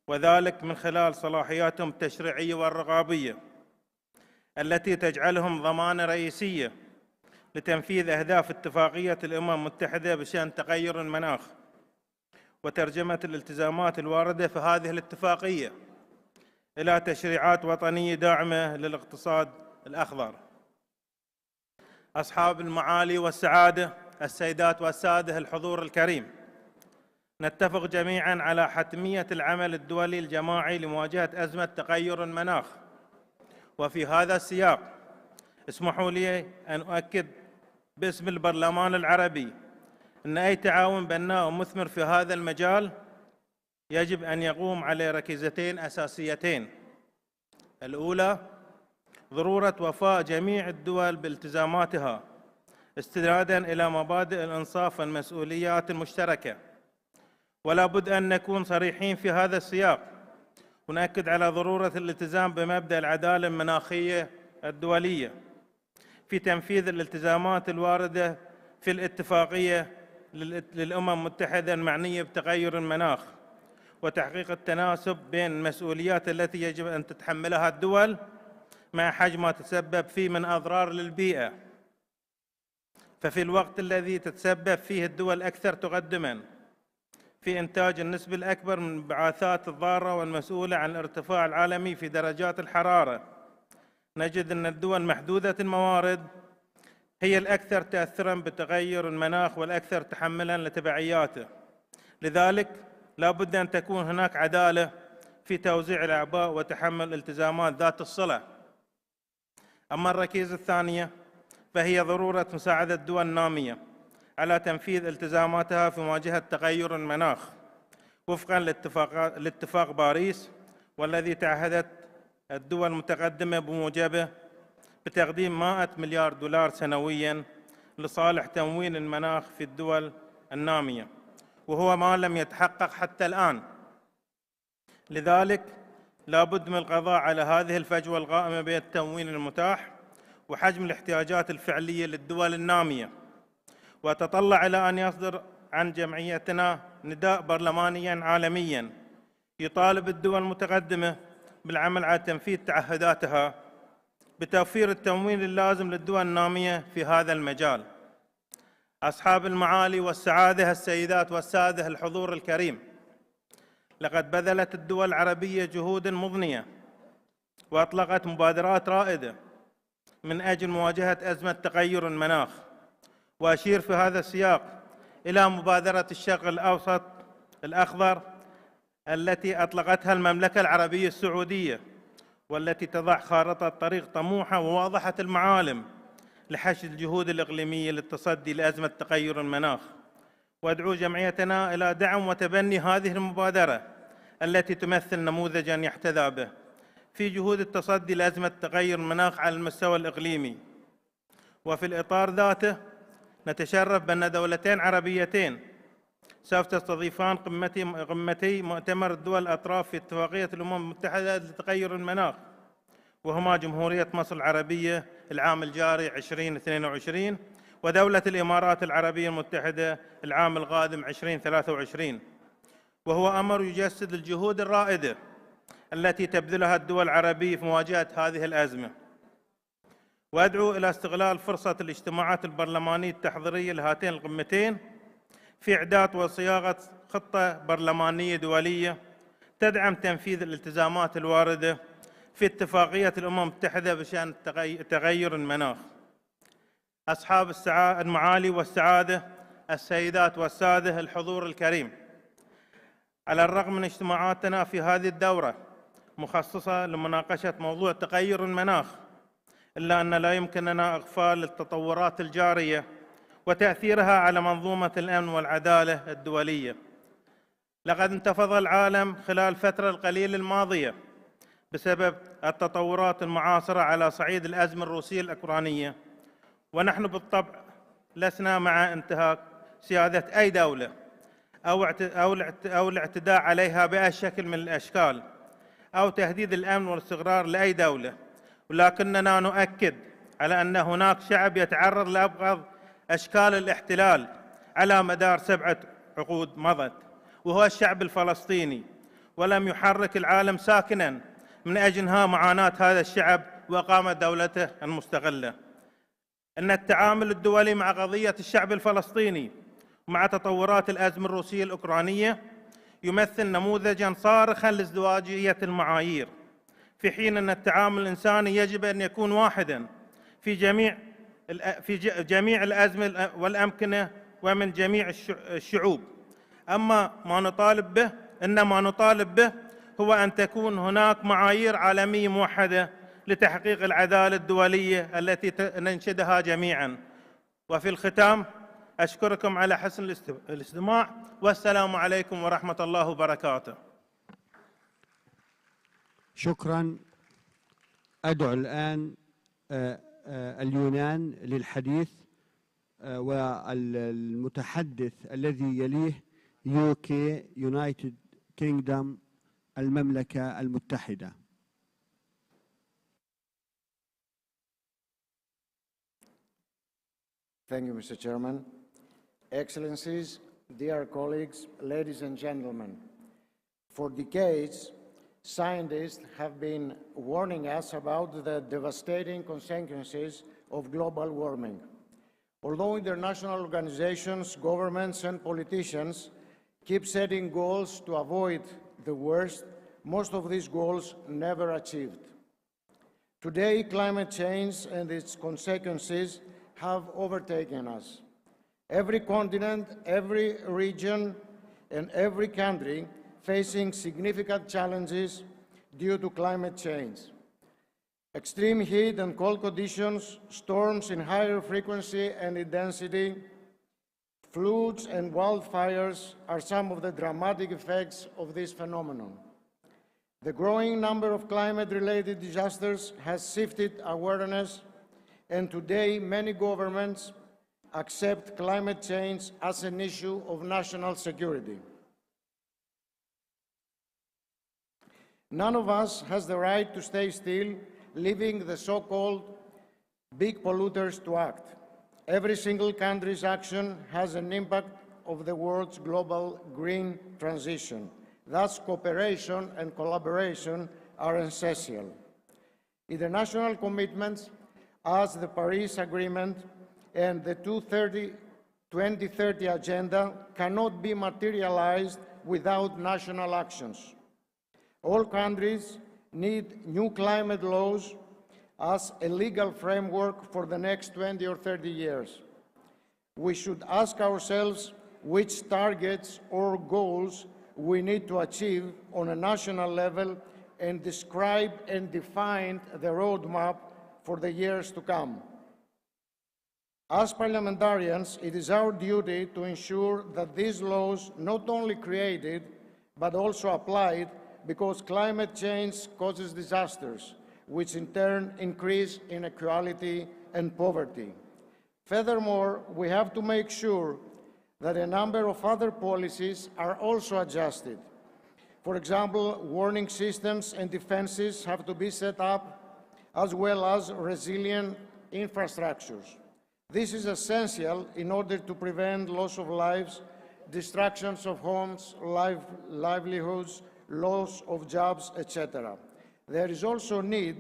وذلك من خلال صلاحياتهم التشريعية والرقابية التي تجعلهم ضمانة رئيسية لتنفيذ أهداف اتفاقية الأمم المتحدة بشأن تغير المناخ وترجمة الالتزامات الواردة في هذه الاتفاقية إلى تشريعات وطنية داعمة للاقتصاد الأخضر. أصحاب المعالي والسعادة، السيدات والسادة الحضور الكريم، نتفق جميعاً على حتمية العمل الدولي الجماعي لمواجهة أزمة تغير المناخ. وفي هذا السياق اسمحوا لي أن أؤكد باسم البرلمان العربي أن أي تعاون بناء ومثمر في هذا المجال يجب أن يقوم على ركيزتين أساسيتين. الأولى، ضرورة وفاء جميع الدول بالتزاماتها استناداً إلى مبادئ الإنصاف والمسؤوليات المشتركة، ولا بد أن نكون صريحين في هذا السياق ونأكد على ضرورة الالتزام بمبدأ العدالة المناخية الدولية في تنفيذ الالتزامات الواردة في الاتفاقية للأمم المتحدة المعنية بتغير المناخ، وتحقيق التناسب بين المسؤوليات التي يجب أن تتحملها الدول مع حجم ما تتسبب فيه من أضرار للبيئة. ففي الوقت الذي تتسبب فيه الدول أكثر تقدماً في إنتاج النسبة الأكبر من الانبعاثات الضارة والمسؤولة عن الارتفاع العالمي في درجات الحرارة، نجد أن الدول محدودة الموارد هي الأكثر تأثراً بتغير المناخ والأكثر تحملاً لتبعياته. لذلك لا بد أن تكون هناك عدالة في توزيع الأعباء وتحمل التزامات ذات الصلة. أما الركيزة الثانية فهي ضرورة مساعدة الدول النامية على تنفيذ التزاماتها في مواجهة تغير المناخ وفقاً لاتفاق باريس، والذي تعهدت الدول المتقدمة بموجبه بتقديم 100 مليار دولار سنوياً لصالح تموين المناخ في الدول النامية، وهو ما لم يتحقق حتى الآن. لذلك لا بد من القضاء على هذه الفجوة القائمة بين التموين المتاح وحجم الاحتياجات الفعلية للدول النامية، وأتطلع إلى أن يصدر عن جمعيتنا نداء برلمانيا عالميا يطالب الدول المتقدمة بالعمل على تنفيذ تعهداتها بتوفير التمويل اللازم للدول النامية في هذا المجال. أصحاب المعالي والسعادة، السيدات والسادة، الحضور الكريم، لقد بذلت الدول العربية جهود مضنية وأطلقت مبادرات رائدة من أجل مواجهة أزمة تغير المناخ، وأشير في هذا السياق إلى مبادرة الشرق الأوسط الأخضر التي أطلقتها المملكة العربية السعودية، والتي تضع خارطة طريق طموحة وواضحة المعالم لحشد الجهود الإقليمية للتصدي لأزمة تغير المناخ. وأدعو جمعيتنا إلى دعم وتبني هذه المبادرة التي تمثل نموذجاً يحتذى به في جهود التصدي لأزمة تغير المناخ على المستوى الإقليمي. وفي الإطار ذاته نتشرف بأن دولتين عربيتين سوف تستضيفان قمتي مؤتمر الدول الأطراف في اتفاقية الأمم المتحدة لتغير المناخ، وهما جمهورية مصر العربية العام الجاري 2022 ودولة الإمارات العربية المتحدة العام القادم 2023، وهو أمر يجسد الجهود الرائدة التي تبذلها الدول العربية في مواجهة هذه الأزمة. وأدعو إلى استغلال فرصة الاجتماعات البرلمانية التحضيرية لهاتين القمتين في إعداد وصياغة خطة برلمانية دولية تدعم تنفيذ الالتزامات الواردة في اتفاقية الأمم المتحدة بشأن تغير المناخ. أصحاب المعالي والسعادة، السيدات والسادة، الحضور الكريم، على الرغم من اجتماعاتنا في هذه الدورة مخصصة لمناقشة موضوع تغير المناخ، إلا أن لا يمكننا إغفال التطورات الجارية وتأثيرها على منظومة الأمن والعدالة الدولية. لقد انتفض العالم خلال الفترة القليلة الماضية بسبب التطورات المعاصرة على صعيد الأزمة الروسية الأوكرانية، ونحن بالطبع لسنا مع انتهاك سيادة أي دولة أو الاعتداء عليها بأي شكل من الأشكال أو تهديد الأمن والاستقرار لأي دولة، ولكننا نؤكد على أن هناك شعب يتعرض لأبغض أشكال الاحتلال على مدار 7 عقود مضت، وهو الشعب الفلسطيني، ولم يحرك العالم ساكناً من أجل إنهاء معاناة هذا الشعب وإقامة دولته المستقلة. أن التعامل الدولي مع قضية الشعب الفلسطيني ومع تطورات الأزمة الروسية الأوكرانية يمثل نموذجاً صارخاً لازدواجية المعايير، في حين أن التعامل الإنساني يجب أن يكون واحداً في جميع الأزمة والأمكنة ومن جميع الشعوب. ما نطالب به هو أن تكون هناك معايير عالمية موحدة لتحقيق العدالة الدولية التي ننشدها جميعاً. وفي الختام أشكركم على حسن الاستماع، والسلام عليكم ورحمة الله وبركاته. شكراً. أدعو الآن اليونان للحديث، والمتحدث الذي يليه UK United Kingdom المملكة المتحدة. Thank you, Mr. Chairman. Excellencies, dear colleagues, ladies and gentlemen, for decades, scientists have been warning us about the devastating consequences of global warming. Although international organizations, governments, and politicians keep setting goals to avoid the worst, most of these goals never achieved. Today, climate change and its consequences have overtaken us. Every continent, every region, and every country facing significant challenges due to climate change. Extreme heat and cold conditions, storms in higher frequency and intensity, floods and wildfires are some of the dramatic effects of this phenomenon. The growing number of climate-related disasters has shifted awareness, and today many governments accept climate change as an issue of national security. None of us has the right to stay still, leaving the so-called big polluters to act. Every single country's action has an impact of the world's global green transition. Thus, cooperation and collaboration are essential. International commitments as the Paris Agreement and the 2030 Agenda cannot be materialized without national actions. All countries need new climate laws as a legal framework for the next 20 or 30 years. We should ask ourselves which targets or goals we need to achieve on a national level and describe and define the roadmap for the years to come. As parliamentarians, it is our duty to ensure that these laws not only created, but also applied, because climate change causes disasters, which in turn increase inequality and poverty. Furthermore, we have to make sure that a number of other policies are also adjusted. For example, warning systems and defenses have to be set up, as well as resilient infrastructures. This is essential in order to prevent loss of lives, destructions of homes, livelihoods, loss of jobs, etc. There is also need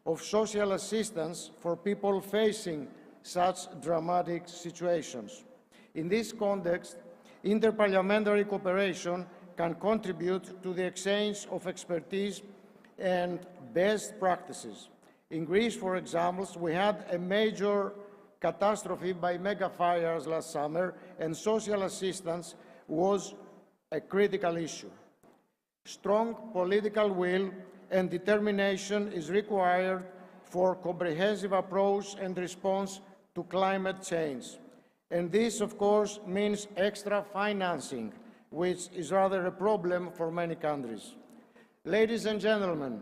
of social assistance for people facing such dramatic situations. In this context, interparliamentary cooperation can contribute to the exchange of expertise and best practices. In Greece, for example, we had a major catastrophe by mega fires last summer, and social assistance was a critical issue. Strong political will and determination is required for comprehensive approach and response to climate change. And this, of course, means extra financing, which is rather a problem for many countries. Ladies and gentlemen,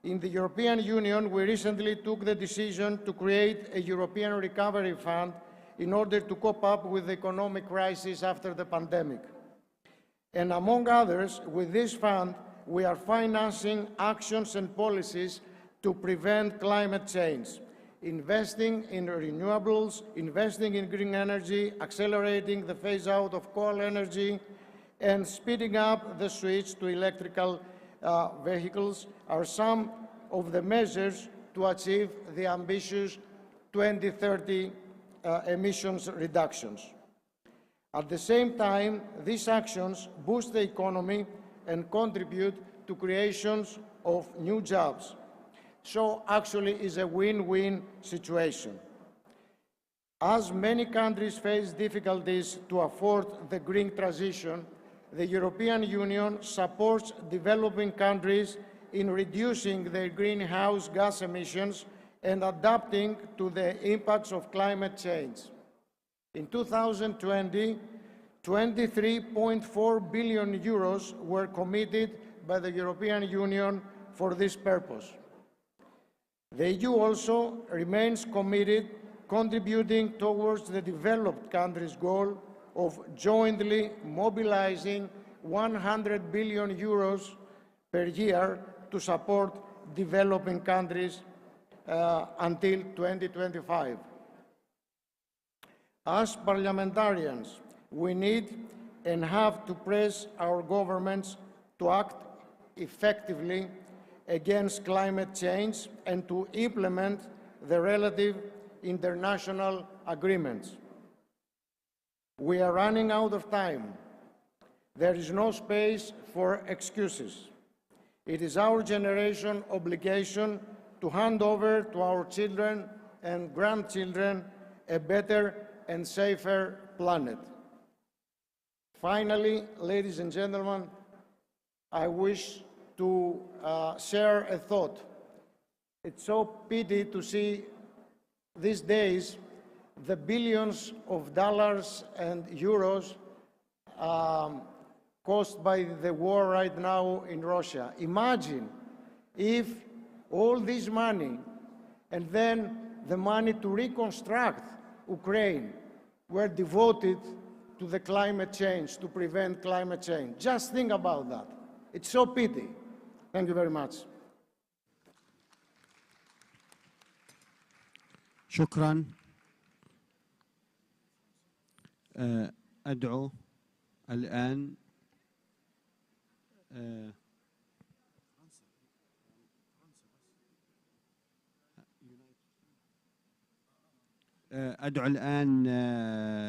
in the European Union, we recently took the decision to create a European Recovery Fund in order to cope up with the economic crisis after the pandemic. And among others, with this fund, we are financing actions and policies to prevent climate change, investing in renewables, investing in green energy, accelerating the phase-out of coal energy, and speeding up the switch to electrical vehicles are some of the measures to achieve the ambitious 2030 emissions reductions. At the same time, these actions boost the economy and contribute to creations of new jobs. So actually it's a win-win situation. As many countries face difficulties to afford the green transition, the European Union supports developing countries in reducing their greenhouse gas emissions and adapting to the impacts of climate change. In 2020, 23.4 billion euros were committed by the European Union for this purpose. The EU also remains committed, contributing towards the developed countries' goal of jointly mobilizing 100 billion euros per year to support developing countries until 2025. As parliamentarians, we need and have to press our governments to act effectively against climate change and to implement the relative international agreements. We are running out of time. There is no space for excuses. It is our generation's obligation to hand over to our children and grandchildren a better and safer planet. Finally, ladies and gentlemen, I wish to share a thought. It's so pity to see these days the billions of dollars and euros caused by the war right now in Russia. Imagine if all this money and then the money to reconstruct Ukraine were devoted to the climate change, to prevent climate change. Just think about that. It's so pity. Thank you very much. شكرا. أدعو الآن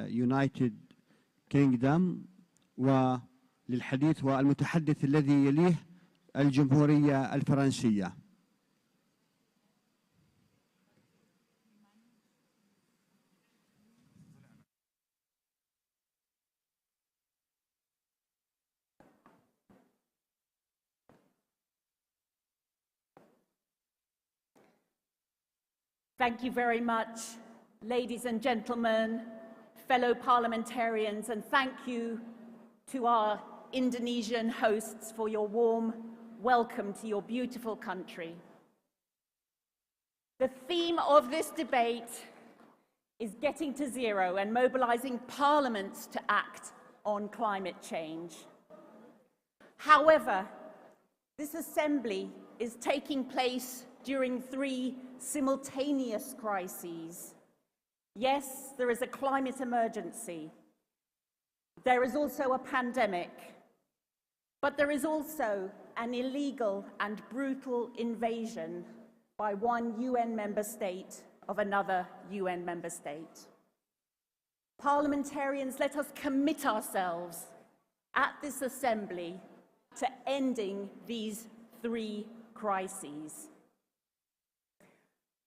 United Kingdom وللحديث والمتحدث الذي يليه الجمهورية الفرنسية. Thank you very much, ladies and gentlemen, fellow parliamentarians, and thank you to our Indonesian hosts for your warm welcome to your beautiful country. The theme of this debate is getting to zero and mobilizing parliaments to act on climate change. However, this assembly is taking place during 3 simultaneous crises. Yes, there is a climate emergency. There is also a pandemic. But there is also an illegal and brutal invasion by one UN member state of another UN member state. Parliamentarians, let us commit ourselves at this assembly to ending these 3 crises.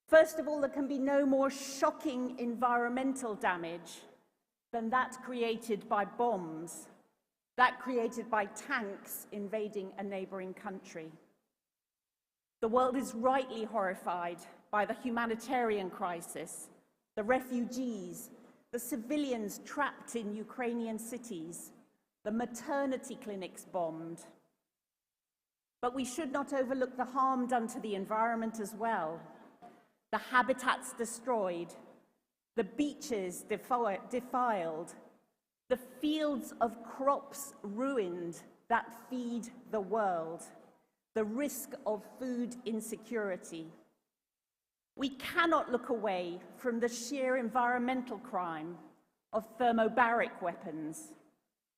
First of all, there can be no more shocking environmental damage than that created by bombs, that created by tanks invading a neighboring country. The world is rightly horrified by the humanitarian crisis, the refugees, the civilians trapped in Ukrainian cities, the maternity clinics bombed. But we should not overlook the harm done to the environment as well. The habitats destroyed, the beaches defiled, the fields of crops ruined that feed the world, the risk of food insecurity. We cannot look away from the sheer environmental crime of thermobaric weapons,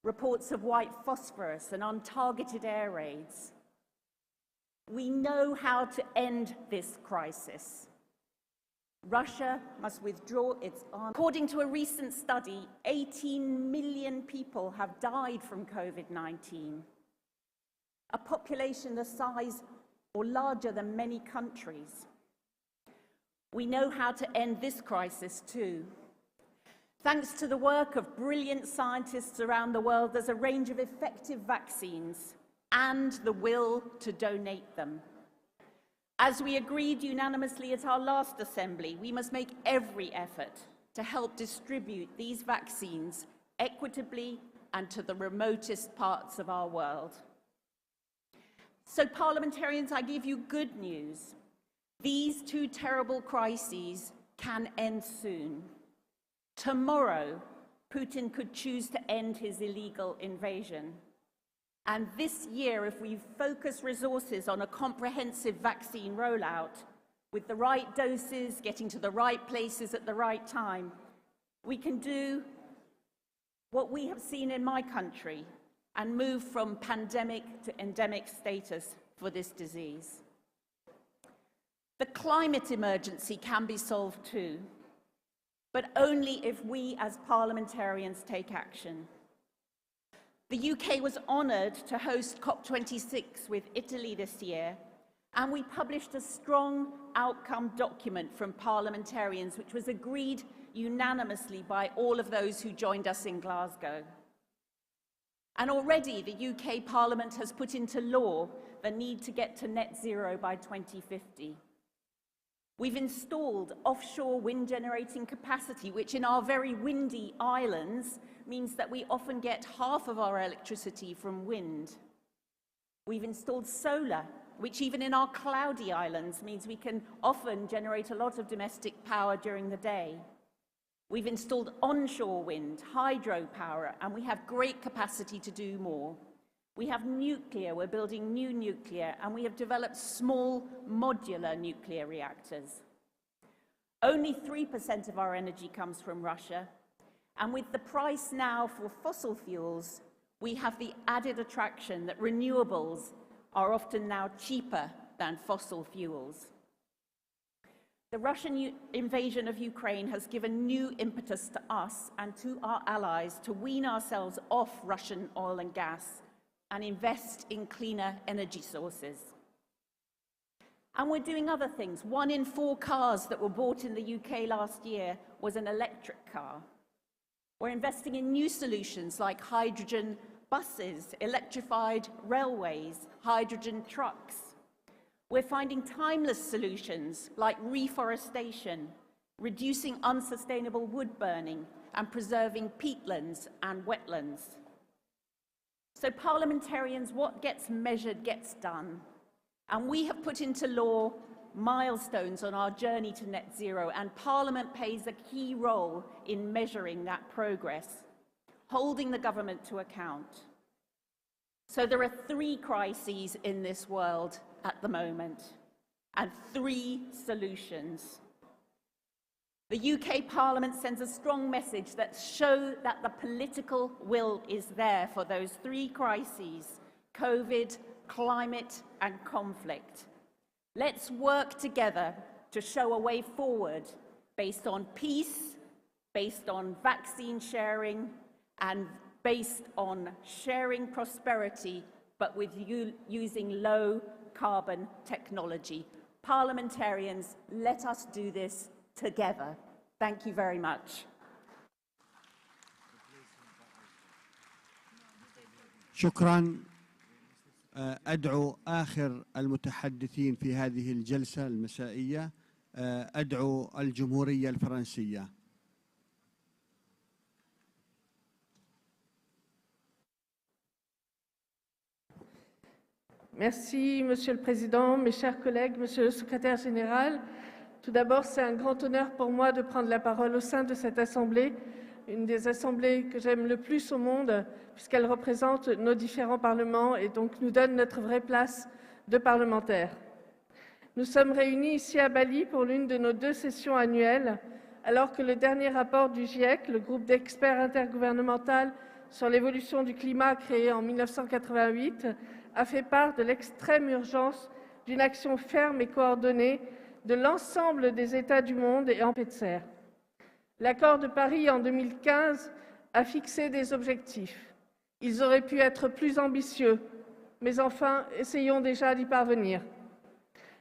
reports of white phosphorus and untargeted air raids. We know how to end this crisis. Russia must withdraw its arms. According to a recent study, 18 million people have died from COVID-19, a population the size or larger than many countries. We know how to end this crisis too. Thanks to the work of brilliant scientists around the world, there's a range of effective vaccines and the will to donate them. As we agreed unanimously at our last assembly, we must make every effort to help distribute these vaccines equitably and to the remotest parts of our world. So, parliamentarians, I give you good news. These 2 terrible crises can end soon. Tomorrow, Putin could choose to end his illegal invasion. And this year, if we focus resources on a comprehensive vaccine rollout, with the right doses, getting to the right places at the right time, we can do what we have seen in my country and move from pandemic to endemic status for this disease. The climate emergency can be solved too, but only if we as parliamentarians take action. The UK was honoured to host COP26 with Italy this year, and we published a strong outcome document from parliamentarians, which was agreed unanimously by all of those who joined us in Glasgow. And already the UK Parliament has put into law the need to get to net zero by 2050. We've installed offshore wind generating capacity, which in our very windy islands means that we often get half of our electricity from wind. We've installed solar, which even in our cloudy islands means we can often generate a lot of domestic power during the day. We've installed onshore wind, hydropower, and we have great capacity to do more. We have nuclear, we're building new nuclear, and we have developed small modular nuclear reactors. Only 3% of our energy comes from Russia, And with the price now for fossil fuels, we have the added attraction that renewables are often now cheaper than fossil fuels. The Russian invasion of Ukraine has given new impetus to us and to our allies to wean ourselves off Russian oil and gas and invest in cleaner energy sources. And we're doing other things. 1 in 4 cars that were bought in the UK last year was an electric car. We're investing in new solutions like hydrogen buses, electrified railways, hydrogen trucks. We're finding timeless solutions like reforestation, reducing unsustainable wood burning, and preserving peatlands and wetlands. So parliamentarians, what gets measured gets done. And we have put into law milestones on our journey to net zero, and Parliament plays a key role in measuring that progress, holding the government to account. So there are 3 crises in this world at the moment, and 3 solutions. The UK Parliament sends a strong message that shows that the political will is there for those 3 crises: COVID, climate, and conflict. Let's work together to show a way forward based on peace, based on vaccine sharing, and based on sharing prosperity, but with using low carbon technology. Parliamentarians, let us do this together. Thank you very much. شكرا. أدعو آخر المتحدثين في هذه الجلسة المسائية، أدعو الجمهورية الفرنسية. Merci, Monsieur le Président, mes chers collègues, Monsieur le Secrétaire général. Tout d'abord, c'est un grand honneur pour moi de prendre la parole au sein de cette Assemblée, une des assemblées que j'aime le plus au monde, puisqu'elle représente nos différents parlements et donc nous donne notre vraie place de parlementaires. Nous sommes réunis ici à Bali pour l'une de nos 2 sessions annuelles, alors que le dernier rapport du GIEC, le groupe d'experts intergouvernemental sur l'évolution du climat créé en 1988, a fait part de l'extrême urgence d'une action ferme et coordonnée de l'ensemble des États du monde et en paix de serre. L'accord de Paris en 2015 a fixé des objectifs. Ils auraient pu être plus ambitieux, mais enfin, essayons déjà d'y parvenir.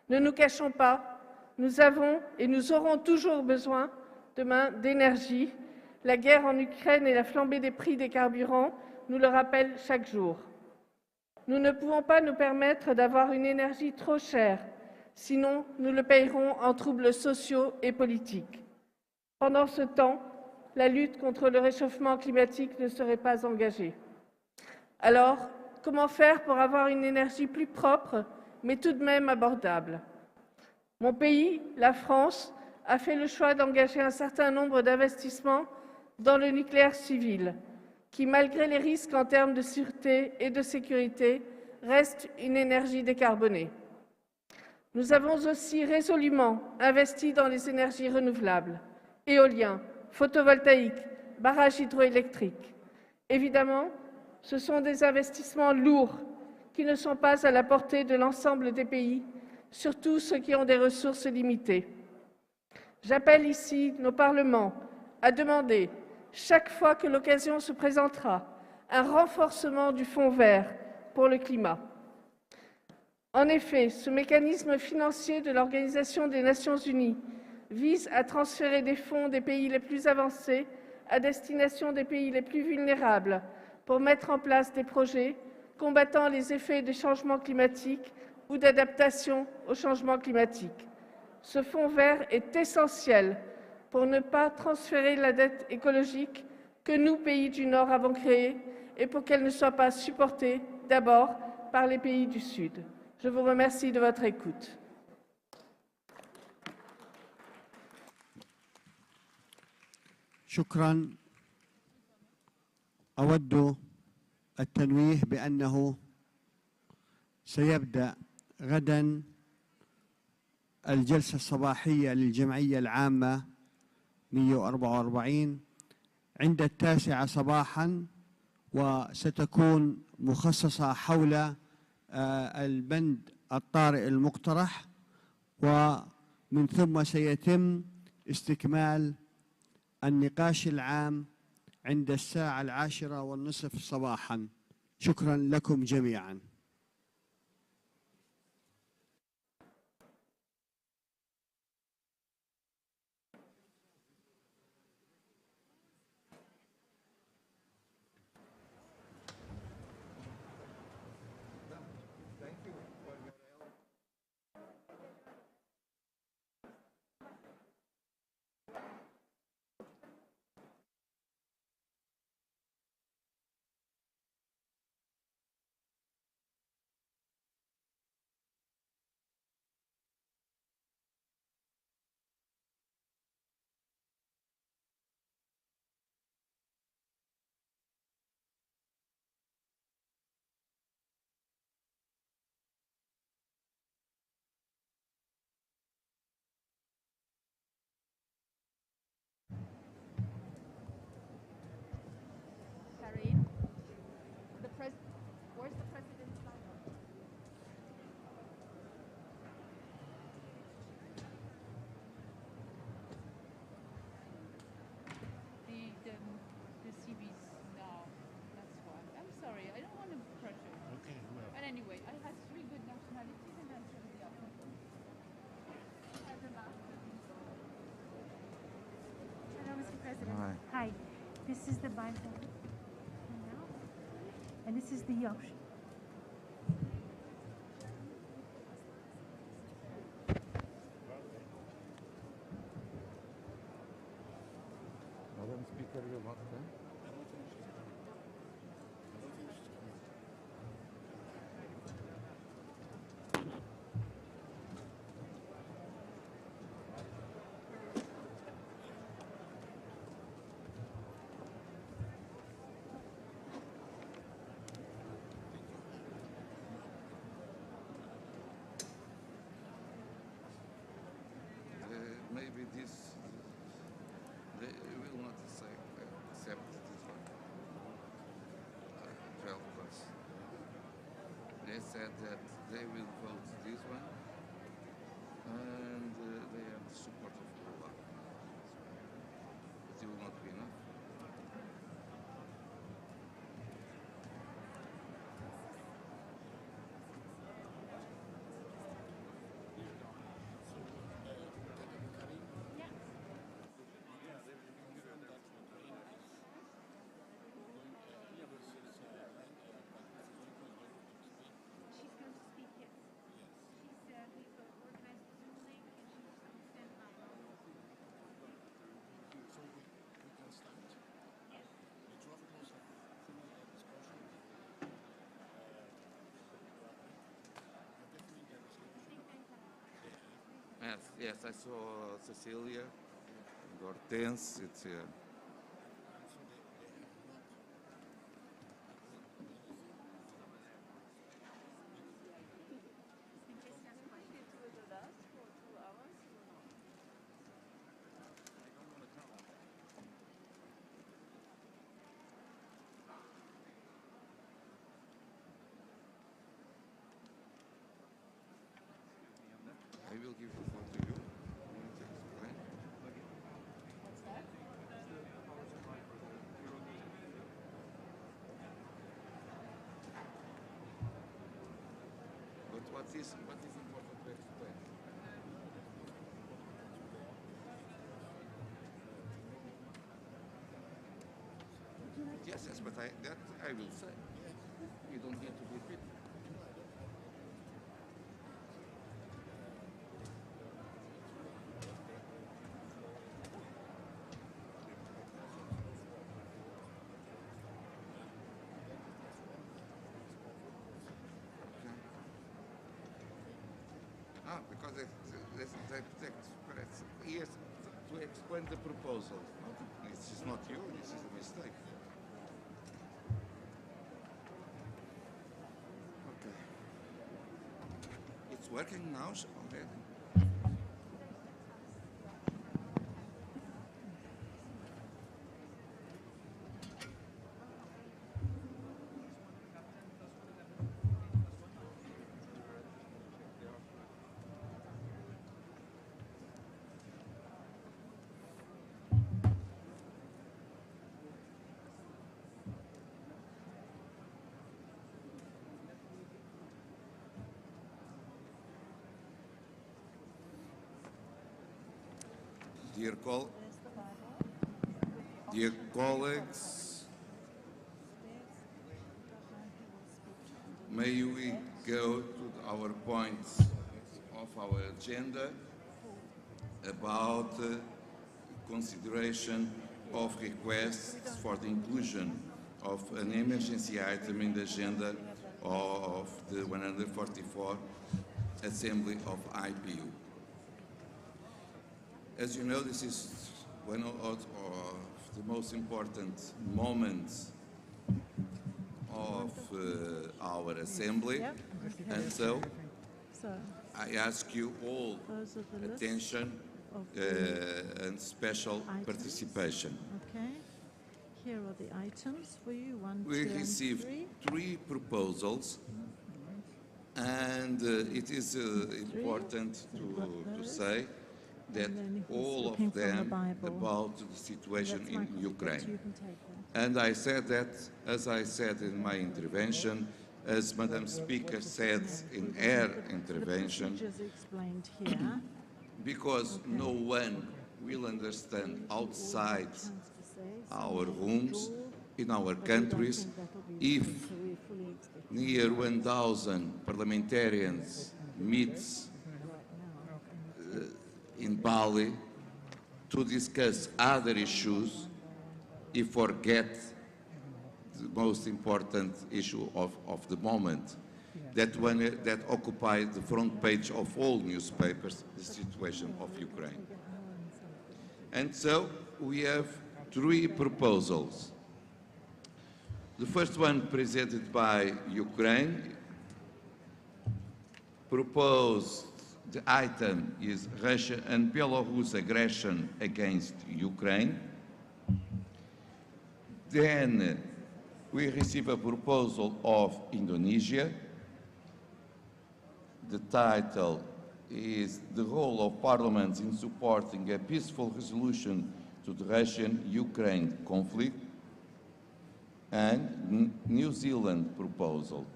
Ne nous cachons pas, nous avons et nous aurons toujours besoin demain d'énergie. La guerre en Ukraine et la flambée des prix des carburants nous le rappellent chaque jour. Nous ne pouvons pas nous permettre d'avoir une énergie trop chère, sinon nous le payerons en troubles sociaux et politiques. Pendant ce temps, la lutte contre le réchauffement climatique ne serait pas engagée. Alors, comment faire pour avoir une énergie plus propre, mais tout de même abordable? Mon pays, la France, a fait le choix d'engager un certain nombre d'investissements dans le nucléaire civil, qui, malgré les risques en termes de sûreté et de sécurité, reste une énergie décarbonée. Nous avons aussi résolument investi dans les énergies renouvelables, éolien, photovoltaïque, barrages hydroélectriques. Évidemment, ce sont des investissements lourds qui ne sont pas à la portée de l'ensemble des pays, surtout ceux qui ont des ressources limitées. J'appelle ici nos parlements à demander, chaque fois que l'occasion se présentera, un renforcement du Fonds vert pour le climat. En effet, ce mécanisme financier de l'Organisation des Nations Unies vise à transférer des fonds des pays les plus avancés à destination des pays les plus vulnérables pour mettre en place des projets combattant les effets des changements climatiques ou d'adaptation au changement climatique. Ce fonds vert est essentiel pour ne pas transférer la dette écologique que nous, pays du Nord, avons créée et pour qu'elle ne soit pas supportée d'abord par les pays du Sud. Je vous remercie de votre écoute. شكرا. أود التنويه بأنه سيبدأ غدا الجلسة الصباحية للجمعية العامة 144 عند 9 صباحا، وستكون مخصصة حول البند الطارئ المقترح، ومن ثم سيتم استكمال النقاش العام عند 10:10 صباحا. شكرا لكم جميعا. Where's the president's Bible? The CBs now. That's why. I'm sorry. I don't want to pressure. Okay. Well. But anyway, I had 3 good nationalities and I'm sure the other. Hello, Mr. President. Hi. Hi. This is the Bible. And this is the Yorkshire. Madam Speaker, you want that? Maybe this, they will not accept this one. 12+. They said that they will vote this one, and they have the support of the law. But it will not be enough. Yes, I saw Cecilia, Hortense, it's here. I will give the floor to you. What's that? But what is important to explain? Yes, but I will say. You don't need to repeat. Because yes, to explain the proposal. This is not you, this is a mistake. Okay. It's working now already. Dear colleagues, may we go to our points of our agenda about consideration of requests for the inclusion of an emergency item in the agenda of the 144 Assembly of IPU. As you know, this is one of the most important moments of our Assembly, and so I ask you all attention and special participation. Okay. Here are the items for you. We received 3 proposals, and it is important to say that all of them about the situation in Ukraine. And I said that, as I said in my intervention, as Madam Speaker said in her intervention, because no one will understand outside our homes, in our countries, if near 1,000 parliamentarians meet in Bali to discuss other issues, if forget the most important issue of the moment, that occupies the front page of all newspapers, the situation of Ukraine. And so we have 3 proposals. The first one, presented by Ukraine, proposed the item is Russia and Belarus aggression against Ukraine. Then we receive a proposal of Indonesia. The title is the role of parliaments in supporting a peaceful resolution to the Russian-Ukraine conflict. And New Zealand proposal,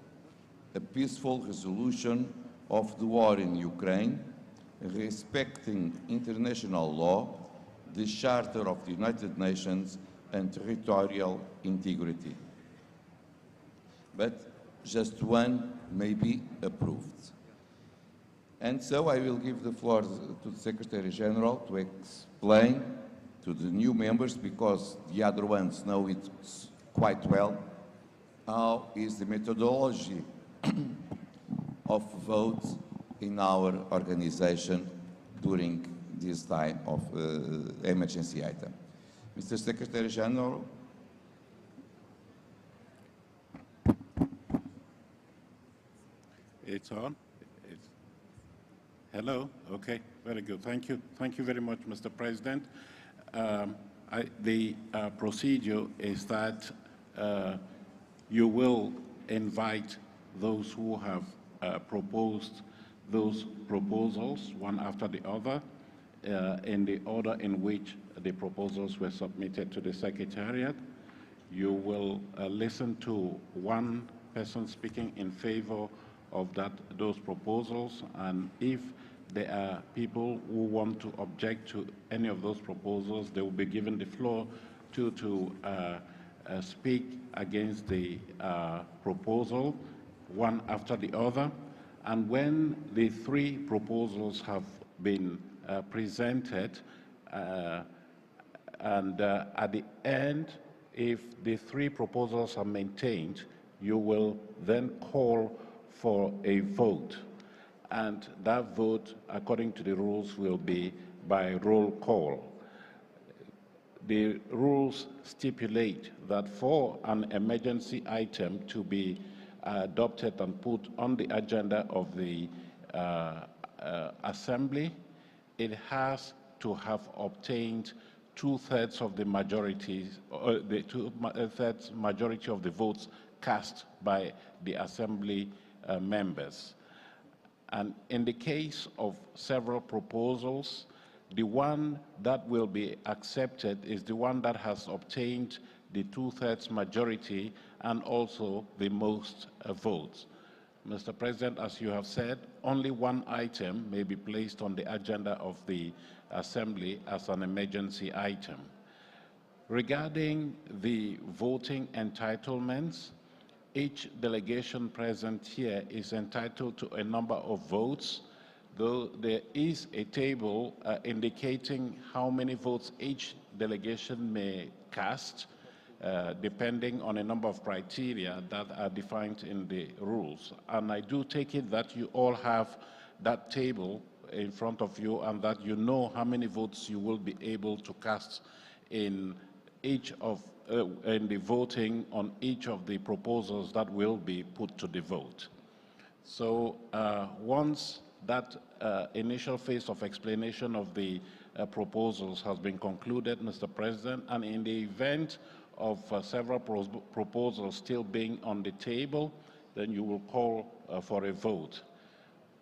a peaceful resolution of the war in Ukraine, respecting international law, the Charter of the United Nations, and territorial integrity. But just one may be approved. And so I will give the floor to the Secretary General to explain to the new members, because the other ones know it quite well, how is the methodology of votes in our organization during this time of emergency item. Mr. Secretary General. It's on. Hello. Okay. Very good. Thank you. Thank you very much, Mr. President. The procedure is that you will invite those who have proposed those proposals, one after the other, in the order in which the proposals were submitted to the Secretariat. You will listen to one person speaking in favor of those proposals, and if there are people who want to object to any of those proposals, they will be given the floor to speak against the proposal, one after the other. And when the 3 proposals have been presented, and at the end, if the 3 proposals are maintained, you will then call for a vote. And that vote, according to the rules, will be by roll call. The rules stipulate that for an emergency item to be adopted and put on the agenda of the Assembly, it has to have obtained 2/3 of the majority, or the 2/3 majority of the votes cast by the Assembly members. And in the case of several proposals, the one that will be accepted is the one that has obtained the 2/3 majority and also the most votes. Mr. President, as you have said, only one item may be placed on the agenda of the Assembly as an emergency item. Regarding the voting entitlements, each delegation present here is entitled to a number of votes, though there is a table indicating how many votes each delegation may cast, depending on a number of criteria that are defined in the rules. And I do take it that you all have that table in front of you and that you know how many votes you will be able to cast in each of in the voting on each of the proposals that will be put to the vote. So once that initial phase of explanation of the proposals has been concluded, Mr. President, and in the event of several proposals still being on the table, then you will call for a vote.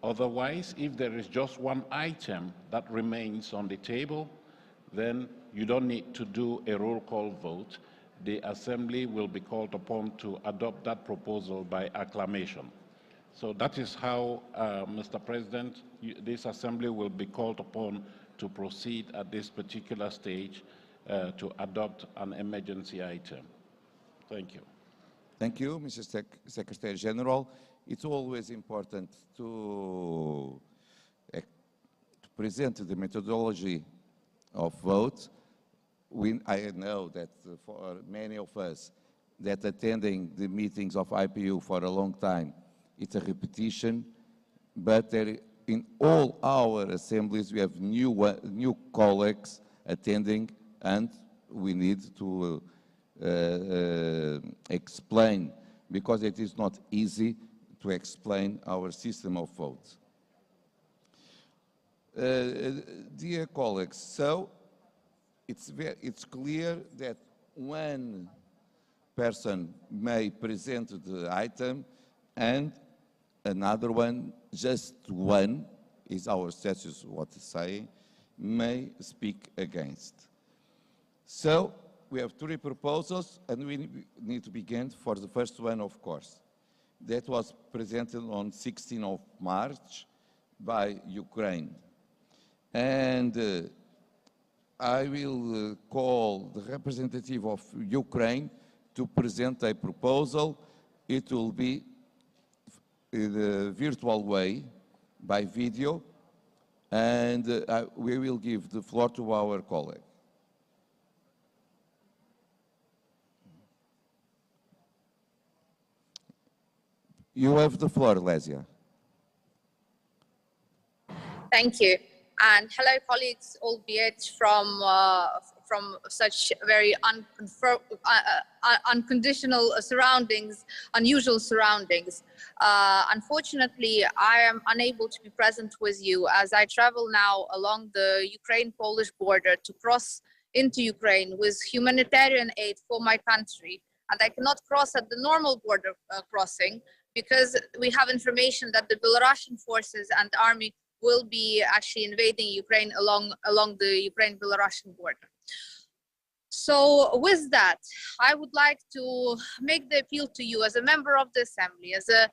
Otherwise, if there is just one item that remains on the table, then you don't need to do a roll call vote. The Assembly will be called upon to adopt that proposal by acclamation. So that is how, Mr. President, this Assembly will be called upon to proceed at this particular stage to adopt an emergency item. Thank you. Thank you, Mr. Secretary General. It's always important to present the methodology of vote. I know that for many of us that attending the meetings of IPU for a long time, it's a repetition, but in all our assemblies we have new colleagues attending, and we need to explain, because it is not easy to explain our system of vote. Dear colleagues, so it's clear that one person may present the item and another one, just one, is our statutes what to say, may speak against. So we have three proposals, and we need to begin for the first one, of course. That was presented on 16th of March by Ukraine. And I will call the representative of Ukraine to present a proposal. It will be in a virtual way, by video, and we will give the floor to our colleague. You have the floor, Lesia. Thank you. And hello, colleagues, albeit from such very unconditional surroundings, unusual surroundings. Unfortunately, I am unable to be present with you as I travel now along the Ukraine-Polish border to cross into Ukraine with humanitarian aid for my country. And I cannot cross at the normal border crossing because we have information that the Belarusian forces and army will be actually invading Ukraine along the Ukraine-Belarusian border. So with that, I would like to make the appeal to you as a member of the Assembly, as a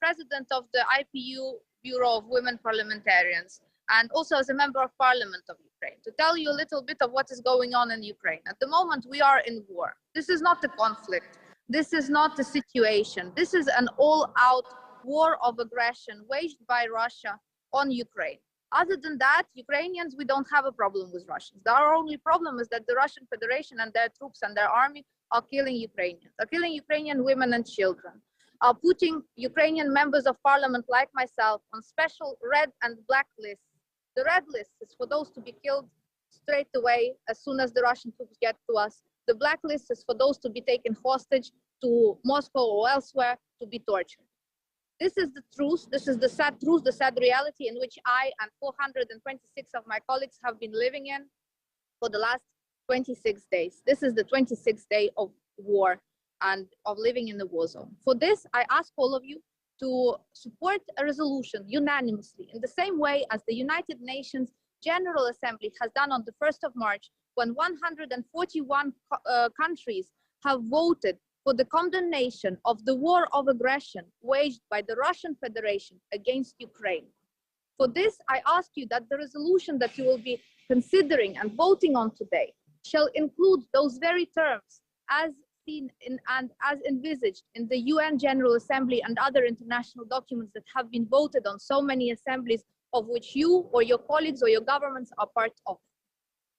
president of the IPU Bureau of Women Parliamentarians, and also as a member of Parliament of Ukraine, to tell you a little bit of what is going on in Ukraine. At the moment, we are in war. This is not a conflict. This is not a situation. This is an all-out war of aggression waged by Russia on Ukraine. Other than that, Ukrainians, we don't have a problem with Russians. Our only problem is that the Russian Federation and their troops and their army are killing Ukrainians, are killing Ukrainian women and children, are putting Ukrainian members of parliament like myself on special red and black lists. The red list is for those to be killed straight away as soon as the Russian troops get to us. The black list is for those to be taken hostage to Moscow or elsewhere to be tortured. This is the truth, this is the sad truth, the sad reality in which I and 426 of my colleagues have been living in for the last 26 days. This is the 26th day of war and of living in the war zone. For this, I ask all of you to support a resolution unanimously in the same way as the United Nations General Assembly has done on the 1st of March, when 141 countries have voted for the condemnation of the war of aggression waged by the Russian Federation against Ukraine. For this, I ask you that the resolution that you will be considering and voting on today shall include those very terms as seen in and as envisaged in the UN General Assembly and other international documents that have been voted on so many assemblies of which you or your colleagues or your governments are part of.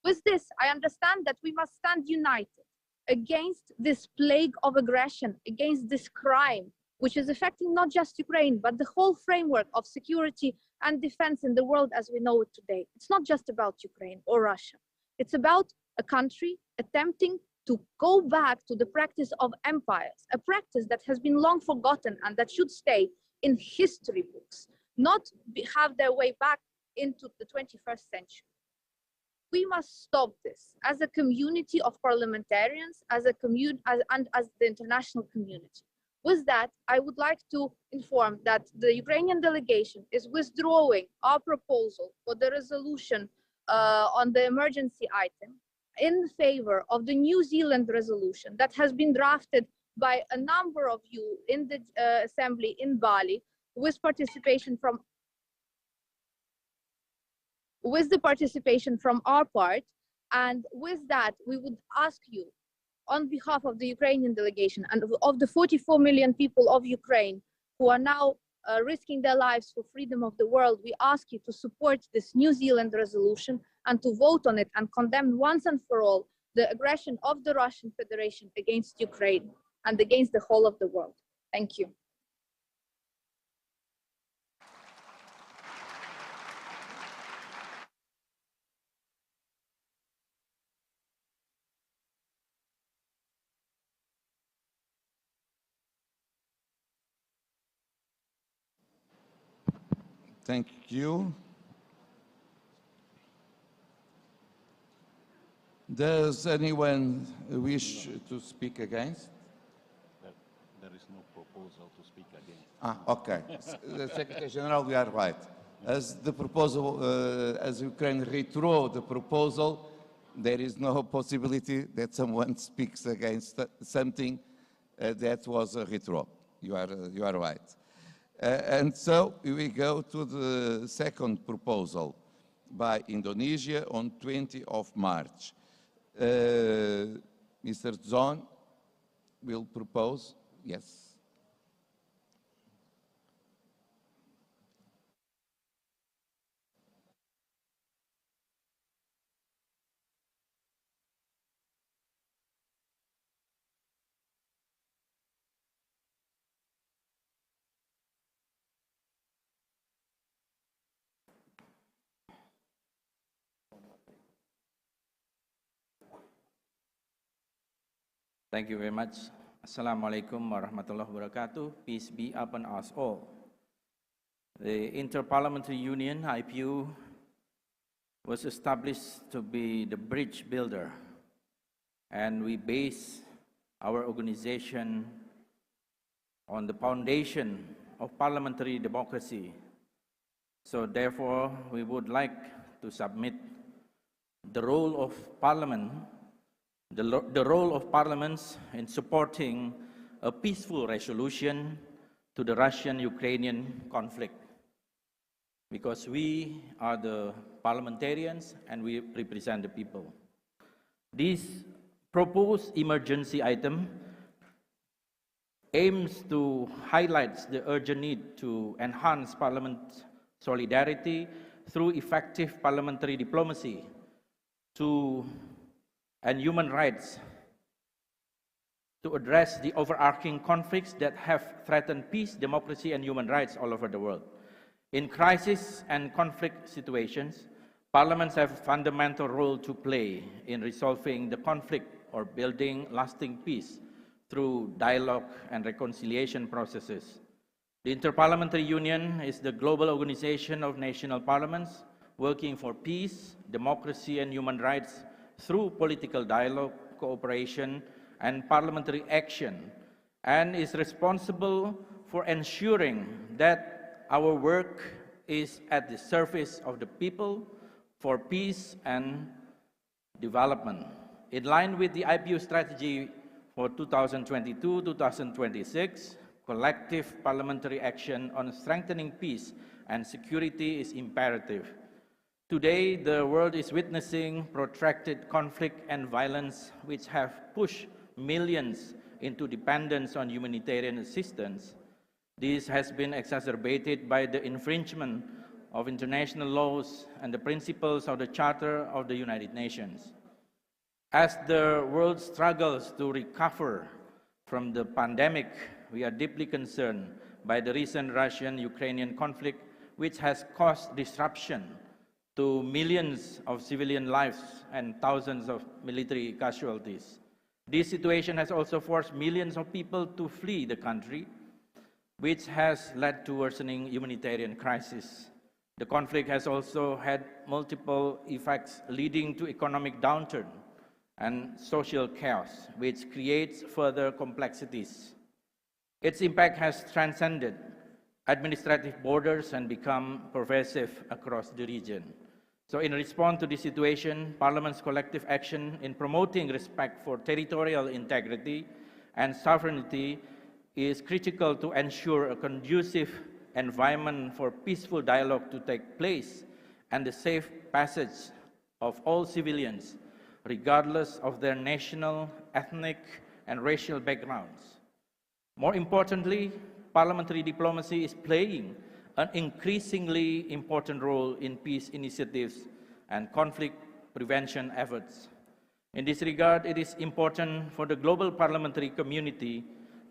With this, I understand that we must stand united against this plague of aggression, against this crime, which is affecting not just Ukraine, but the whole framework of security and defense in the world as we know it today. It's not just about Ukraine or Russia. It's about a country attempting to go back to the practice of empires, a practice that has been long forgotten and that should stay in history books, not have their way back into the 21st century. We must stop this as a community of parliamentarians, as the international community. With that, I would like to inform that the Ukrainian delegation is withdrawing our proposal for the resolution on the emergency item in favor of the New Zealand resolution that has been drafted by a number of you in the assembly in Bali with the participation from our part. And with that, we would ask you on behalf of the Ukrainian delegation and of the 44 million people of Ukraine who are now risking their lives for freedom of the world, we ask you to support this New Zealand resolution and to vote on it and condemn once and for all the aggression of the Russian Federation against Ukraine and against the whole of the world. Thank you. Thank you. Does anyone wish to speak against? There is no proposal to speak against. Okay. The Secretary General, we are right. As the proposal, as Ukraine withdrew the proposal, there is no possibility that someone speaks against something that was a withdrawal. You are right. And so we go to the second proposal by Indonesia on 20th of March. Mr. Zon will propose, yes. Thank you very much. Assalamualaikum warahmatullahi wabarakatuh. Peace be upon us all. The Interparliamentary Union, IPU, was established to be the bridge builder, and we base our organization on the foundation of parliamentary democracy. So therefore, we would like to submit the role of Parliament the role of parliaments in supporting a peaceful resolution to the Russian-Ukrainian conflict, because we are the parliamentarians and we represent the people. This proposed emergency item aims to highlight the urgent need to enhance Parliament solidarity through effective parliamentary diplomacy and human rights to address the overarching conflicts that have threatened peace, democracy, and human rights all over the world. In crisis and conflict situations, parliaments have a fundamental role to play in resolving the conflict or building lasting peace through dialogue and reconciliation processes. The Interparliamentary Union is the global organization of national parliaments working for peace, democracy, and human rights through political dialogue, cooperation, and parliamentary action, and is responsible for ensuring that our work is at the service of the people for peace and development. In line with the IPU strategy for 2022-2026, collective parliamentary action on strengthening peace and security is imperative. Today, the world is witnessing protracted conflict and violence which have pushed millions into dependence on humanitarian assistance. This has been exacerbated by the infringement of international laws and the principles of the Charter of the United Nations. As the world struggles to recover from the pandemic, we are deeply concerned by the recent Russian-Ukrainian conflict, which has caused disruption to millions of civilian lives and thousands of military casualties. This situation has also forced millions of people to flee the country, which has led to worsening humanitarian crisis. The conflict has also had multiple effects leading to economic downturn and social chaos, which creates further complexities. Its impact has transcended administrative borders and become pervasive across the region. So in response to this situation, Parliament's collective action in promoting respect for territorial integrity and sovereignty is critical to ensure a conducive environment for peaceful dialogue to take place and the safe passage of all civilians, regardless of their national, ethnic, and racial backgrounds. More importantly, parliamentary diplomacy is playing an increasingly important role in peace initiatives and conflict prevention efforts. In this regard, it is important for the global parliamentary community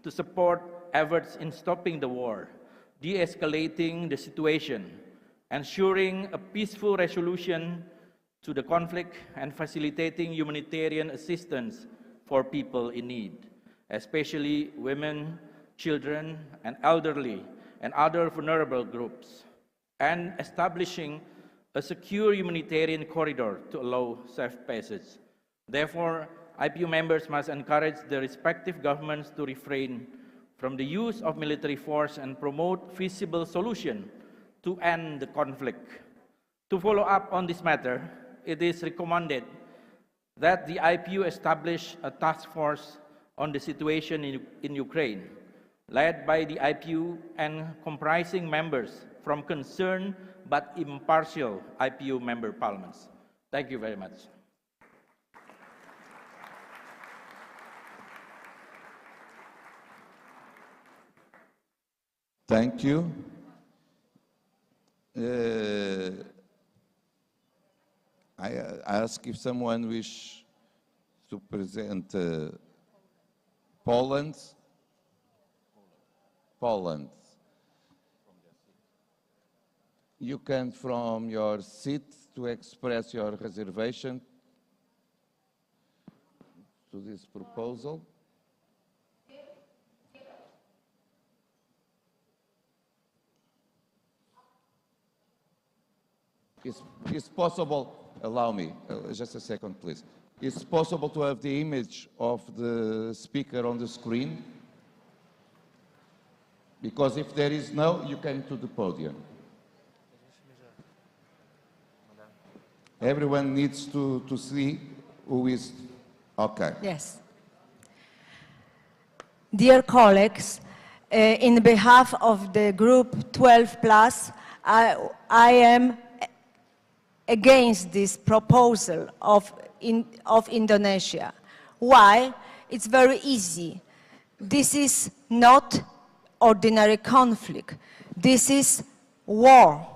to support efforts in stopping the war, de-escalating the situation, ensuring a peaceful resolution to the conflict, and facilitating humanitarian assistance for people in need, especially women, children, and elderly, and other vulnerable groups, and establishing a secure humanitarian corridor to allow safe passage. Therefore, IPU members must encourage the respective governments to refrain from the use of military force and promote feasible solutions to end the conflict. To follow up on this matter, it is recommended that the IPU establish a task force on the situation in Ukraine, led by the IPU and comprising members from concerned but impartial IPU member parliaments. Thank you very much. Thank you. I ask if someone wish to present Poland. You can, from your seat, to express your reservation to this proposal. Is possible, allow me, just a second, please. Is possible to have the image of the speaker on the screen? Because if there is no, you come to the podium. Everyone needs to see who is, okay. Yes. Dear colleagues, in behalf of the group 12+, I am against this proposal of Indonesia. Why? It's very easy. This is not ordinary conflict. This is war.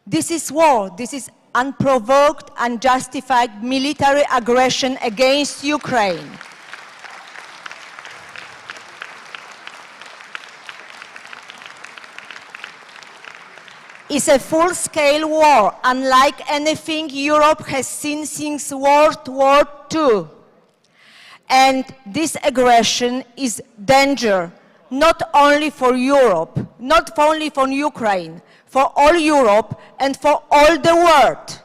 This is war. This is unprovoked, unjustified military aggression against Ukraine. It's a full-scale war, unlike anything Europe has seen since World War II. And this aggression is danger, not only for Europe, not only for Ukraine, for all Europe and for all the world.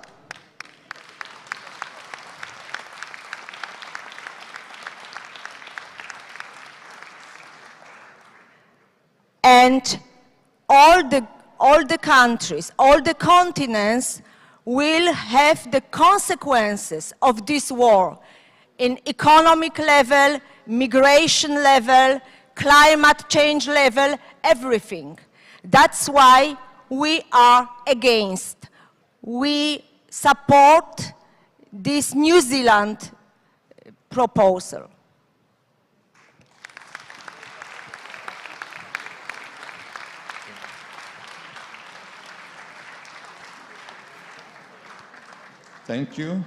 And all the countries, all the continents will have the consequences of this war in economic level, migration level, climate change level, everything. That's why we are against. We support this New Zealand proposal. Thank you.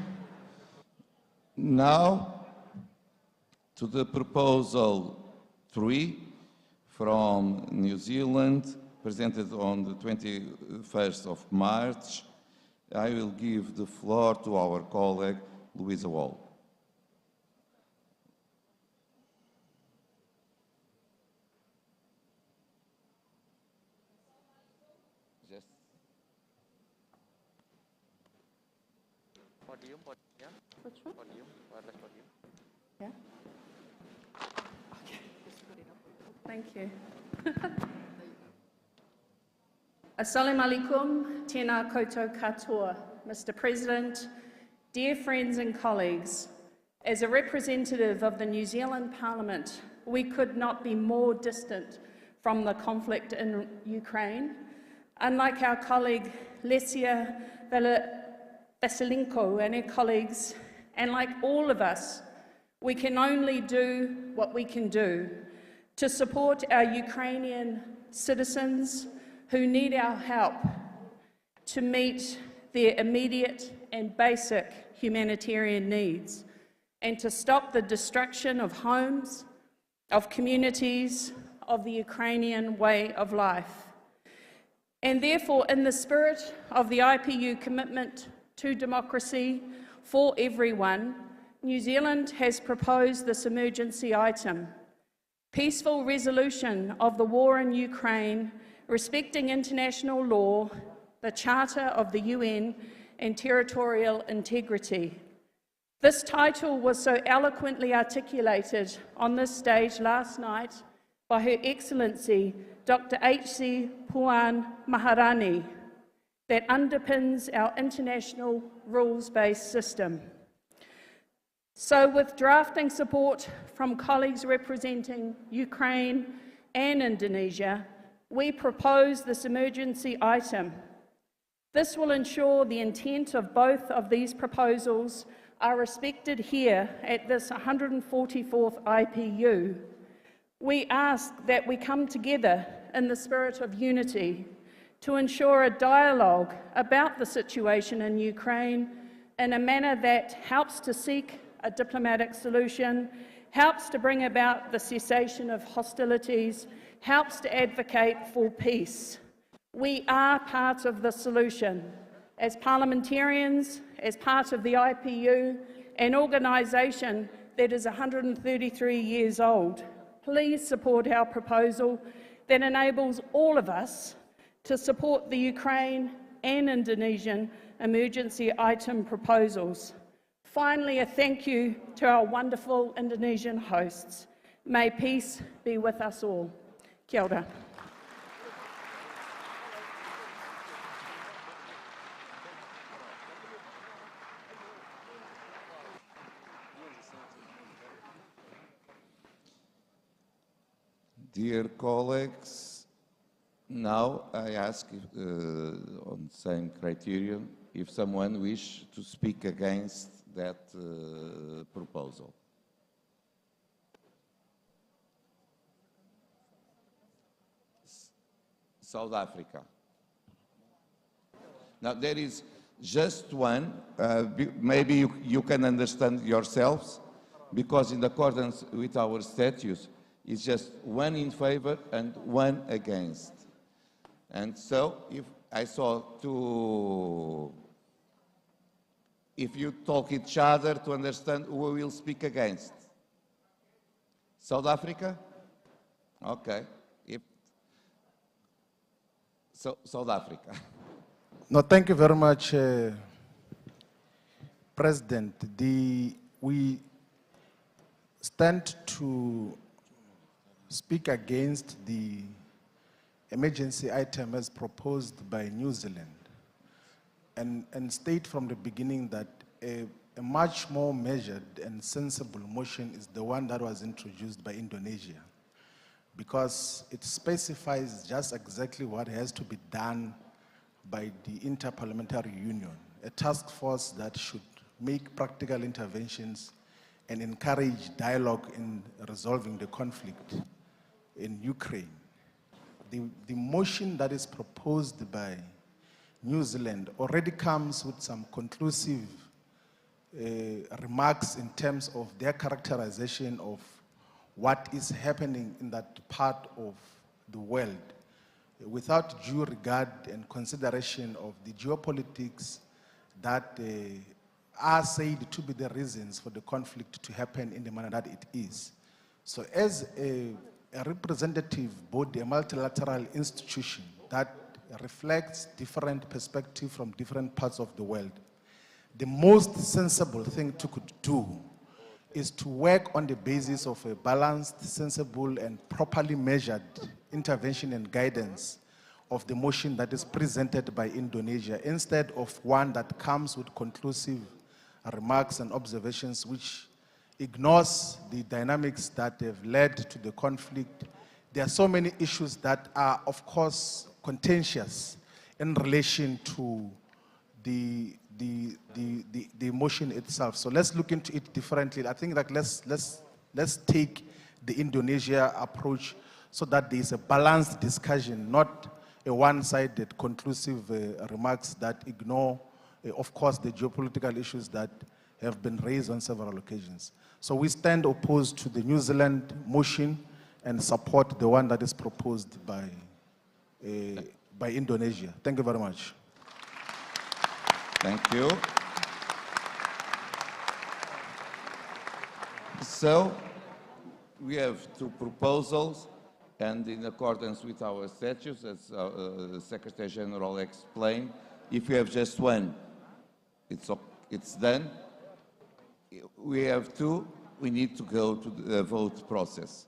Now to the proposal 3 from New Zealand, presented on the 21st of March. I will give the floor to our colleague, Louisa Wall. Podium, yeah? Which one? Podium, wireless podium. Yeah? Okay, just put it up. Thank you. Assalamu alaikum, tēnā koutou katoa. Mr. President, dear friends and colleagues, as a representative of the New Zealand Parliament, we could not be more distant from the conflict in Ukraine. Unlike our colleague Lesia Vasilenko and her colleagues, and like all of us, we can only do what we can do to support our Ukrainian citizens who need our help to meet their immediate and basic humanitarian needs, and to stop the destruction of homes, of communities, of the Ukrainian way of life. And therefore, in the spirit of the IPU commitment to democracy for everyone, New Zealand has proposed this emergency item: peaceful resolution of the war in Ukraine, respecting international law, the Charter of the UN, and territorial integrity. This title was so eloquently articulated on this stage last night by Her Excellency Dr. H.C. Puan Maharani, that underpins our international rules-based system. So, with drafting support from colleagues representing Ukraine and Indonesia, we propose this emergency item. This will ensure the intent of both of these proposals are respected here at this 144th IPU. We ask that we come together in the spirit of unity to ensure a dialogue about the situation in Ukraine in a manner that helps to seek a diplomatic solution, helps to bring about the cessation of hostilities, helps to advocate for peace. We are part of the solution. As parliamentarians, as part of the IPU, an organisation that is 133 years old, please support our proposal that enables all of us to support the Ukraine and Indonesian emergency item proposals. Finally, a thank you to our wonderful Indonesian hosts. May peace be with us all. Kia ora. Dear colleagues, now I ask on the same criterion if someone wishes to speak against that proposal. South Africa. Now there is just one, maybe you can understand yourselves, because in accordance with our statutes, it's just one in favor and one against. And so if I saw two, if you talk each other to understand who will speak against. South Africa? Okay. South Africa. No, thank you very much, President. We stand to speak against the emergency item as proposed by New Zealand, and state from the beginning that a much more measured and sensible motion is the one that was introduced by Indonesia, because it specifies just exactly what has to be done by the Interparliamentary Union, a task force that should make practical interventions and encourage dialogue in resolving the conflict in Ukraine. The motion that is proposed by New Zealand already comes with some conclusive remarks in terms of their characterization of what is happening in that part of the world, without due regard and consideration of the geopolitics that are said to be the reasons for the conflict to happen in the manner that it is. So as a representative body, a multilateral institution that reflects different perspectives from different parts of the world, the most sensible thing to do is to work on the basis of a balanced, sensible, and properly measured intervention and guidance of the motion that is presented by Indonesia, instead of one that comes with conclusive remarks and observations which ignores the dynamics that have led to the conflict. There are so many issues that are, of course, contentious in relation to the motion itself. So let's look into it differently. I think that let's take the Indonesia approach so that there is a balanced discussion, not a one-sided conclusive remarks that ignore, of course, the geopolitical issues that have been raised on several occasions. So we stand opposed to the New Zealand motion and support the one that is proposed by Indonesia. Thank you very much. Thank you. So, we have two proposals, and in accordance with our statutes, as the Secretary General explained, if we have just one, it's done. We have two, we need to go to the vote process.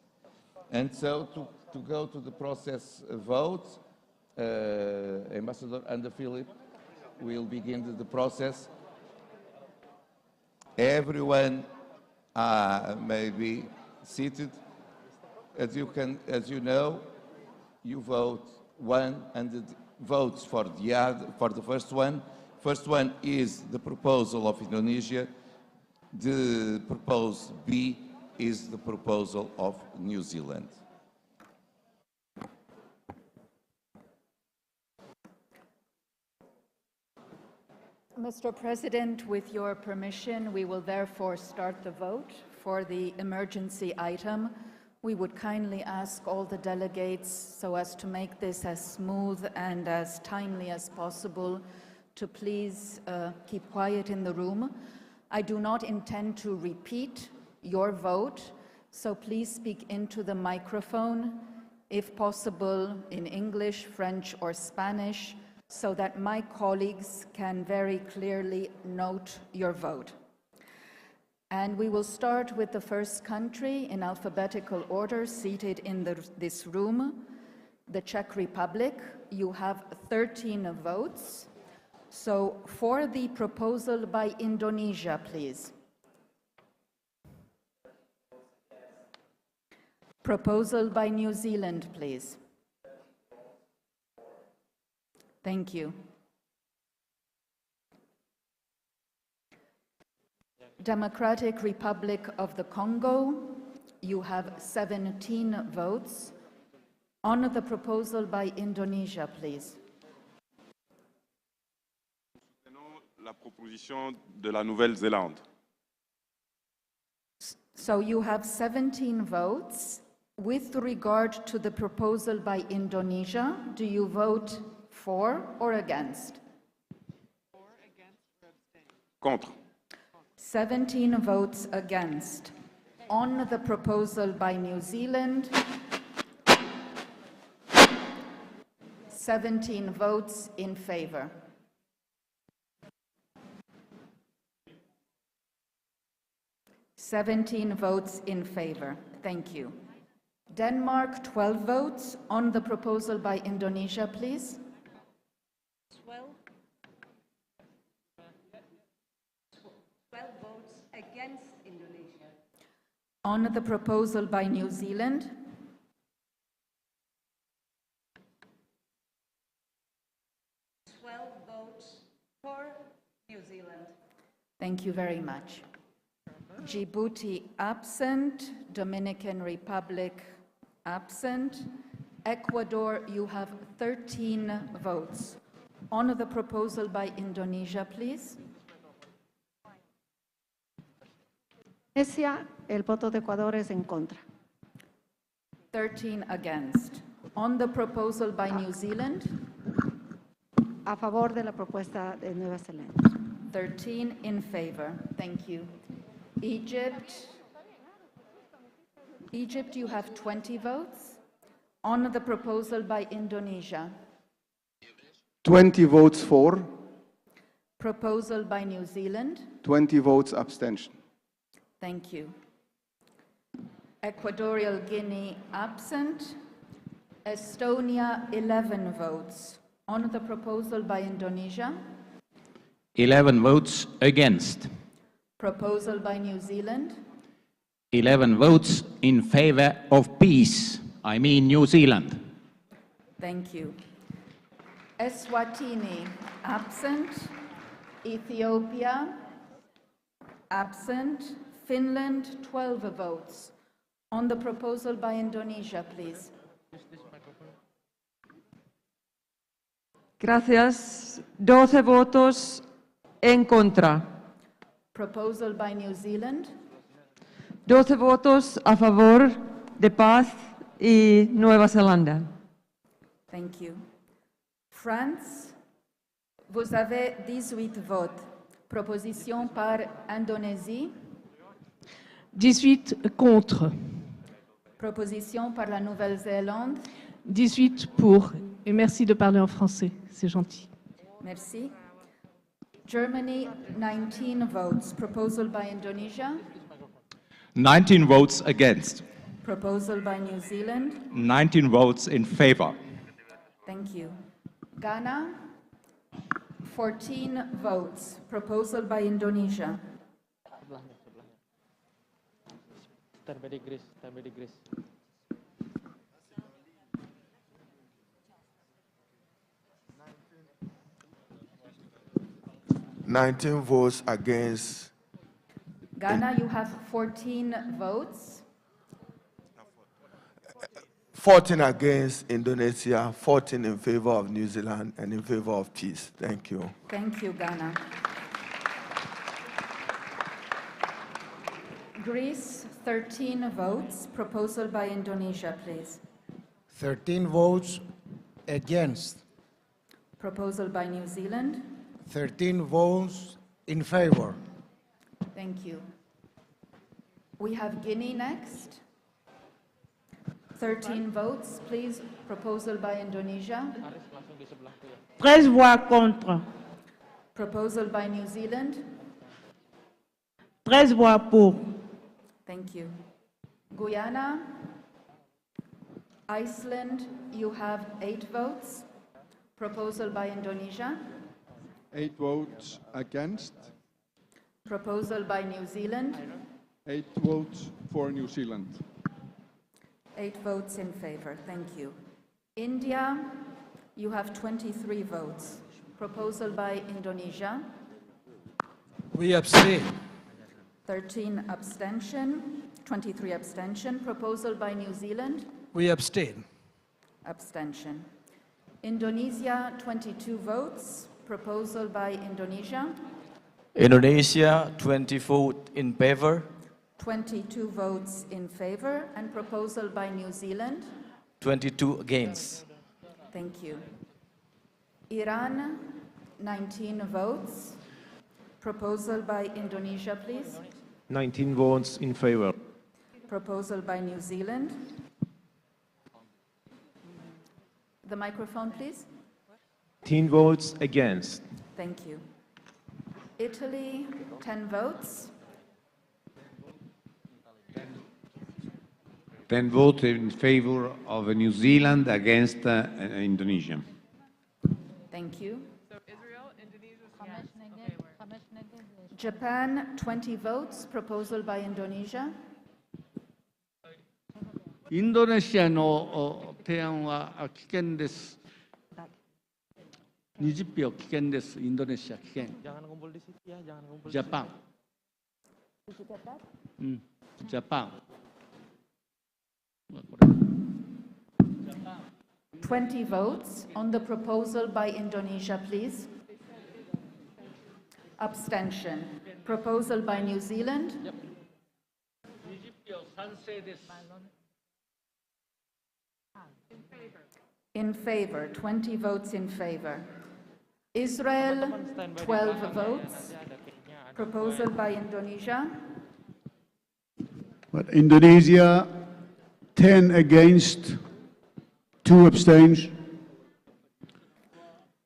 And so, to go to the process vote, Ambassador Under Philip will begin the process. Everyone may be seated. As you know, you vote one and the votes for the first one. First one is the proposal of Indonesia. The proposed B is the proposal of New Zealand. Mr. President, with your permission, we will therefore start the vote for the emergency item. We would kindly ask all the delegates, so as to make this as smooth and as timely as possible, to please keep quiet in the room. I do not intend to repeat your vote, so please speak into the microphone, if possible in English, French, or Spanish, so that my colleagues can very clearly note your vote. And we will start with the first country in alphabetical order seated in this room, the Czech Republic. You have 13 votes. So for the proposal by Indonesia, please. Proposal by New Zealand, please. Thank you. Democratic Republic of the Congo, you have 17 votes. On the proposal by Indonesia, please. La proposition de la Nouvelle-Zélande. So you have 17 votes. With regard to the proposal by Indonesia, do you vote for or against? Contre. 17 votes against. On the proposal by New Zealand, 17 votes in favor. "17 votes in favor." Thank you. Denmark, 12 votes. On the proposal by Indonesia, please. 12 votes against Indonesia. On the proposal by New Zealand. 12 Thank you very much. Djibouti absent, Dominican Republic absent. Ecuador, you have 13 votes. On the proposal by Indonesia, please. Indonesia, el voto de Ecuador es en contra. 13 against. On the proposal by New Zealand. A favor de la propuesta de Nueva Zelanda. 13 in favor. Thank you. Egypt, you have 20 votes. On the proposal by Indonesia. 20 votes for, Proposal by New Zealand. 20 votes abstention. Thank you. Equatorial Guinea absent. Estonia, 11 votes. On the proposal by Indonesia. 11 votes against. Proposal by New Zealand. 11 votes in favor of peace. I mean New Zealand. Thank you. Eswatini, absent. Ethiopia, absent. Finland, 12 votes. On the proposal by Indonesia, please. Gracias. 12 votos en contra. Proposal by New Zealand. 12 votos a favor de paz y Nueva Zelanda. Thank you. France, vous avez 18 votes. Proposition par Indonésie. 18 contre. Proposition par la Nouvelle-Zélande. 18 pour. Et merci de parler en français, c'est gentil. Merci. Germany, 19 votes. Proposal by Indonesia. 19 votes against. Proposal by New Zealand. 19 votes in favor. Thank you. Ghana, 14 votes. Proposal by Indonesia. 19 votes against. Ghana, you have 14 votes. 14 against Indonesia, 14 in favor of New Zealand, and in favor of peace. Thank you. Thank you, Ghana. Greece, 13 votes. Proposal by Indonesia, please. 13 votes against. Proposal by New Zealand. 13 votes in favor. Thank you. We have Guinea next. 13 votes, please. Proposal by Indonesia. 13 voix contre. Proposal by New Zealand. 13 voix pour. Thank you. Guyana. Iceland, you have 8 votes. Proposal by Indonesia. 8 votes against. Proposal by New Zealand. 8 votes for New Zealand. 8 votes in favor. Thank you. India, you have 23 votes. Proposal by Indonesia. We abstain. 13 abstention, 23 abstention. Proposal by New Zealand. We abstain. Abstention. Indonesia, 22 votes. Proposal by Indonesia. Indonesia, 20 votes in favor. 22 votes in favor. And proposal by New Zealand. 22 against. Thank you. Iran, 19 votes. Proposal by Indonesia, please. 19 votes in favor. Proposal by New Zealand. The microphone, please. 10 votes against. Thank you. Italy, 10 votes. 10 votes in favor of New Zealand against Indonesia. Thank you. Japan, 20 votes. Proposal by Indonesia. インドネシアの提案は棄権です。20표棄権です. 인도네시아棄権. Jangan ngumpul di situ ya, jangan ngumpul di Jepang. Did you get that? Jepang. 20 votes on the proposal by Indonesia, please. Abstention. Proposal by New Zealand. In favor, 20 votes in favor. Israel, 12 votes. Proposal by Indonesia. But Indonesia, 10 against, 2 abstains.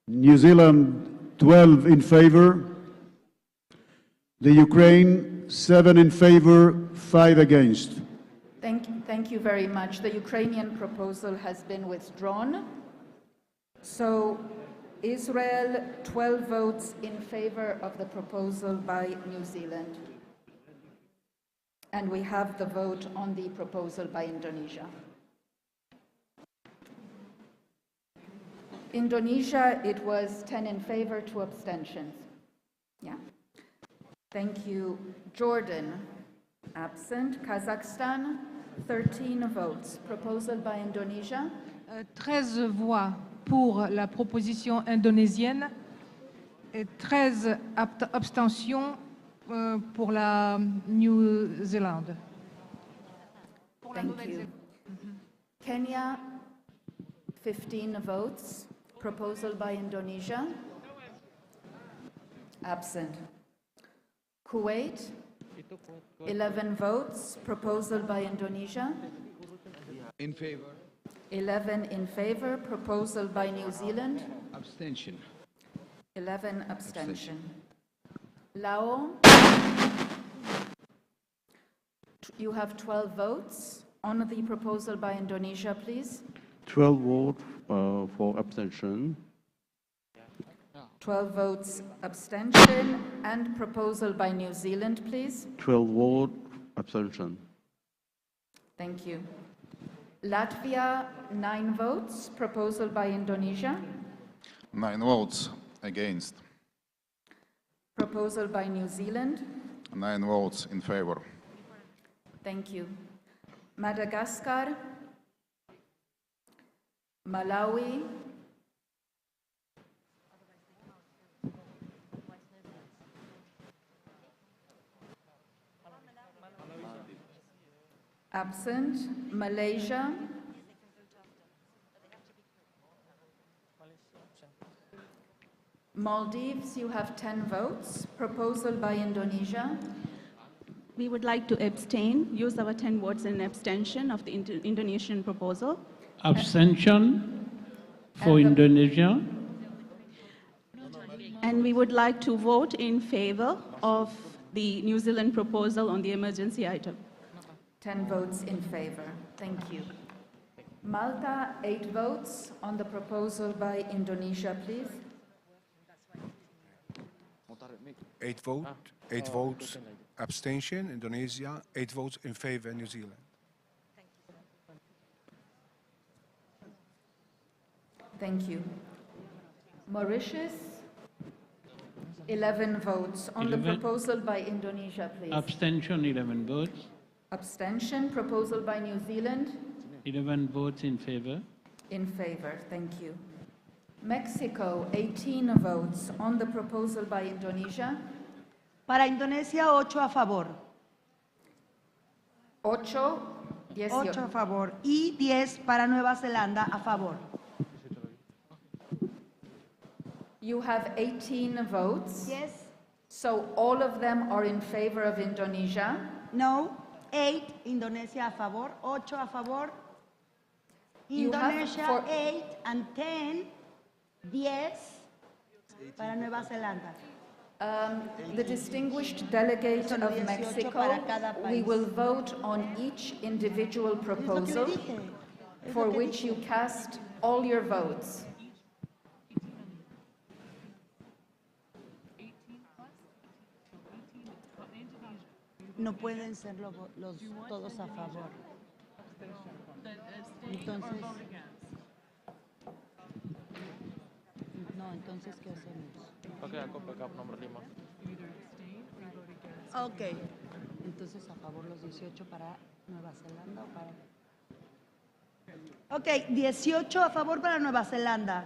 New Zealand, 12 in favor. The Ukraine, 7 in favor, 5 against. Thank you very much. The Ukrainian proposal has been withdrawn. So Israel, 12 votes in favor of the proposal by New Zealand. And we have the vote on the proposal by Indonesia. Indonesia, it was 10 in favor, 2 abstentions. Yeah. Thank you. Jordan, absent. Kazakhstan, 13 votes. Proposal by Indonesia. 13 voix pour la proposition indonésienne et 13 abstentions pour la New Zealand. Thank you. Kenya, 15 votes. Proposal by Indonesia. Absent. Kuwait, 11 votes. Proposal by Indonesia. In favor. 11 in favor. Proposal by New Zealand. Abstention. 11 abstention. Laos, you have 12 votes on the proposal by Indonesia, please. 12 votes for abstention. 12 votes abstention, and proposal by New Zealand, please. 12 vote abstention. Thank you. Latvia, 9 votes. Proposal by Indonesia. 9 votes against. Proposal by New Zealand. 9 votes in favor. Thank you. Madagascar. Malawi. Absent. Malaysia. Maldives, you have 10 votes. Proposal by Indonesia. We would like to abstain, use our 10 votes in abstention of the Indonesian proposal. Abstention for Indonesia. And we would like to vote in favor of the New Zealand proposal on the emergency item. 10 votes in favor. Thank you. Malta, 8 votes on the proposal by Indonesia, please. 8 votes, abstention, Indonesia, 8 votes in favor, New Zealand. Thank you. Mauritius, 11 votes on the proposal by Indonesia, please. Abstention, 11 votes. Abstention, proposal by New Zealand. 11 votes in favor. In favor, thank you. Mexico, 18 votes on the proposal by Indonesia. Para Indonesia, 8 a favor. 8, 8 a favor y 10 para Nueva Zelanda a favor. You have 18 votes. Yes. So all of them are in favor of Indonesia? No, 8 Indonesia a favor, 8 a favor. Indonesia 8 and 10, 10 para Nueva Zelanda. The distinguished delegate of Mexico, we will vote on each individual proposal for which you cast all your votes. No pueden ser todos a favor. Entonces, No, entonces, ¿qué hacemos? Nombre 5. Ok. Entonces, a favor los 18 para Nueva Zelanda o para... Ok, 18 a favor para Nueva Zelanda.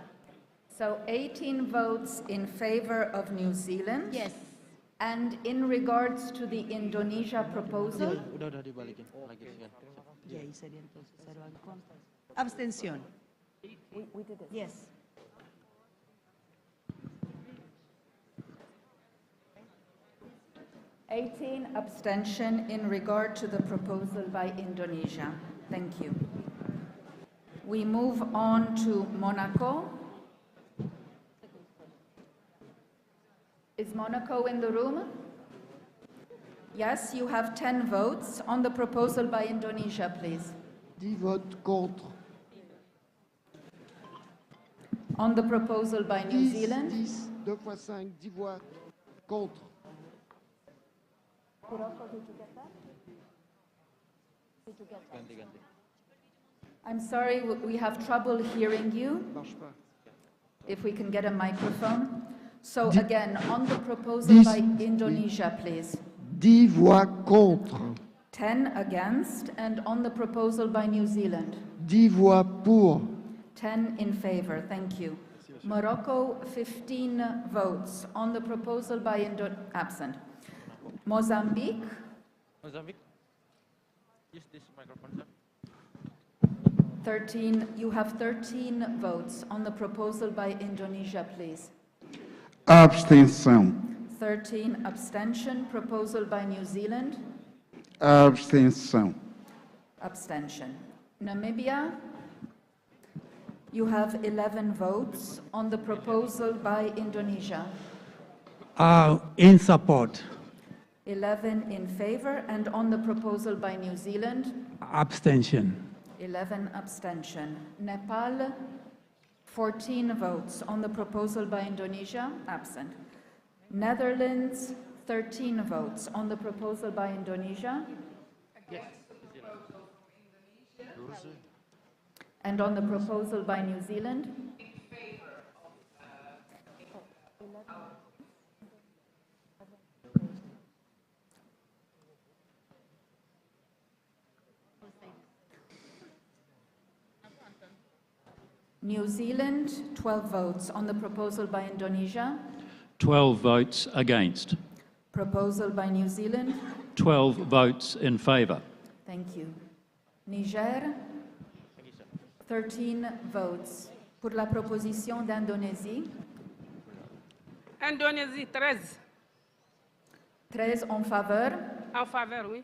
So 18 votes in favor of New Zealand. Yes. And in regards to the Indonesia proposal, Udah dibalikin lagi. Y ahí sería entonces 0 en contra. Abstención. we did it. Yes. Abstention in regard to the proposal by Indonesia. Thank you. We move on to Monaco. Is Monaco in the room? Yes, you have 10 votes on the proposal by Indonesia, please. 10 votes contre. On the proposal by New Zealand? 2 fois 5, 10 voix contre. Did you get that? Did you get that? I'm sorry, we have trouble hearing you. If we can get a microphone. So again, on the proposal by Indonesia, please. 10 voix contre. 10 against, and on the proposal by New Zealand. 10 voix pour. 10 in favor, thank you. Morocco, 15 votes on the proposal by absent. Mozambique. Mozambique. Use this microphone, sir. 13, you have 13 votes on the proposal by Indonesia, please. Abstenção. 13 abstention, proposal by New Zealand. Abstenção. Abstention. Namibia, you have 11 votes on the proposal by Indonesia. In support. 11 in favor, and on the proposal by New Zealand. Abstention. 11 abstention. Nepal, 14 votes on the proposal by Indonesia, absent. Netherlands, 13 votes on the proposal by Indonesia. Yes. And on the proposal by New Zealand. New Zealand, 12 votes on the proposal by Indonesia. 12 votes against. Proposal by New Zealand. 12 votes in favour. Thank you. Niger, 13 votes. Pour la proposition d'Indonésie. Indonésie, 13. 13 en faveur. En faveur, oui.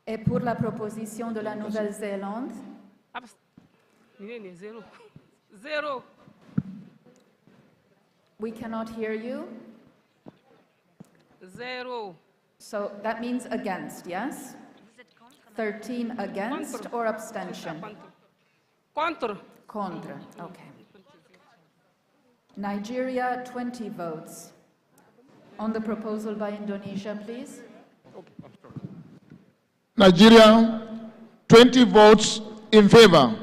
Et pour la proposition de la Nouvelle-Zélande. Zéro. Zéro. We cannot hear you. Zéro. So that means against, yes? 13 against or abstention? Contre. Contre, okay. Nigeria, 20 votes. On the proposal by Indonesia, please. Nigeria, 20 votes in favor.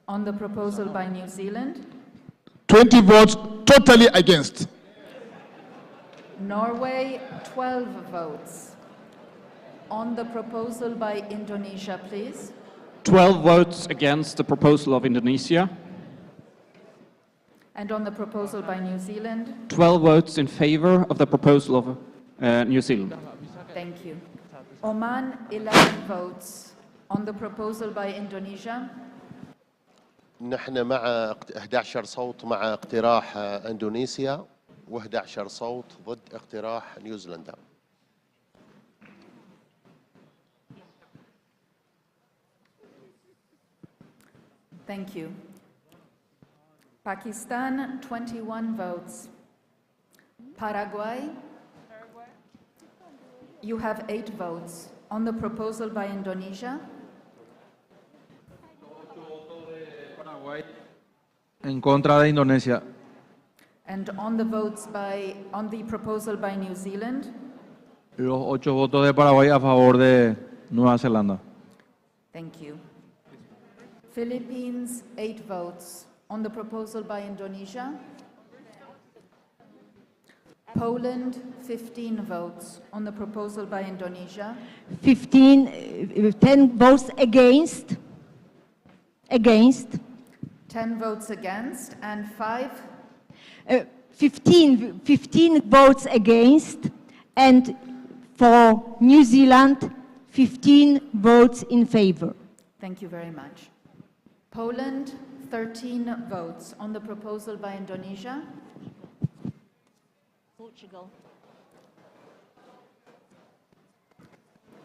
On the proposal by New Zealand. 20 votes totally against. Norway, 12 votes. On the proposal by Indonesia, please. 12 votes against the proposal of Indonesia. And on the proposal by New Zealand. 12 votes in favor of the proposal of New Zealand. Thank you. Oman, 11 votes. On the proposal by Indonesia. نحن مع 11 صوت مع اقتراح اندونيسيا و11 صوت ضد اقتراح نيوزيلندا. Thank you. Pakistan, 21 votes. Paraguay, you have 8 votes. On the proposal by Indonesia. En contra de Indonesia. And on the proposal by New Zealand. Los 8 votos de Paraguay a favor de Nueva Zelanda. Thank you. Philippines, 8 votes. On the proposal by Indonesia. Poland, 15 votes on the proposal by Indonesia. 10 votes against. 10 votes against, and 15 votes against, and for New Zealand, 15 votes in favor. Thank you very much. Poland, 13 votes on the proposal by Indonesia.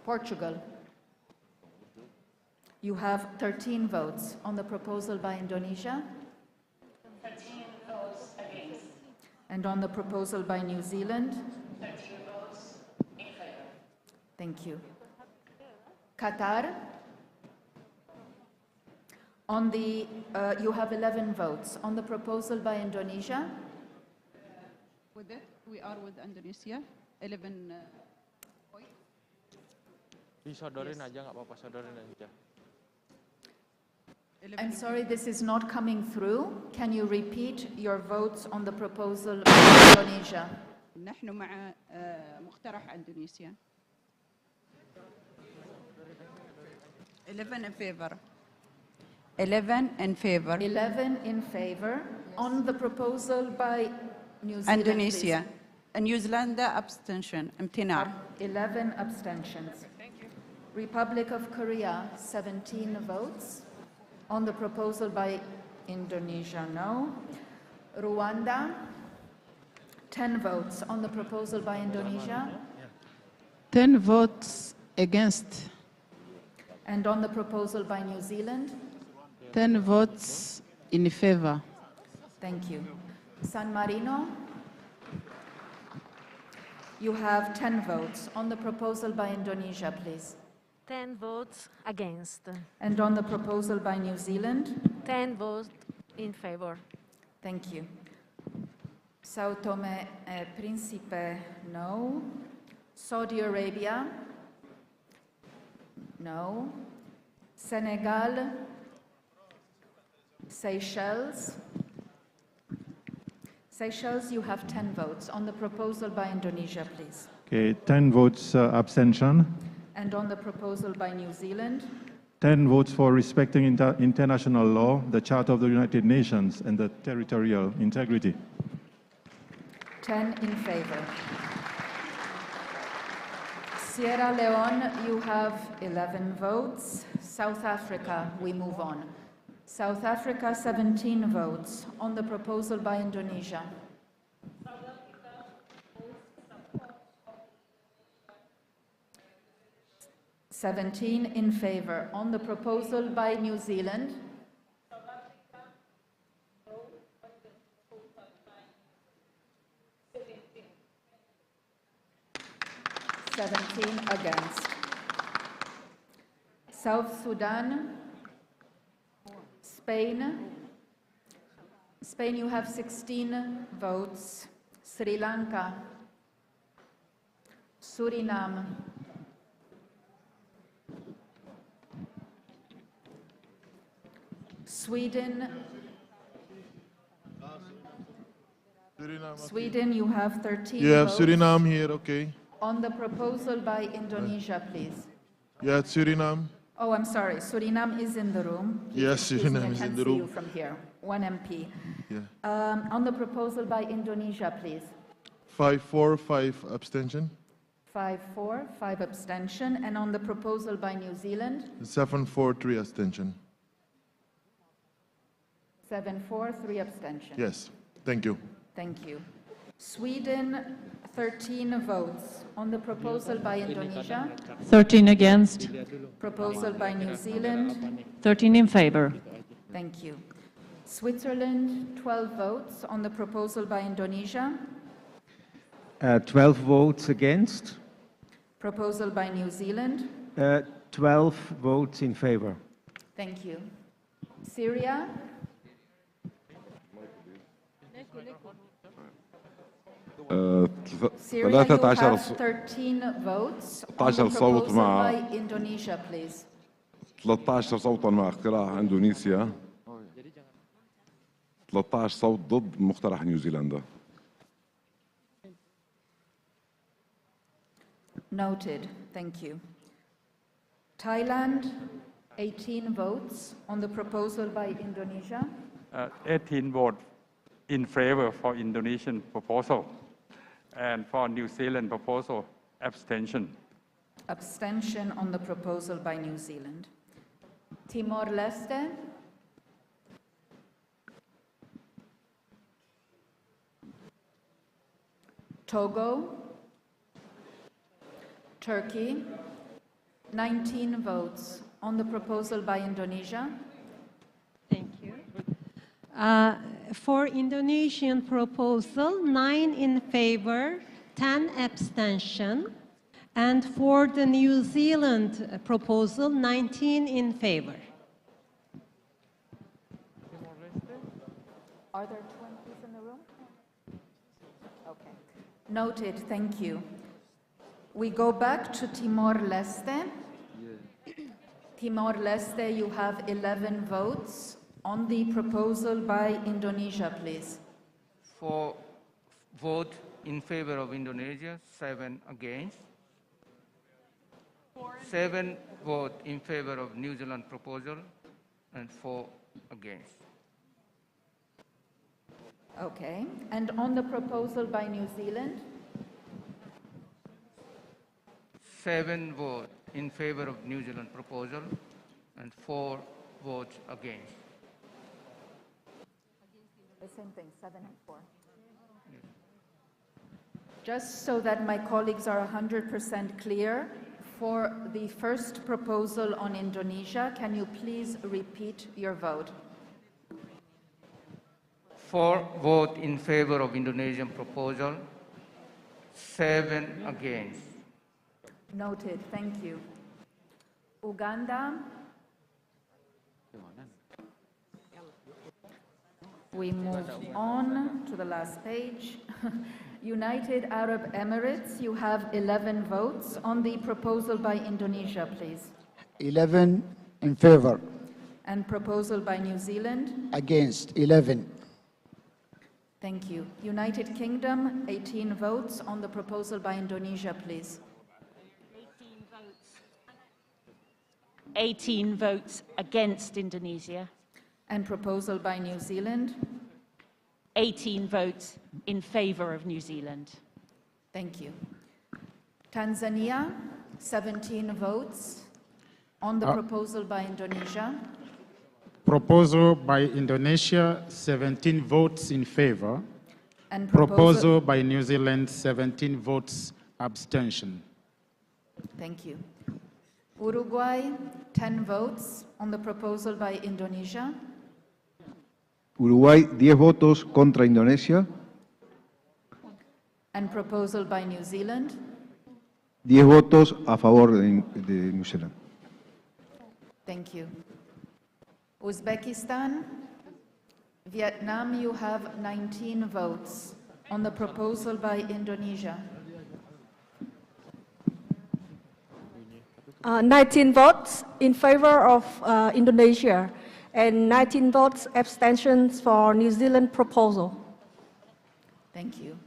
Portugal. You have 13 votes on the proposal by Indonesia. 13 votes against. And on the proposal by New Zealand. 13 votes in favor. Thank you. Qatar. On the, you have 11 votes on the proposal by Indonesia. With it, we are with Indonesia. 11 Disodorin aja, nggak apa-apa, sodorin aja. I'm sorry, this is not coming through. Can you repeat your votes on the proposal by Indonesia? نحن مع مقترح إندونيسيا. 11 in favor. 11 in favor. 11 in favor on the proposal by New Zealand. Indonesia. New Zealand abstention. امتناع. 11 abstentions. Republic of Korea, 17 votes. On the proposal by Indonesia, no. Rwanda, 10 votes on the proposal by Indonesia. 10 votes against. And on the proposal by New Zealand. 10 votes in favor. Thank you. San Marino, you have 10 votes on the proposal by Indonesia, please. 10 votes against. And on the proposal by New Zealand? 10 votes in favor. Thank you. Sao Tome e Principe, no. Saudi Arabia? No. Senegal? Seychelles? Seychelles, you have 10 votes on the proposal by Indonesia, please. Okay, 10 votes abstention. And on the proposal by New Zealand? 10 votes for respecting international law, the Charter of the United Nations, and the territorial integrity. 10 in favor. Sierra Leone, you have 11 votes. South Africa, we move on. South Africa, 17 votes on the proposal by Indonesia. 17 in favor. On the proposal by New Zealand? Against. South Sudan, Spain. Spain, you have 16 votes. Sri Lanka, Suriname, Sweden. Sweden, you have 13 You have votes. Suriname here, okay. On the proposal by Indonesia, please. Yeah, Suriname. Oh, I'm sorry. Suriname is in the room. Please Yes, excuse me, Suriname is I in can't the see you room. from here. 1 MP. Yeah. On the proposal by Indonesia, please. 5-4, 5 abstention. 5-4, 5 abstention. And on the proposal by New Zealand? 7-4, 3 abstention. 7-4, 3 abstention. Yes, thank you. Thank you. Sweden, 13 votes. On the proposal by Indonesia? 13 against. Proposal by New Zealand? 13 in favor. Thank you. Switzerland, 12 votes. On the proposal by Indonesia? 12 votes against. Proposal by New Zealand? 12 votes in favor. Thank you. Syria? Syria, you have 13 votes. On the 13 صوت proposal مع by Indonesia, please. 13 صوتا مع اقتراح اندونيسيا 13 صوت ضد مقترح نيوزيلندا Noted. Thank you. Thailand, 18 votes on the proposal by Indonesia. 18 vote in favor for Indonesian proposal, and for New Zealand proposal, abstention. Abstention on the proposal by New Zealand. Timor-Leste, Togo, Turkey, 19 votes on the proposal by Indonesia. Thank you. For Indonesian proposal, 9 in favor, 10 abstention. And for the New Zealand proposal, 19 in favor. Are there 20s in the room? Okay. Noted, thank you. We go back to Timor-Leste. Timor-Leste, you have 11 votes on the proposal by Indonesia, please. 4 vote in favor of Indonesia, 7 against. 7 vote in favor of New Zealand proposal, and 4 against. Okay, and on the proposal by New Zealand? 7 vote in favor of New Zealand proposal, and 4 votes against. The same thing, 7 and 4. Just so that my colleagues are 100% clear, for the first proposal on Indonesia, can you please repeat your vote? 4 vote in favor of Indonesian proposal, 7 against. Noted, thank you. Uganda. We move on to the last page. United Arab Emirates, you have 11 votes on the proposal by Indonesia, please. 11 in favor. And proposal by New Zealand? Against, 11. Thank you. United Kingdom, 18 votes on the proposal by Indonesia, please. 18 votes against Indonesia. And proposal by New Zealand? 18 votes in favor of New Zealand. Thank you. Tanzania, 17 votes on the proposal by Indonesia. Proposal by Indonesia, 17 votes in favor. And proposal by New Zealand, 17 votes abstention. Thank you. Uruguay, 10 votes on the proposal by Indonesia. Uruguay, 10 votos contra Indonesia. And proposal by New Zealand. 10 votos a favor de New Zealand. Thank you. Uzbekistan, Vietnam, you have 19 votes on the proposal by Indonesia. 19 votes in favor of Indonesia and 19 votes abstentions for New Zealand proposal. Thank you.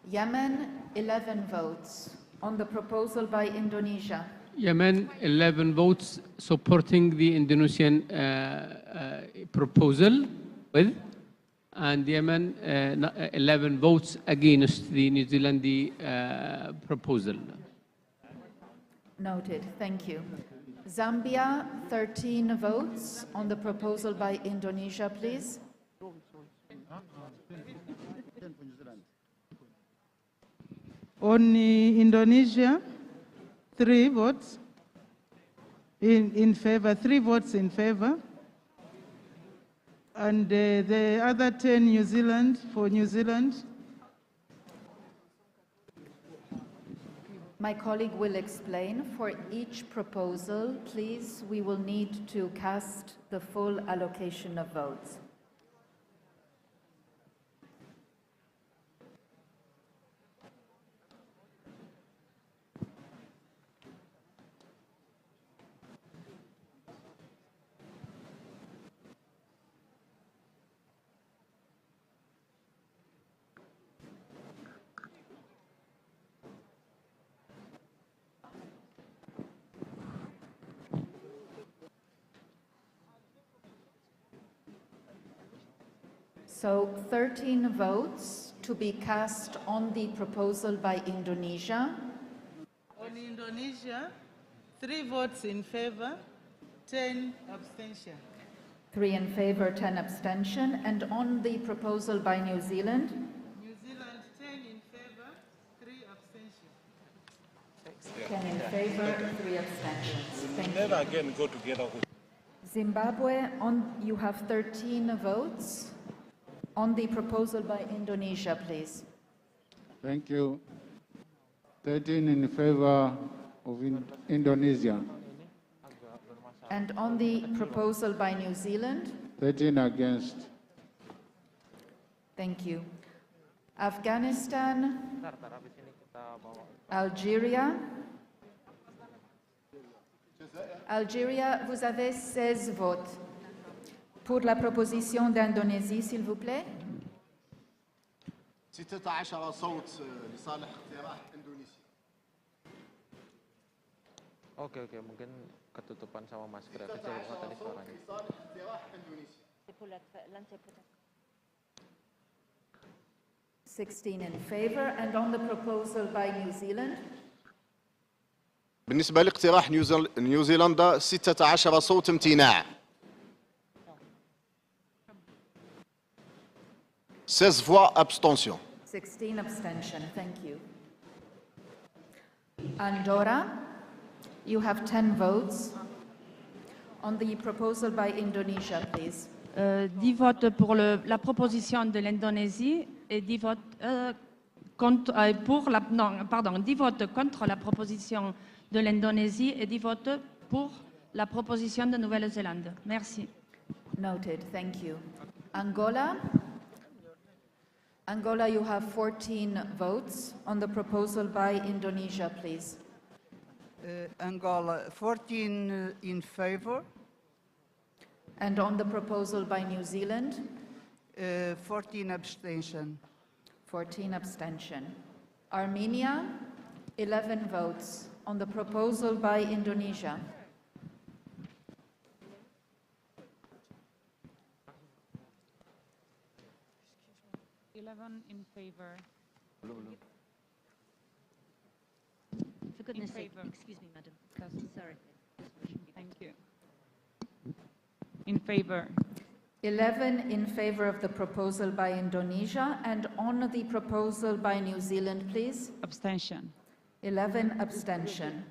Yemen, 11 votes on the proposal by Indonesia. Yemen, 11 votes supporting the Indonesian proposal with, and Yemen, 11 votes against the New Zealand proposal. Noted, thank you. Zambia, 13 votes on the proposal by Indonesia, please. On Indonesia, 3 votes in favor, 3 votes in favor. And the other 10 New Zealand, for New Zealand. My colleague will explain. For each proposal, please, we will need to cast the full allocation of votes. So 13 votes to be cast on the proposal by Indonesia. On Indonesia, 3 votes in favor, 10 abstention. 3 in favor, 10 abstention. And on the proposal by New Zealand, New Zealand, 10 in favor, 3 abstention. 10 in favor, 3 abstentions. Thank you. Never again go together with Zimbabwe, you have 13 votes. On the proposal by Indonesia, please. Thank you. 13 in favor of Indonesia. And on the proposal by New Zealand? 13 against. Thank you. Afghanistan, Algeria. Algeria, vous avez 16 votes. Pour la proposition d'Indonésie, s'il vous plaît. 16 صوت لصالح اقتراح إندونيسيا. Oke, mungkin ketutupan sama masker ya, kecil banget tadi suaranya. 16 in favor, and on the proposal by New Zealand? بالنسبة لاقتراح نيوزيلندا 16 صوت امتناع. 16 voix abstention. 16 abstention, thank you. Andorra, you have 10 votes. On the proposal by Indonesia, please. 10 votes pour la proposition de l'Indonésie et 10 votes 10 votes contre la proposition de l'Indonésie et 10 votes pour la proposition de Nouvelle-Zélande. Merci. Noted, thank you. Angola, you have 14 votes. On the proposal by Indonesia, please. Angola, 14 in favor. And on the proposal by New Zealand? 14 abstention. 14 abstention. Armenia, 11 votes. On the proposal by Indonesia? In favor. For goodness sake, favor. excuse me, madam. Sorry. Thank you. In favor. 11 in favor of the proposal by Indonesia, and on the proposal by New Zealand, please. Abstention. 11 abstention.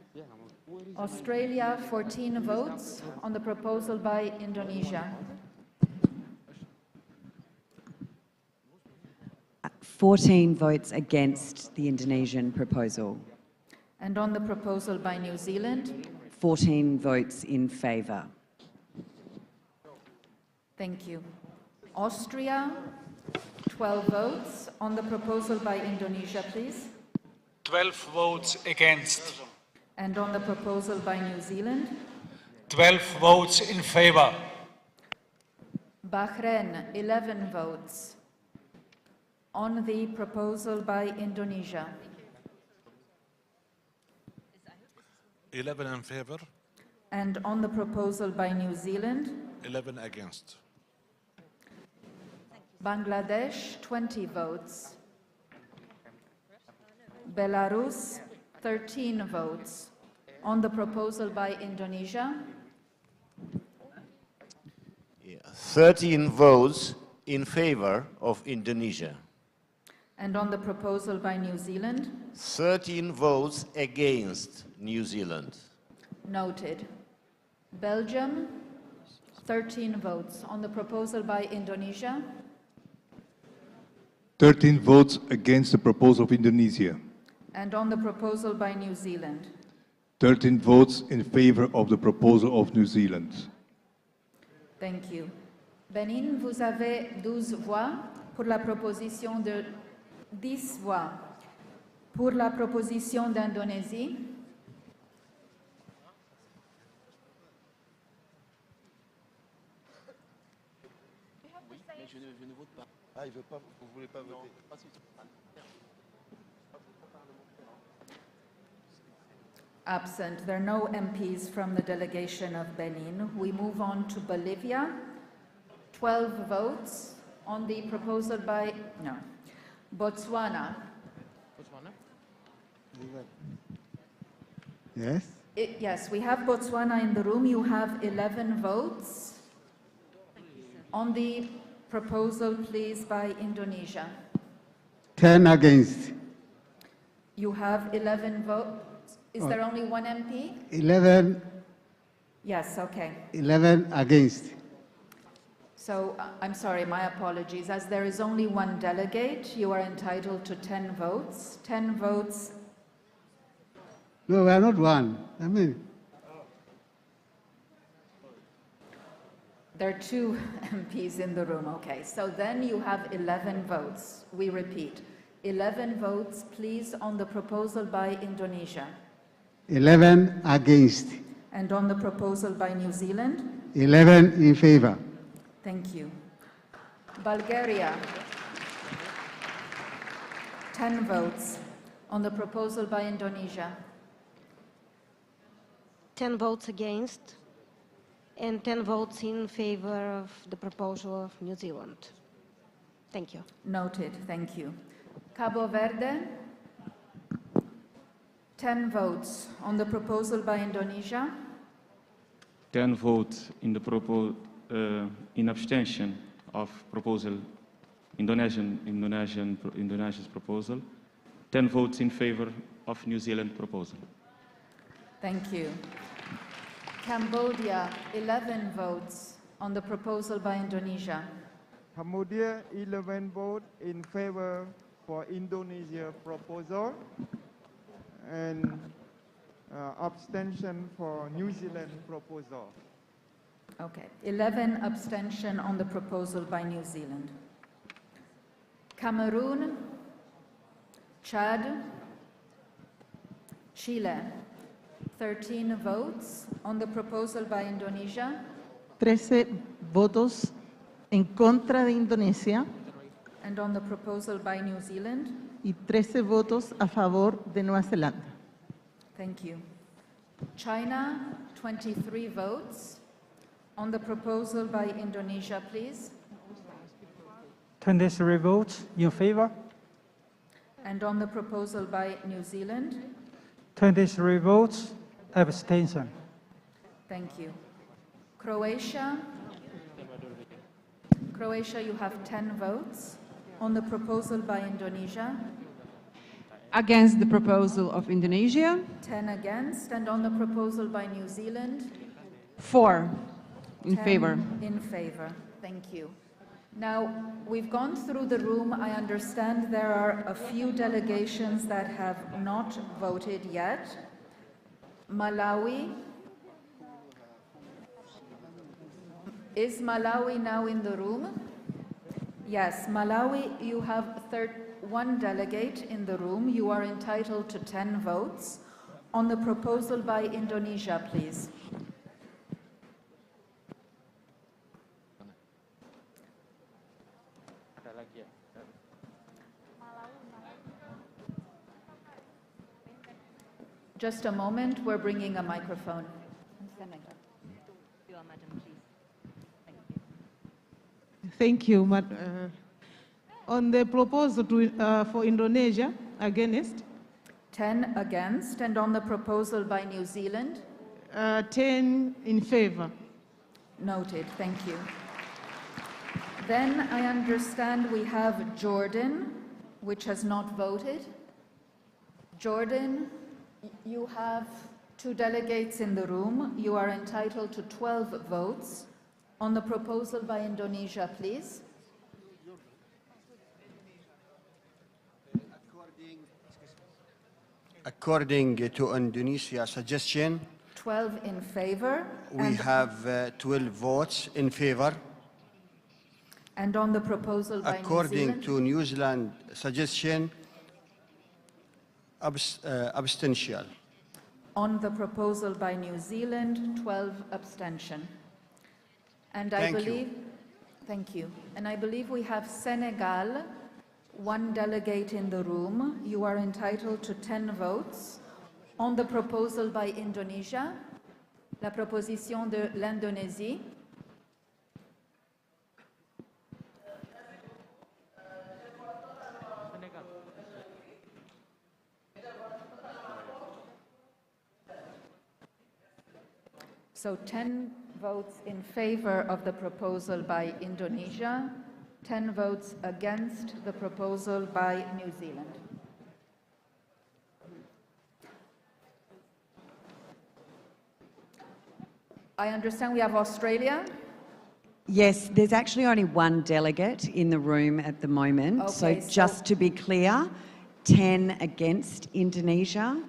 Australia, 14 votes on the proposal by Indonesia. 14 votes against the Indonesian proposal. And on the proposal by New Zealand? 14 votes in favour. Thank you. Austria, 12 votes. On the proposal by Indonesia, please. 12 votes against. And on the proposal by New Zealand? 12 votes in favor. Bahrain, 11 votes. On the proposal by Indonesia? 11 in favor. And on the proposal by New Zealand? 11 against. Bangladesh, 20 votes. Belarus, 13 votes. On the proposal by Indonesia? 13 votes in favor of Indonesia. And on the proposal by New Zealand? 13 votes against New Zealand. Noted. Belgium, 13 votes. On the proposal by Indonesia? 13 votes against the proposal of Indonesia. And on the proposal by New Zealand? 13 votes in favor of the proposal of New Zealand. Thank you. Benin, vous avez 12 voix pour la proposition de 10 voix pour la proposition d'Indonésie. Je ne vote pas. Ah, il veut pas, vous voulez pas voter. Absent. There are no MPs from the delegation of Benin. We move on to Bolivia. 12 votes. on the proposal by, no, Botswana. Yes? Yes, we have Botswana in the room. You have 11 votes. On the proposal, please, by Indonesia. 10 against. You have 11 votes. Is there only one MP? 11, Yes, okay. 11 against. So, I'm sorry, my apologies. As there is only one delegate, you are entitled to 10 votes. 10 votes. No, we are not one. I mean, There are 2 MPs in the room, okay. So then you have 11 votes. We repeat, 11 votes, please, on the proposal by Indonesia. 11 against. And on the proposal by New Zealand? 11 in favor. Thank you. Bulgaria, 10 votes on the proposal by Indonesia. 10 votes against and 10 votes in favor of the proposal of New Zealand. Thank you. Noted, thank you. Cabo Verde, 10 votes on the proposal by Indonesia. 10 votes in the in abstention of proposal, Indonesia's proposal. 10 votes in favor of New Zealand proposal. Thank you. Cambodia, 11 votes on the proposal by Indonesia. Cambodia, 11 votes in favor for Indonesia proposal and abstention for New Zealand proposal. Okay, 11 abstention on the proposal by New Zealand. Cameroon, Chad, Chile, 13 votes on the proposal by Indonesia. 13 votos en contra de Indonesia And on the proposal by New Zealand. y 13 votos a favor de Nueva Zelanda. Thank you. China, 23 votes on the proposal by Indonesia, please. 23 votes in favor. And on the proposal by New Zealand. 23 votes abstention. Thank you. Croatia. Croatia, you have 10 votes on the proposal by Indonesia. Against the proposal of Indonesia. 10 against. And on the proposal by New Zealand. 4 in 10 favor. In favor. Thank you. Now, we've gone through the room. I understand there are a few delegations that have not voted yet. Malawi. Is Malawi now in the room? Yes, Malawi, you have 1 delegate in the room. You are entitled to 10 votes. On the proposal by Indonesia, please. Just a moment, we're bringing a microphone. Thank you. On the proposal for Indonesia, against? 10 against. And on the proposal by New Zealand? 10 in favor. Noted, thank you. Then I understand we have Jordan, which has not voted. Jordan, you have 2 delegates in the room. You are entitled to 12 votes. On the proposal by Indonesia, please. According to Indonesia's suggestion, 12 in favor. we have 12 votes in favor. And on the proposal by New According Zealand? to New Zealand suggestion, abstention. On the proposal by New Zealand, 12 abstention. And I Thank you. believe, thank you. And I believe we have Senegal, 1 delegate in the room. You are entitled to 10 votes. On the proposal by Indonesia, la proposition de l'Indonésie. So 10 votes in favor of the proposal by Indonesia, 10 votes against the proposal by New Zealand. I understand we have Australia. Yes, there's actually only one delegate in the room at the moment. Okay, so just to be clear, 10 against Indonesia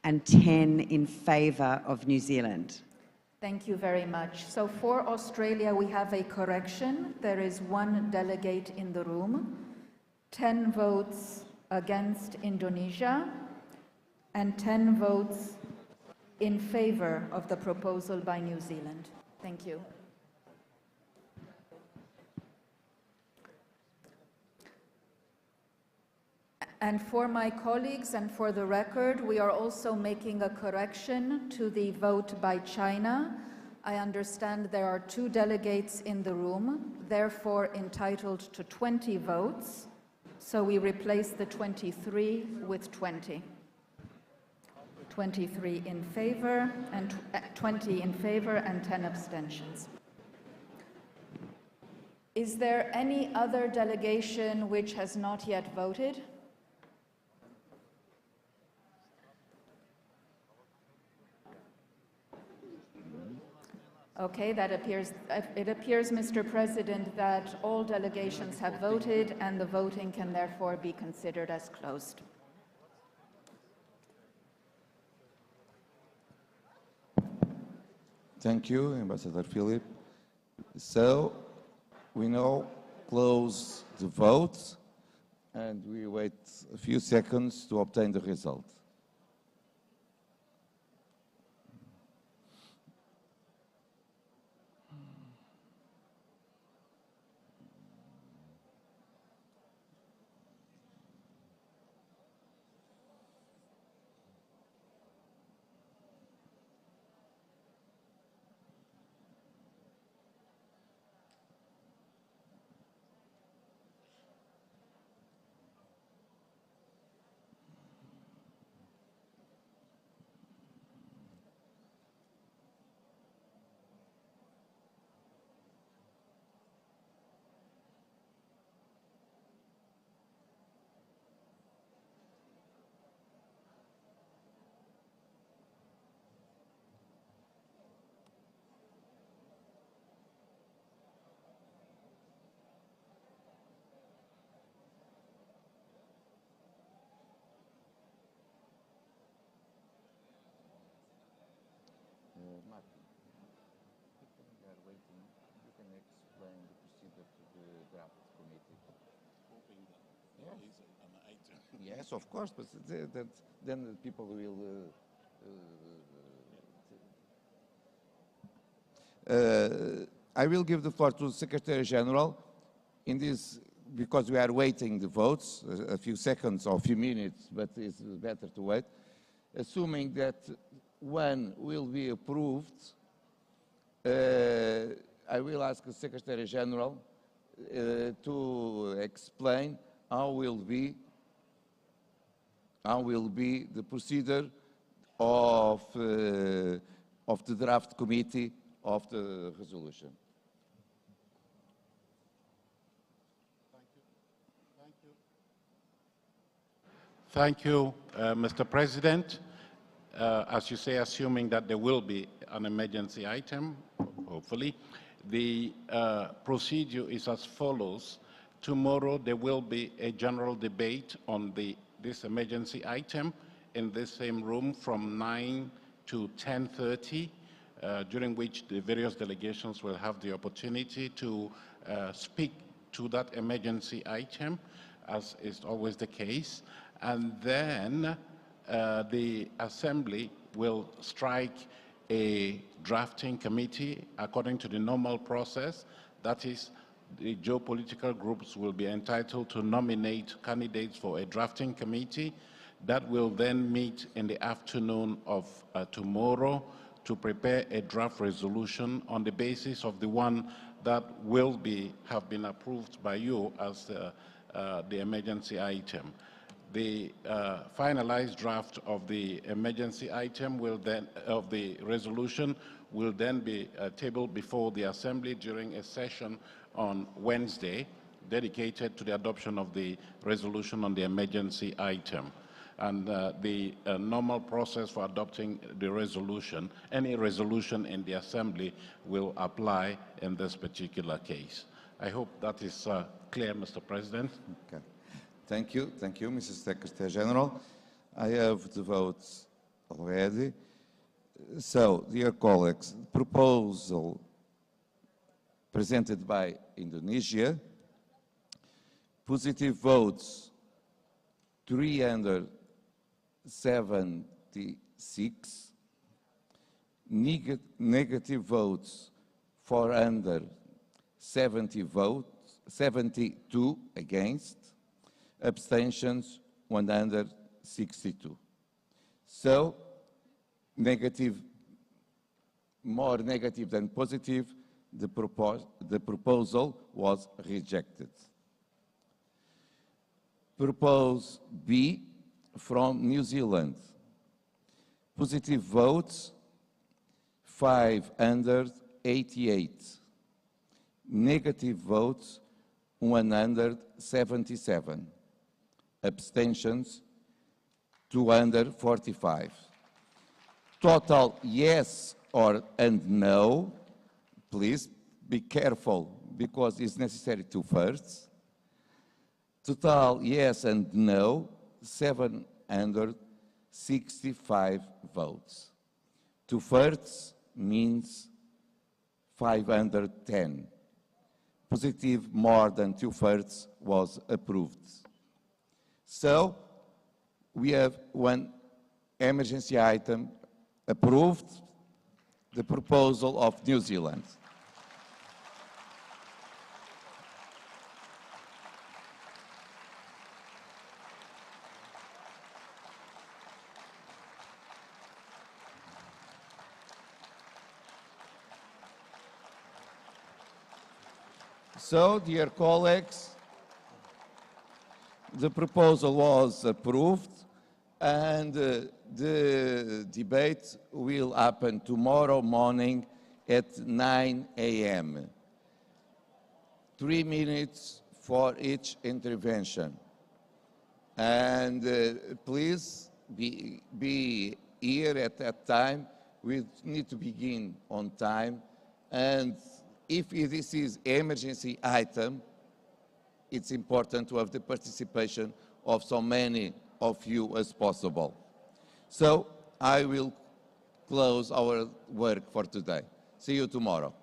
and 10 in favour of New Zealand. Thank you very much. So for Australia, we have a correction. There is one delegate in the room, 10 votes against Indonesia, and 10 votes in favor of the proposal by New Zealand. Thank you. And for my colleagues and for the record, we are also making a correction to the vote by China. I understand there are 2 delegates in the room, therefore entitled to 20 votes. So we replace the 23 with 20. 23 in favor and 20 in favor and 10 abstentions. Is there any other delegation which has not yet voted? Okay, it appears, Mr. President, that all delegations have voted and the voting can therefore be considered as closed. Thank you, Ambassador Philip. So, we now close the vote and we wait a few seconds to obtain the result. Martin, we are waiting. You can explain the procedure to the draft committee. Yes. Yes, of course, but then the people will. I will give the floor to the Secretary General in this, because we are waiting the votes, a few seconds or a few minutes, but it's better to wait. Assuming that one will be approved, I will ask the Secretary General to explain how will be the procedure of the draft committee of the resolution. Thank you, Mr. President. As you say, assuming that there will be an emergency item, hopefully, the procedure is as follows. Tomorrow there will be a general debate on this emergency item in this same room from 9 to 10:30, during which the various delegations will have the opportunity to speak to that emergency item, as is always the case. And then the Assembly will strike a drafting committee according to the normal process. That is, the geopolitical groups will be entitled to nominate candidates for a drafting committee that will then meet in the afternoon of tomorrow to prepare a draft resolution on the basis of the one that will have been approved by you as the emergency item. The finalized draft of the emergency item will then, of the resolution, will then be tabled before the Assembly during a session on Wednesday dedicated to the adoption of the resolution on the emergency item. And the normal process for adopting the resolution, any resolution in the Assembly, will apply in this particular case. I hope that is clear, Mr. President. Okay. Thank you, Mrs. Secretary General. I have the votes already. So, dear colleagues, proposal presented by Indonesia, positive votes 376, negative votes 472 against, abstentions 162. So, negative, more negative than positive, the proposal was rejected. Propose B from New Zealand. Positive votes 588. Negative votes 177. Abstentions 245. Total yes and no. Please be careful because it's necessary two firsts. Total yes and no, 765 votes. Two thirds means 510. Positive more than two thirds was approved. So we have one emergency item approved, the proposal of New Zealand. So, dear colleagues, the proposal was approved and the debate will happen tomorrow morning at 9 a.m. 3 minutes for each intervention. And please be here at that time. We need to begin on time. And if this is emergency item, it's important to have the participation of so many of you as possible. So I will close our work for today. See you tomorrow.